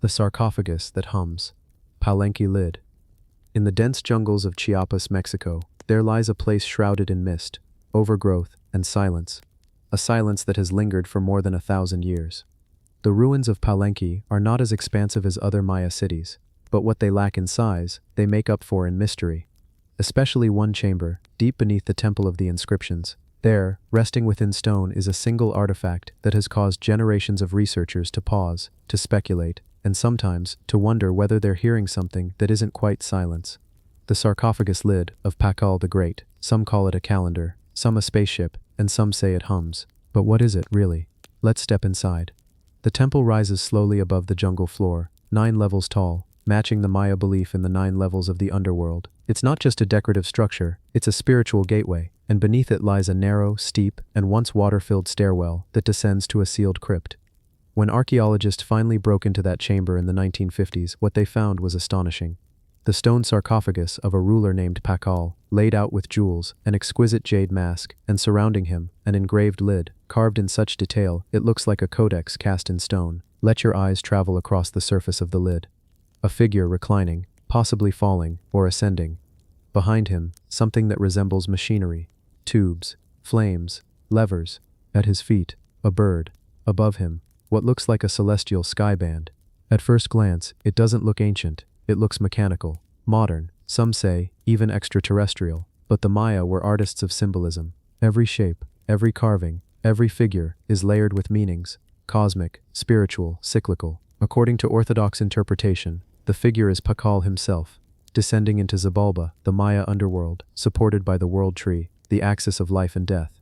The sarcophagus that hums. Palenque lid. In the dense jungles of Chiapas, Mexico, there lies a place shrouded in mist, overgrowth, and silence. A silence that has lingered for more than 1,000 years. The ruins of Palenque are not as expansive as other Maya cities, but what they lack in size, they make up for in mystery. Especially one chamber, deep beneath the Temple of the Inscriptions. There, resting within stone, is a single artifact that has caused generations of researchers to pause, to speculate, and sometimes to wonder whether they're hearing something that isn't quite silence. The sarcophagus lid of Pakal the Great. Some call it a calendar, some a spaceship, and some say it hums. But what is it, really? Let's step inside. The temple rises slowly above the jungle floor, 9 levels tall, matching the Maya belief in the 9 levels of the underworld. It's not just a decorative structure, it's a spiritual gateway, and beneath it lies a narrow, steep, and once water-filled stairwell that descends to a sealed crypt. When archaeologists finally broke into that chamber in the 1950s, what they found was astonishing. The stone sarcophagus of a ruler named Pakal, laid out with jewels, an exquisite jade mask, and surrounding him, an engraved lid, carved in such detail it looks like a codex cast in stone. Let your eyes travel across the surface of the lid. A figure reclining, possibly falling, or ascending. Behind him, something that resembles machinery. Tubes, flames, levers. At his feet, a bird. Above him, what looks like a celestial sky band. At first glance, it doesn't look ancient, it looks mechanical, modern, some say, even extraterrestrial. But the Maya were artists of symbolism. Every shape, every carving, every figure is layered with meanings, cosmic, spiritual, cyclical. According to Orthodox interpretation, the figure is Pakal himself, descending into Xibalba, the Maya underworld, supported by the world tree, the axis of life and death.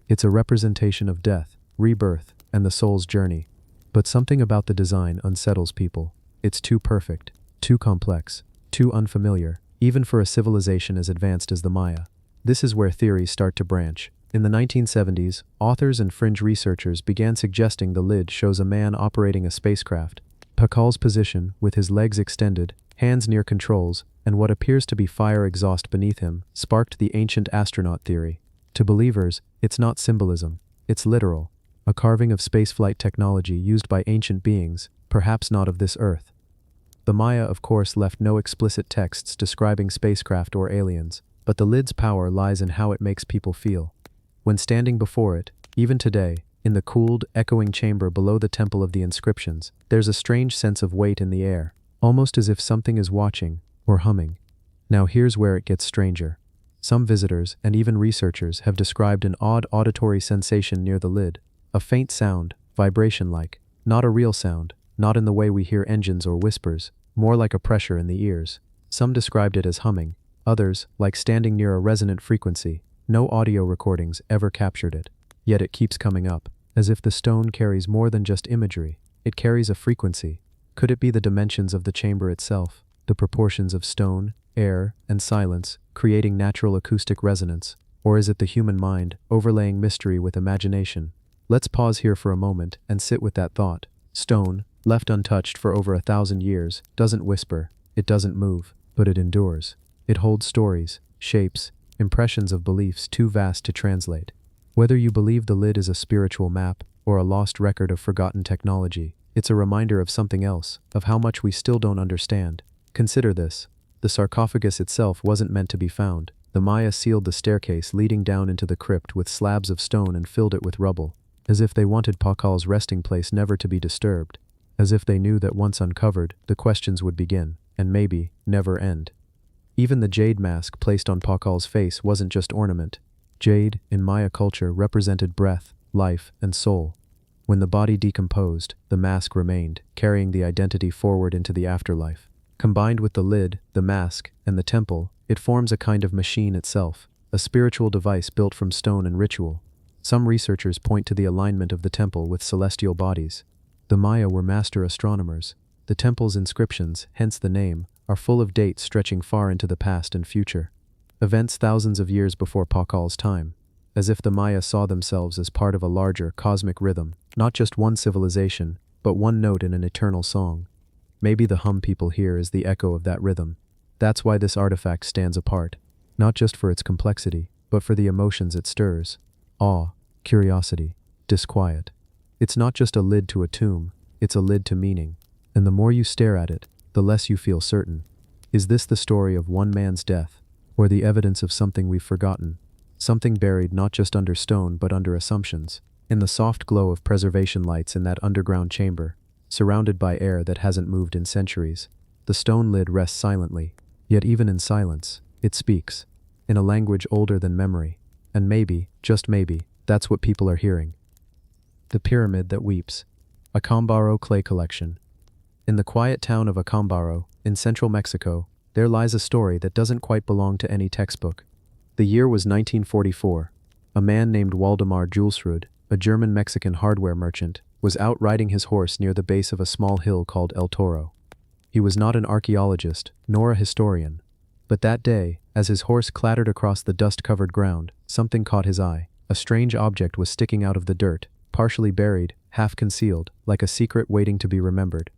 It's a representation of death, rebirth, and the soul's journey. But something about the design unsettles people. It's too perfect, too complex, too unfamiliar, even for a civilization as advanced as the Maya. This is where theories start to branch. In the 1970s, authors and fringe researchers began suggesting the lid shows a man operating a spacecraft. Pakal's position, with his legs extended, hands near controls, and what appears to be fire exhaust beneath him, sparked the ancient astronaut theory. To believers, it's not symbolism, it's literal. A carving of spaceflight technology used by ancient beings, perhaps not of this Earth. The Maya, of course, left no explicit texts describing spacecraft or aliens, but the lid's power lies in how it makes people feel. When standing before it, even today, in the cooled, echoing chamber below the Temple of the Inscriptions, there's a strange sense of weight in the air, almost as if something is watching, or humming. Now here's where it gets stranger. Some visitors, and even researchers, have described an odd auditory sensation near the lid. A faint sound, vibration-like, not a real sound, not in the way we hear engines or whispers, more like a pressure in the ears. Some described it as humming, others, like standing near a resonant frequency. No audio recordings ever captured it. Yet it keeps coming up, as if the stone carries more than just imagery. It carries a frequency. Could it be the dimensions of the chamber itself, the proportions of stone, air, and silence, creating natural acoustic resonance? Or is it the human mind, overlaying mystery with imagination? Let's pause here for a moment and sit with that thought. Stone, left untouched for over 1,000 years, doesn't whisper, it doesn't move, but it endures. It holds stories, shapes, impressions of beliefs too vast to translate. Whether you believe the lid is a spiritual map or a lost record of forgotten technology, it's a reminder of something else, of how much we still don't understand. Consider this. The sarcophagus itself wasn't meant to be found. The Maya sealed the staircase leading down into the crypt with slabs of stone and filled it with rubble, as if they wanted Pakal's resting place never to be disturbed. as if they knew that once uncovered, the questions would begin, and maybe never end. Even the jade mask placed on Pakal's face wasn't just ornament. Jade, in Maya culture, represented breath, life, and soul. When the body decomposed, the mask remained, carrying the identity forward into the afterlife. Combined with the lid, the mask, and the temple, it forms a kind of machine itself, a spiritual device built from stone and ritual. Some researchers point to the alignment of the temple with celestial bodies. The Maya were master astronomers. The temple's inscriptions, hence the name, are full of dates stretching far into the past and future. Events thousands of years before Pakal's time, as if the Maya saw themselves as part of a larger cosmic rhythm, not just one civilization, but one note in an eternal song. Maybe the hum people hear is the echo of that rhythm. That's why this artifact stands apart, not just for its complexity, but for the emotions it stirs. Awe, curiosity, disquiet. It's not just a lid to a tomb, it's a lid to meaning. And the more you stare at it, the less you feel certain. Is this the story of one man's death, or the evidence of something we've forgotten? Something buried not just under stone but under assumptions. In the soft glow of preservation lights in that underground chamber, surrounded by air that hasn't moved in centuries, the stone lid rests silently. Yet even in silence, it speaks, in a language older than memory. And maybe, just maybe, that's what people are hearing. The Pyramid That Weeps. Acámbaro Clay Collection. In the quiet town of Acámbaro, in central Mexico, there lies a story that doesn't quite belong to any textbook. The year was 1944. A man named Waldemar Julsrud, a German-Mexican hardware merchant, was out riding his horse near the base of a small hill called El Toro. He was not an archaeologist, nor a historian. But that day, as his horse clattered across the dust-covered ground, something caught his eye. A strange object was sticking out of the dirt, partially buried, half concealed, like a secret waiting to be remembered.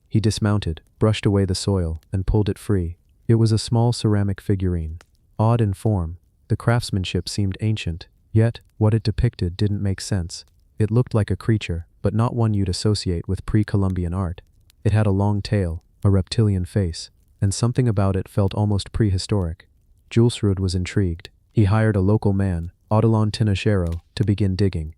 He dismounted, brushed away the soil, and pulled it free. It was a small ceramic figurine. Odd in form, the craftsmanship seemed ancient, yet what it depicted didn't make sense. It looked like a creature, but not one you'd associate with pre-Columbian art. It had a long tail, a reptilian face, and something about it felt almost prehistoric. Julsrud was intrigued. He hired a local man, Odilon Tinajero, to begin digging.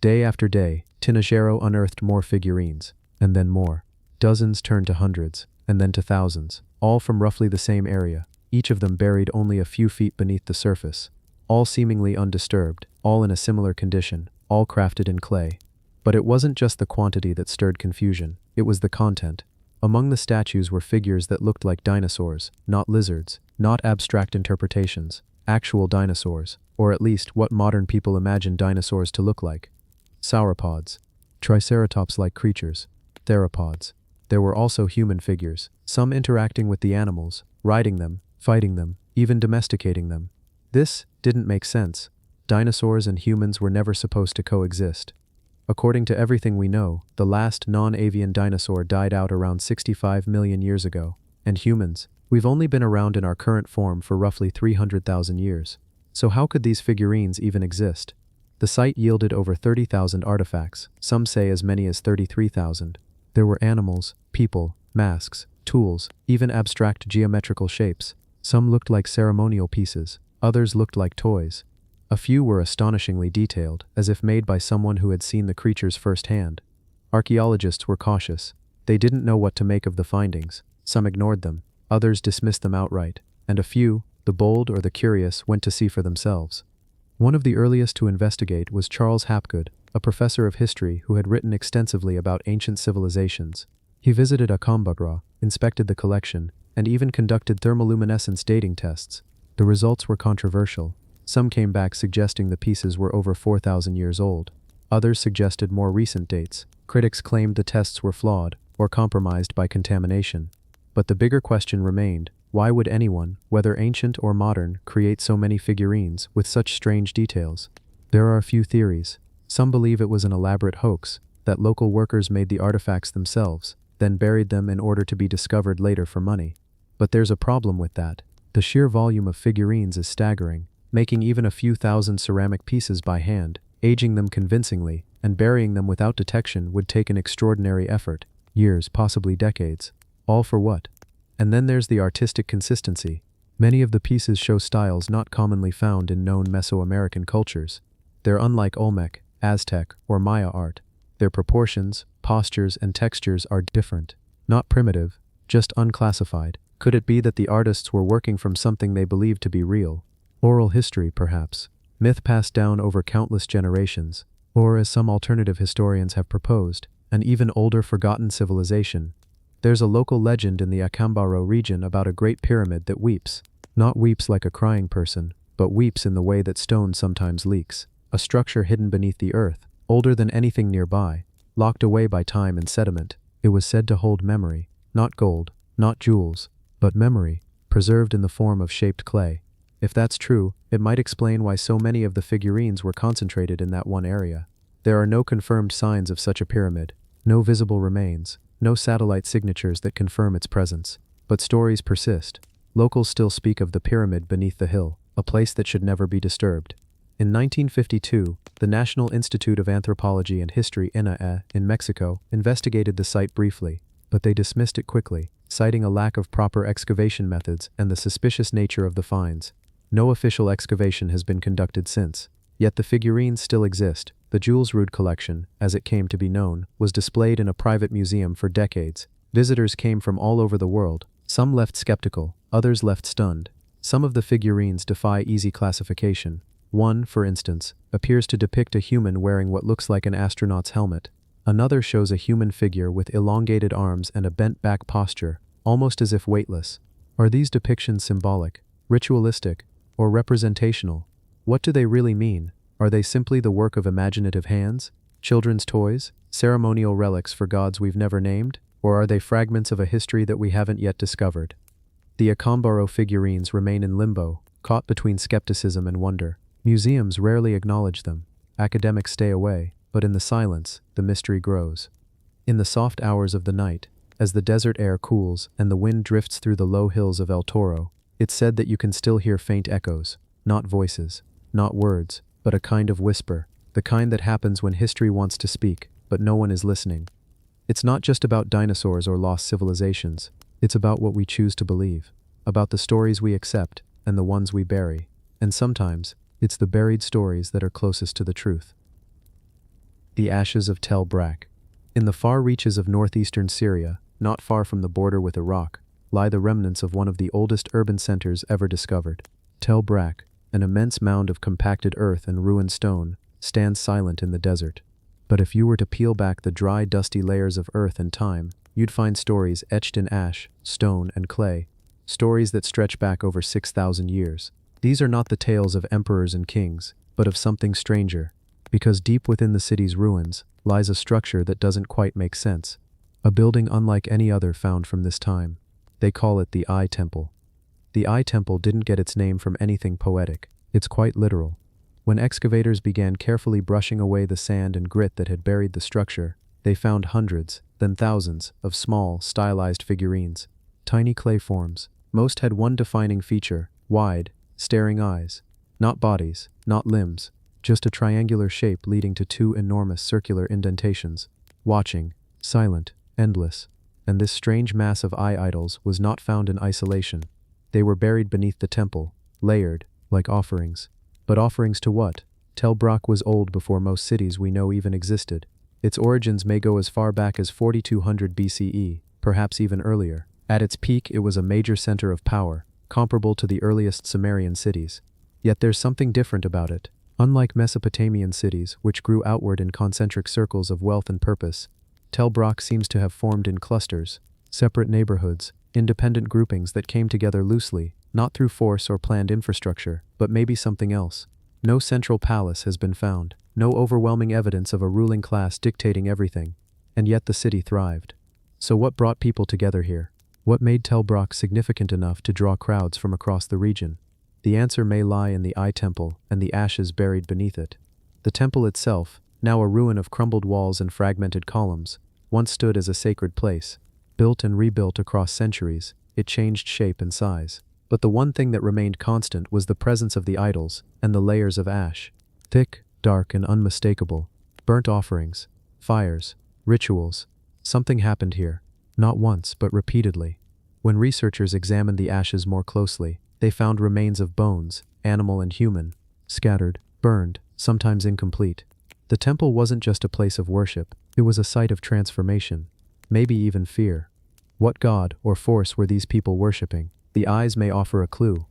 Day after day, Tinajero unearthed more figurines, and then more. Dozens turned to hundreds, and then to thousands, all from roughly the same area, each of them buried only a few feet beneath the surface, all seemingly undisturbed, all in a similar condition, all crafted in clay. But it wasn't just the quantity that stirred confusion, it was the content. Among the statues were figures that looked like dinosaurs, not lizards, not abstract interpretations, actual dinosaurs, or at least what modern people imagine dinosaurs to look like. Sauropods, triceratops-like creatures, theropods. There were also human figures, some interacting with the animals, riding them, fighting them, even domesticating them. This didn't make sense. Dinosaurs and humans were never supposed to coexist. According to everything we know, the last non-avian dinosaur died out around 65 million years ago. And humans, we've only been around in our current form for roughly 300,000 years. So how could these figurines even exist? The site yielded over 30,000 artifacts, some say as many as 33,000. There were animals, people, masks, tools, even abstract geometrical shapes. Some looked like ceremonial pieces, others looked like toys. A few were astonishingly detailed, as if made by someone who had seen the creatures firsthand. Archaeologists were cautious. They didn't know what to make of the findings. Some ignored them, others dismissed them outright, and a few, the bold or the curious, went to see for themselves. One of the earliest to investigate was Charles Hapgood, a professor of history who had written extensively about ancient civilizations. He visited Acámbaro, inspected the collection, and even conducted thermoluminescence dating tests. The results were controversial. Some came back suggesting the pieces were over 4,000 years old. Others suggested more recent dates. Critics claimed the tests were flawed or compromised by contamination. But the bigger question remained, why would anyone, whether ancient or modern, create so many figurines with such strange details? There are a few theories. Some believe it was an elaborate hoax, that local workers made the artifacts themselves, then buried them in order to be discovered later for money. But there's a problem with that. The sheer volume of figurines is staggering, making even a few thousand ceramic pieces by hand, aging them convincingly, and burying them without detection would take an extraordinary effort. Years, possibly decades. All for what? And then there's the artistic consistency. Many of the pieces show styles not commonly found in known Mesoamerican cultures. They're unlike Olmec, Aztec, or Maya art. Their proportions, postures, and textures are different. Not primitive, just unclassified. Could it be that the artists were working from something they believed to be real? Oral history, perhaps. Myth passed down over countless generations. Or, as some alternative historians have proposed, an even older forgotten civilization. There's a local legend in the Akambaro region about a great pyramid that weeps. Not weeps like a crying person, but weeps in the way that stone sometimes leaks. A structure hidden beneath the earth, older than anything nearby, locked away by time and sediment. It was said to hold memory, not gold, not jewels, but memory, preserved in the form of shaped clay. If that's true, it might explain why so many of the figurines were concentrated in that one area. There are no confirmed signs of such a pyramid, no visible remains, no satellite signatures that confirm its presence. But stories persist. Locals still speak of the pyramid beneath the hill, a place that should never be disturbed. In 1952, the National Institute of Anthropology and History INAE in Mexico investigated the site briefly, but they dismissed it quickly, citing a lack of proper excavation methods and the suspicious nature of the finds. No official excavation has been conducted since. Yet the figurines still exist. The Jules Rude collection, as it came to be known, was displayed in a private museum for decades. Visitors came from all over the world. Some left skeptical, others left stunned. Some of the figurines defy easy classification. One, for instance, appears to depict a human wearing what looks like an astronaut's helmet. Another shows a human figure with elongated arms and a bent-back posture, almost as if weightless. Are these depictions symbolic, ritualistic, or representational? What do they really mean? Are they simply the work of imaginative hands? Children's toys? Ceremonial relics for gods we've never named? Or are they fragments of a history that we haven't yet discovered? The Akambaro figurines remain in limbo, caught between skepticism and wonder. Museums rarely acknowledge them. Academics stay away, but in the silence, the mystery grows. In the soft hours of the night, as the desert air cools and the wind drifts through the low hills of El Toro, it's said that you can still hear faint echoes, not voices, not words, but a kind of whisper, the kind that happens when history wants to speak, but no one is listening. It's not just about dinosaurs or lost civilizations, it's about what we choose to believe, about the stories we accept and the ones we bury, and sometimes, it's the buried stories that are closest to the truth. The ashes of Tel Brak. In the far reaches of northeastern Syria, not far from the border with Iraq, lie the remnants of one of the oldest urban centers ever discovered. Tel Brak, an immense mound of compacted earth and ruined stone, stands silent in the desert. But if you were to peel back the dry, dusty layers of earth and time, you'd find stories etched in ash, stone, and clay, stories that stretch back over 6,000 years. These are not the tales of emperors and kings, but of something stranger, because deep within the city's ruins lies a structure that doesn't quite make sense, a building unlike any other found from this time. They call it the Eye Temple. The Eye Temple didn't get its name from anything poetic, it's quite literal. When excavators began carefully brushing away the sand and grit that had buried the structure, they found hundreds, then thousands, of small, stylized figurines. Tiny clay forms. Most had one defining feature: wide, staring eyes. Not bodies, not limbs, just a triangular shape leading to two enormous circular indentations. Watching, silent, endless. And this strange mass of eye idols was not found in isolation. They were buried beneath the temple, layered, like offerings. But offerings to what? Tel Brak was old before most cities we know even existed. Its origins may go as far back as 4200 BCE, perhaps even earlier. At its peak, it was a major center of power, comparable to the earliest Sumerian cities. Yet there's something different about it. Unlike Mesopotamian cities, which grew outward in concentric circles of wealth and purpose, Tel Brak seems to have formed in clusters, separate neighborhoods, independent groupings that came together loosely, not through force or planned infrastructure, but maybe something else. No central palace has been found, no overwhelming evidence of a ruling class dictating everything, and yet the city thrived. So what brought people together here? What made Tel Brak significant enough to draw crowds from across the region? The answer may lie in the Eye Temple and the ashes buried beneath it. The temple itself, now a ruin of crumbled walls and fragmented columns, once stood as a sacred place. Built and rebuilt across centuries, it changed shape and size. But the one thing that remained constant was the presence of the idols and the layers of ash. Thick, dark, and unmistakable. Burnt offerings, fires, rituals. Something happened here. Not once, but repeatedly. When researchers examined the ashes more closely, they found remains of bones, animal and human, scattered, burned, sometimes incomplete. The temple wasn't just a place of worship, It was a site of transformation, maybe even fear. What god or force were these people worshipping? The eyes may offer a clue.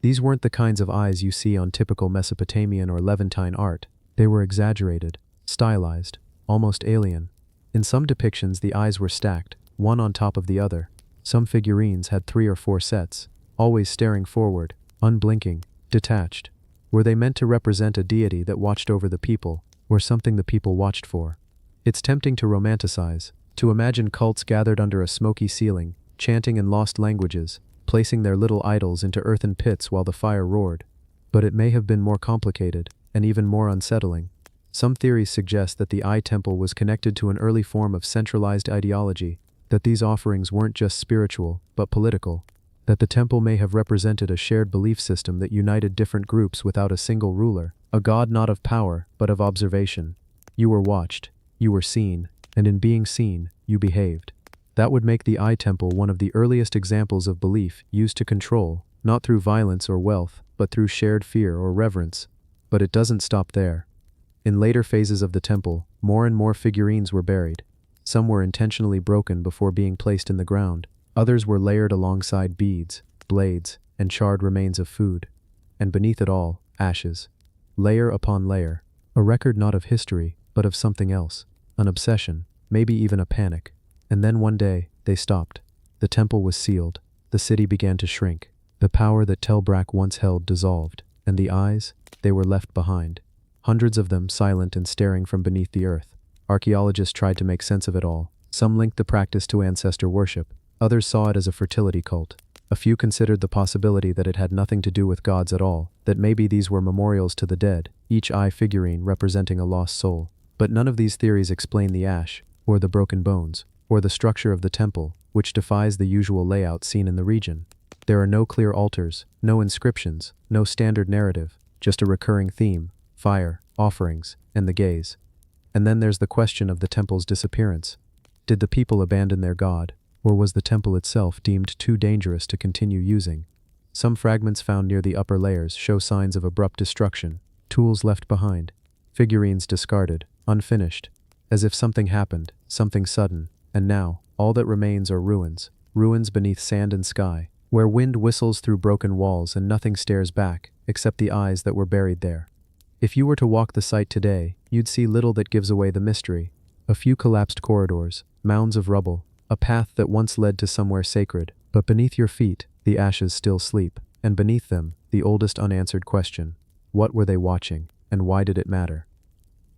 These weren't the kinds of eyes you see on typical Mesopotamian or Levantine art. They were exaggerated, stylized, almost alien. In some depictions, the eyes were stacked, one on top of the other. Some figurines had 3 or 4 sets, always staring forward, unblinking, detached. Were they meant to represent a deity that watched over the people, or something the people watched for? It's tempting to romanticize, to imagine cults gathered under a smoky ceiling, chanting in lost languages, placing their little idols into earthen pits while the fire roared. But it may have been more complicated, and even more unsettling. Some theories suggest that the eye temple was connected to an early form of centralized ideology, that these offerings weren't just spiritual, but political, that the temple may have represented a shared belief system that united different groups without a single ruler, a god not of power, but of observation. You were watched, you were seen, and in being seen, you behaved. That would make the eye temple one of the earliest examples of belief used to control, not through violence or wealth, but through shared fear or reverence. But it doesn't stop there. In later phases of the temple, more and more figurines were buried. Some were intentionally broken before being placed in the ground. Others were layered alongside beads, blades, and charred remains of food. And beneath it all, ashes. Layer upon layer. A record not of history, but of something else. An obsession, maybe even a panic. And then one day, they stopped. The temple was sealed. The city began to shrink. The power that Tel Brak once held dissolved. And the eyes, they were left behind. Hundreds of them silent and staring from beneath the earth. Archaeologists tried to make sense of it all. Some linked the practice to ancestor worship. Others saw it as a fertility cult. A few considered the possibility that it had nothing to do with gods at all, that maybe these were memorials to the dead, each eye figurine representing a lost soul. But none of these theories explain the ash, or the broken bones, or the structure of the temple, which defies the usual layout seen in the region. There are no clear altars, no inscriptions, no standard narrative, just a recurring theme: fire, offerings, and the gaze. And then there's the question of the temple's disappearance. Did the people abandon their god, or was the temple itself deemed too dangerous to continue using? Some fragments found near the upper layers show signs of abrupt destruction, tools left behind, figurines discarded, unfinished, as if something happened, something sudden, and now, all that remains are ruins, ruins beneath sand and sky, where wind whistles through broken walls and nothing stares back, except the eyes that were buried there. If you were to walk the site today, you'd see little that gives away the mystery. A few collapsed corridors, mounds of rubble, a path that once led to somewhere sacred, but beneath your feet, the ashes still sleep, and beneath them, the oldest unanswered question: what were they watching, and why did it matter?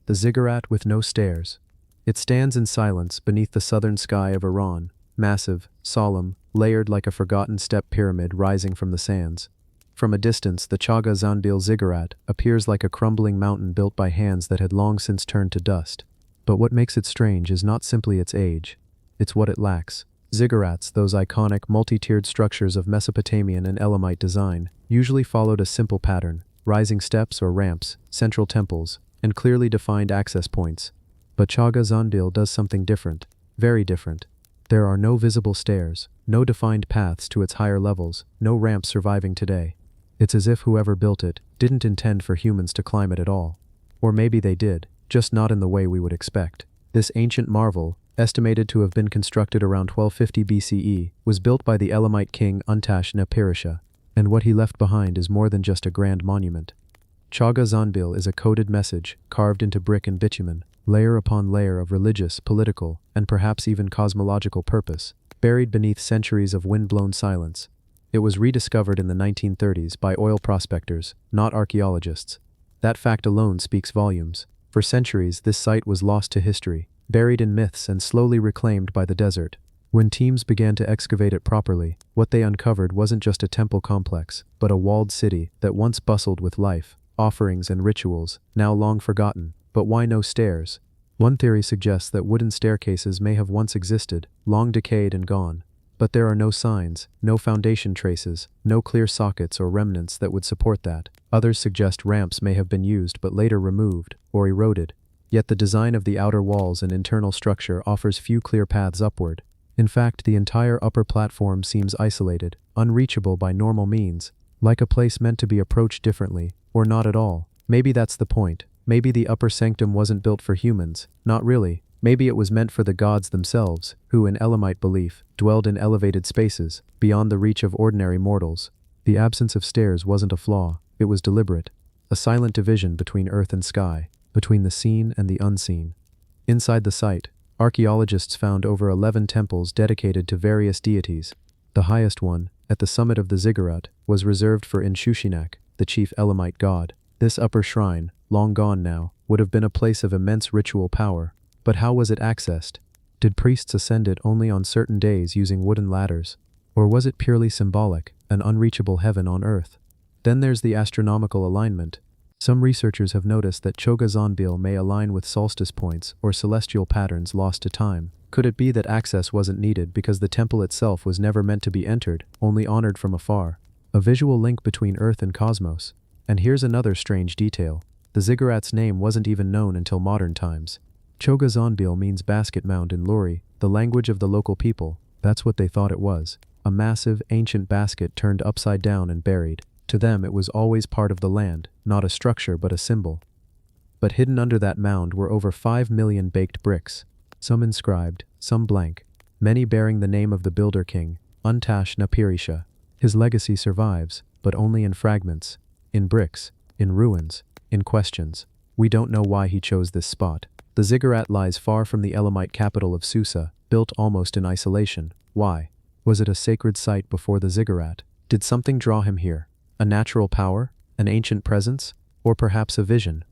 The ziggurat with no stairs. It stands in silence beneath the southern sky of Iran, massive, solemn, layered like a forgotten step pyramid rising from the sands. From a distance, the Chaga Zanbil ziggurat appears like a crumbling mountain built by hands that had long since turned to dust. But what makes it strange is not simply its age, it's what it lacks. Ziggurats, those iconic, multi-tiered structures of Mesopotamian and Elamite design, usually followed a simple pattern: rising steps or ramps, central temples, and clearly defined access points. But Chaga Zanbil does something different, very different. There are no visible stairs, no defined paths to its higher levels, no ramps surviving today. It's as if whoever built it didn't intend for humans to climb it at all. Or maybe they did, just not in the way we would expect. This ancient marvel, estimated to have been constructed around 1250 BCE, was built by the Elamite king Untash-Nepirisha, and what he left behind is more than just a grand monument. Chaga Zanbil is a coded message, carved into brick and bitumen, layer upon layer of religious, political, and perhaps even cosmological purpose, buried beneath centuries of wind-blown silence. It was rediscovered in the 1930s by oil prospectors, not archaeologists. That fact alone speaks volumes. For centuries, this site was lost to history, buried in myths and slowly reclaimed by the desert. When teams began to excavate it properly, what they uncovered wasn't just a temple complex, but a walled city that once bustled with life, offerings and rituals, now long forgotten. But why no stairs? One theory suggests that wooden staircases may have once existed, long decayed and gone. But there are no signs, no foundation traces, no clear sockets or remnants that would support that. Others suggest ramps may have been used but later removed, or eroded. Yet the design of the outer walls and internal structure offers few clear paths upward. In fact, the entire upper platform seems isolated, unreachable by normal means, like a place meant to be approached differently, or not at all. Maybe that's the point. Maybe the upper sanctum wasn't built for humans, not really, Maybe it was meant for the gods themselves, who, in Elamite belief, dwelled in elevated spaces, beyond the reach of ordinary mortals. The absence of stairs wasn't a flaw, it was deliberate. A silent division between earth and sky, between the seen and the unseen. Inside the site, archaeologists found over 11 temples dedicated to various deities. The highest one, at the summit of the ziggurat, was reserved for Inshushinak, the chief Elamite god. This upper shrine, long gone now, would have been a place of immense ritual power. But how was it accessed? Did priests ascend it only on certain days using wooden ladders? Or was it purely symbolic, an unreachable heaven on earth? Then there's the astronomical alignment. Some researchers have noticed that Choga Zonbil may align with solstice points or celestial patterns lost to time. Could it be that access wasn't needed because the temple itself was never meant to be entered, only honored from afar? A visual link between Earth and cosmos. And here's another strange detail. The ziggurat's name wasn't even known until modern times. Choga Zonbil means basket mound in Luri, the language of the local people. That's what they thought it was. A massive, ancient basket turned upside down and buried. To them it was always part of the land, not a structure but a symbol. But hidden under that mound were over 5 million baked bricks, some inscribed, some blank, many bearing the name of the builder king, Untash Napirisha. His legacy survives, but only in fragments, in bricks, in ruins, in questions. We don't know why he chose this spot. The ziggurat lies far from the Elamite capital of Susa, built almost in isolation. Why? Was it a sacred site before the ziggurat? Did something draw him here? A natural power? An ancient presence? Or perhaps a vision?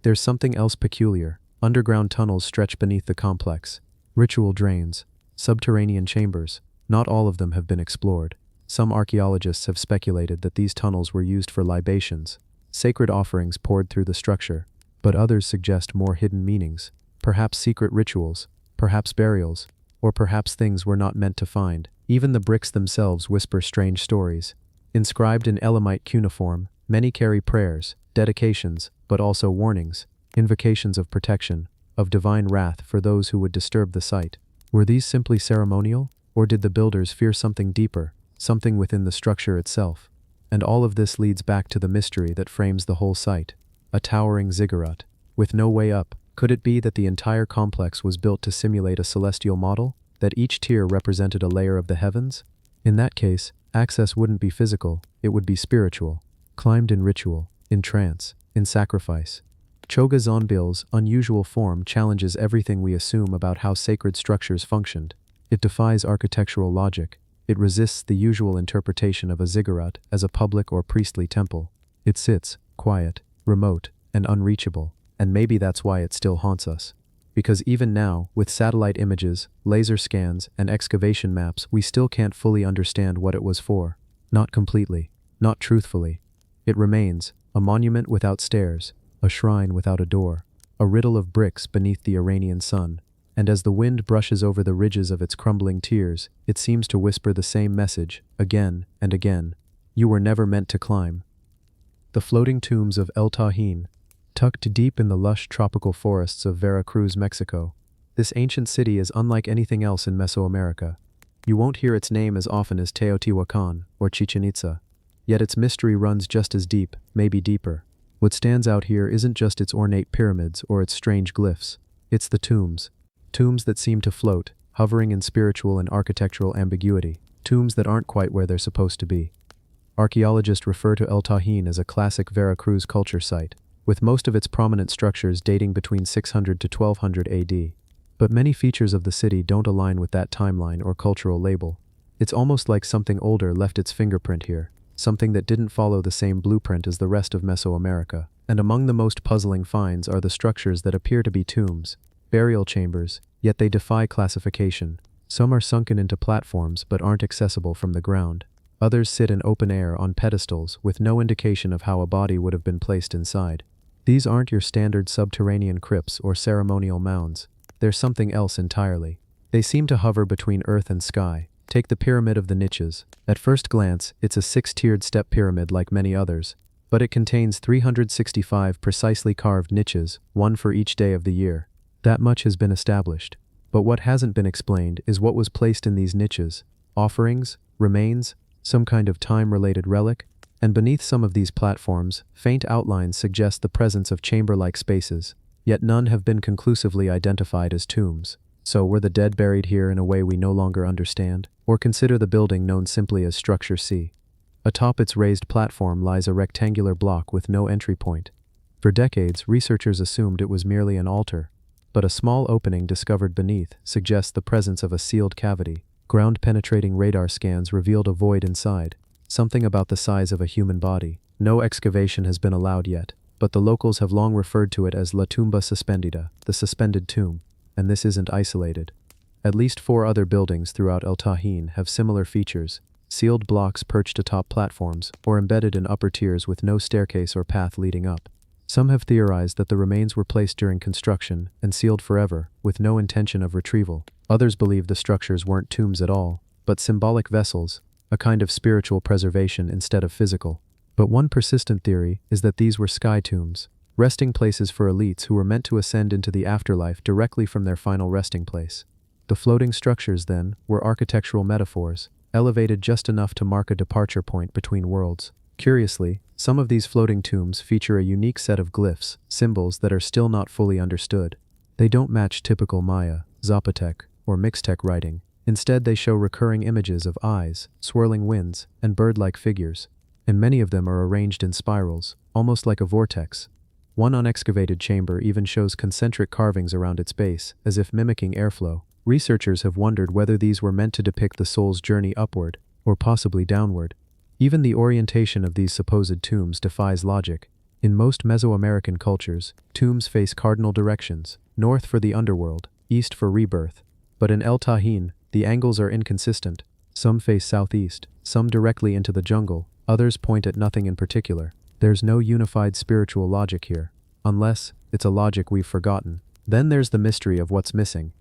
There's something else peculiar. Underground tunnels stretch beneath the complex. Ritual drains. Subterranean chambers. Not all of them have been explored. Some archaeologists have speculated that these tunnels were used for libations, sacred offerings poured through the structure. But others suggest more hidden meanings. Perhaps secret rituals. Perhaps burials. Or perhaps things we're not meant to find. Even the bricks themselves whisper strange stories. Inscribed in Elamite cuneiform, many carry prayers, dedications, but also warnings, invocations of protection, of divine wrath for those who would disturb the site. Were these simply ceremonial, or did the builders fear something deeper, something within the structure itself? And all of this leads back to the mystery that frames the whole site. A towering ziggurat, with no way up. Could it be that the entire complex was built to simulate a celestial model, that each tier represented a layer of the heavens? In that case, access wouldn't be physical, it would be spiritual, climbed in ritual, in trance, in sacrifice. Choga Zonbil's unusual form challenges everything we assume about how sacred structures functioned. It defies architectural logic. It resists the usual interpretation of a ziggurat as a public or priestly temple. It sits, quiet, remote, and unreachable, and maybe that's why it still haunts us. Because even now, with satellite images, laser scans, and excavation maps, we still can't fully understand what it was for. Not completely, not truthfully. It remains, a monument without stairs, a shrine without a door, a riddle of bricks beneath the Iranian sun. And as the wind brushes over the ridges of its crumbling tiers, it seems to whisper the same message, again and again. You were never meant to climb. The floating tombs of El Tajín, tucked deep in the lush tropical forests of Veracruz, Mexico. This ancient city is unlike anything else in Mesoamerica. You won't hear its name as often as Teotihuacan or Chichen Itza. Yet its mystery runs just as deep, maybe deeper. What stands out here isn't just its ornate pyramids or its strange glyphs. It's the tombs. Tombs that seem to float, hovering in spiritual and architectural ambiguity. Tombs that aren't quite where they're supposed to be. Archaeologists refer to El Tajín as a classic Veracruz culture site, with most of its prominent structures dating between 600 to 1200 AD. But many features of the city don't align with that timeline or cultural label. It's almost like something older left its fingerprint here, something that didn't follow the same blueprint as the rest of Mesoamerica. And among the most puzzling finds are the structures that appear to be tombs, burial chambers, yet they defy classification. Some are sunken into platforms but aren't accessible from the ground. Others sit in open air on pedestals with no indication of how a body would have been placed inside. These aren't your standard subterranean crypts or ceremonial mounds. They're something else entirely. They seem to hover between earth and sky. Take the Pyramid of the Niches. At first glance, it's a 6-tiered step pyramid like many others, but it contains 365 precisely carved niches, one for each day of the year. That much has been established. But what hasn't been explained is what was placed in these niches. Offerings, remains, some kind of time-related relic, and beneath some of these platforms, faint outlines suggest the presence of chamber-like spaces. yet none have been conclusively identified as tombs. So were the dead buried here in a way we no longer understand? Or consider the building known simply as Structure C. Atop its raised platform lies a rectangular block with no entry point. For decades, researchers assumed it was merely an altar, but a small opening discovered beneath suggests the presence of a sealed cavity. Ground-penetrating radar scans revealed a void inside, something about the size of a human body. No excavation has been allowed yet, but the locals have long referred to it as La Tumba Suspendida, the suspended tomb, and this isn't isolated. At least 4 other buildings throughout El Tahin have similar features, sealed blocks perched atop platforms or embedded in upper tiers with no staircase or path leading up. Some have theorized that the remains were placed during construction and sealed forever, with no intention of retrieval. Others believe the structures weren't tombs at all, but symbolic vessels, a kind of spiritual preservation instead of physical. But one persistent theory is that these were sky tombs, resting places for elites who were meant to ascend into the afterlife directly from their final resting place. The floating structures, then, were architectural metaphors, elevated just enough to mark a departure point between worlds. Curiously, some of these floating tombs feature a unique set of glyphs, symbols that are still not fully understood. They don't match typical Maya, Zapotec, or Mixtec writing. Instead, they show recurring images of eyes, swirling winds, and bird-like figures, and many of them are arranged in spirals, almost like a vortex. One unexcavated chamber even shows concentric carvings around its base, as if mimicking airflow. Researchers have wondered whether these were meant to depict the soul's journey upward, or possibly downward. Even the orientation of these supposed tombs defies logic. In most Mesoamerican cultures, tombs face cardinal directions, north for the underworld, east for rebirth. But in El Tahin, the angles are inconsistent. Some face southeast, some directly into the jungle, others point at nothing in particular. There's no unified spiritual logic here, unless it's a logic we've forgotten. Then there's the mystery of what's missing.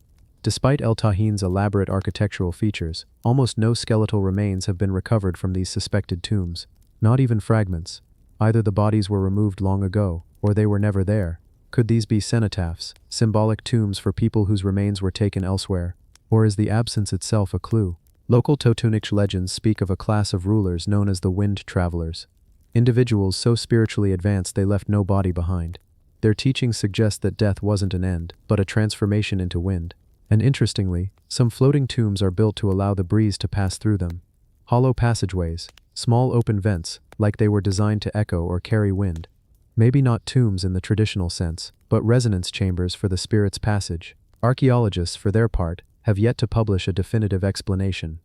Despite El Tahin's elaborate architectural features, almost no skeletal remains have been recovered from these suspected tombs. Not even fragments. Either the bodies were removed long ago, or they were never there. Could these be cenotaphs, symbolic tombs for people whose remains were taken elsewhere? Or is the absence itself a clue? Local Totonic's legends speak of a class of rulers known as the Wind Travelers. Individuals so spiritually advanced they left no body behind. Their teachings suggest that death wasn't an end, but a transformation into wind. And interestingly, some floating tombs are built to allow the breeze to pass through them. Hollow passageways, small open vents, like they were designed to echo or carry wind. Maybe not tombs in the traditional sense, but resonance chambers for the spirit's passage. Archaeologists, for their part, have yet to publish a definitive explanation.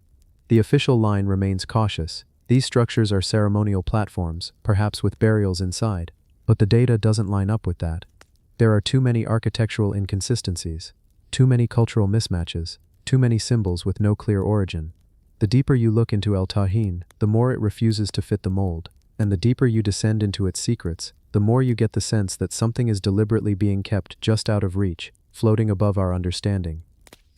The official line remains cautious. These structures are ceremonial platforms, perhaps with burials inside. But the data doesn't line up with that. There are too many architectural inconsistencies, too many cultural mismatches, too many symbols with no clear origin. The deeper you look into El Tahin, the more it refuses to fit the mold, and the deeper you descend into its secrets, the more you get the sense that something is deliberately being kept just out of reach, floating above our understanding.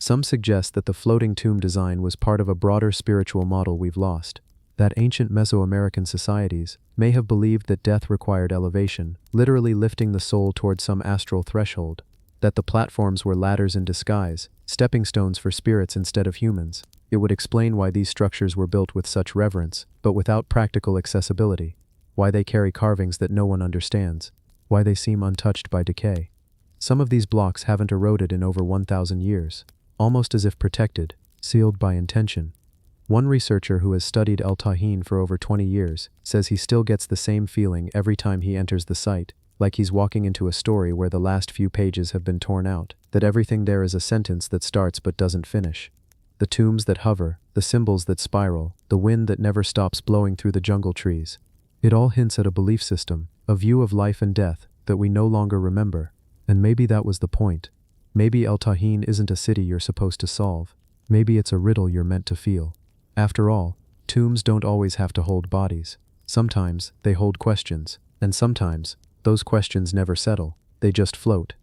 Some suggest that the floating tomb design was part of a broader spiritual model we've lost, that ancient Mesoamerican societies may have believed that death required elevation, literally lifting the soul toward some astral threshold, that the platforms were ladders in disguise, stepping stones for spirits instead of humans. It would explain why these structures were built with such reverence, but without practical accessibility, why they carry carvings that no one understands, why they seem untouched by decay. Some of these blocks haven't eroded in over 1,000 years, almost as if protected, sealed by intention. One researcher who has studied El Tahin for over 20 years says he still gets the same feeling every time he enters the site, like he's walking into a story where the last few pages have been torn out, that everything there is a sentence that starts but doesn't finish. The tombs that hover, the symbols that spiral, the wind that never stops blowing through the jungle trees. It all hints at a belief system, a view of life and death that we no longer remember. And maybe that was the point. Maybe El Tahin isn't a city you're supposed to solve. Maybe it's a riddle you're meant to feel. After all, tombs don't always have to hold bodies. Sometimes they hold questions, and sometimes those questions never settle. They just float.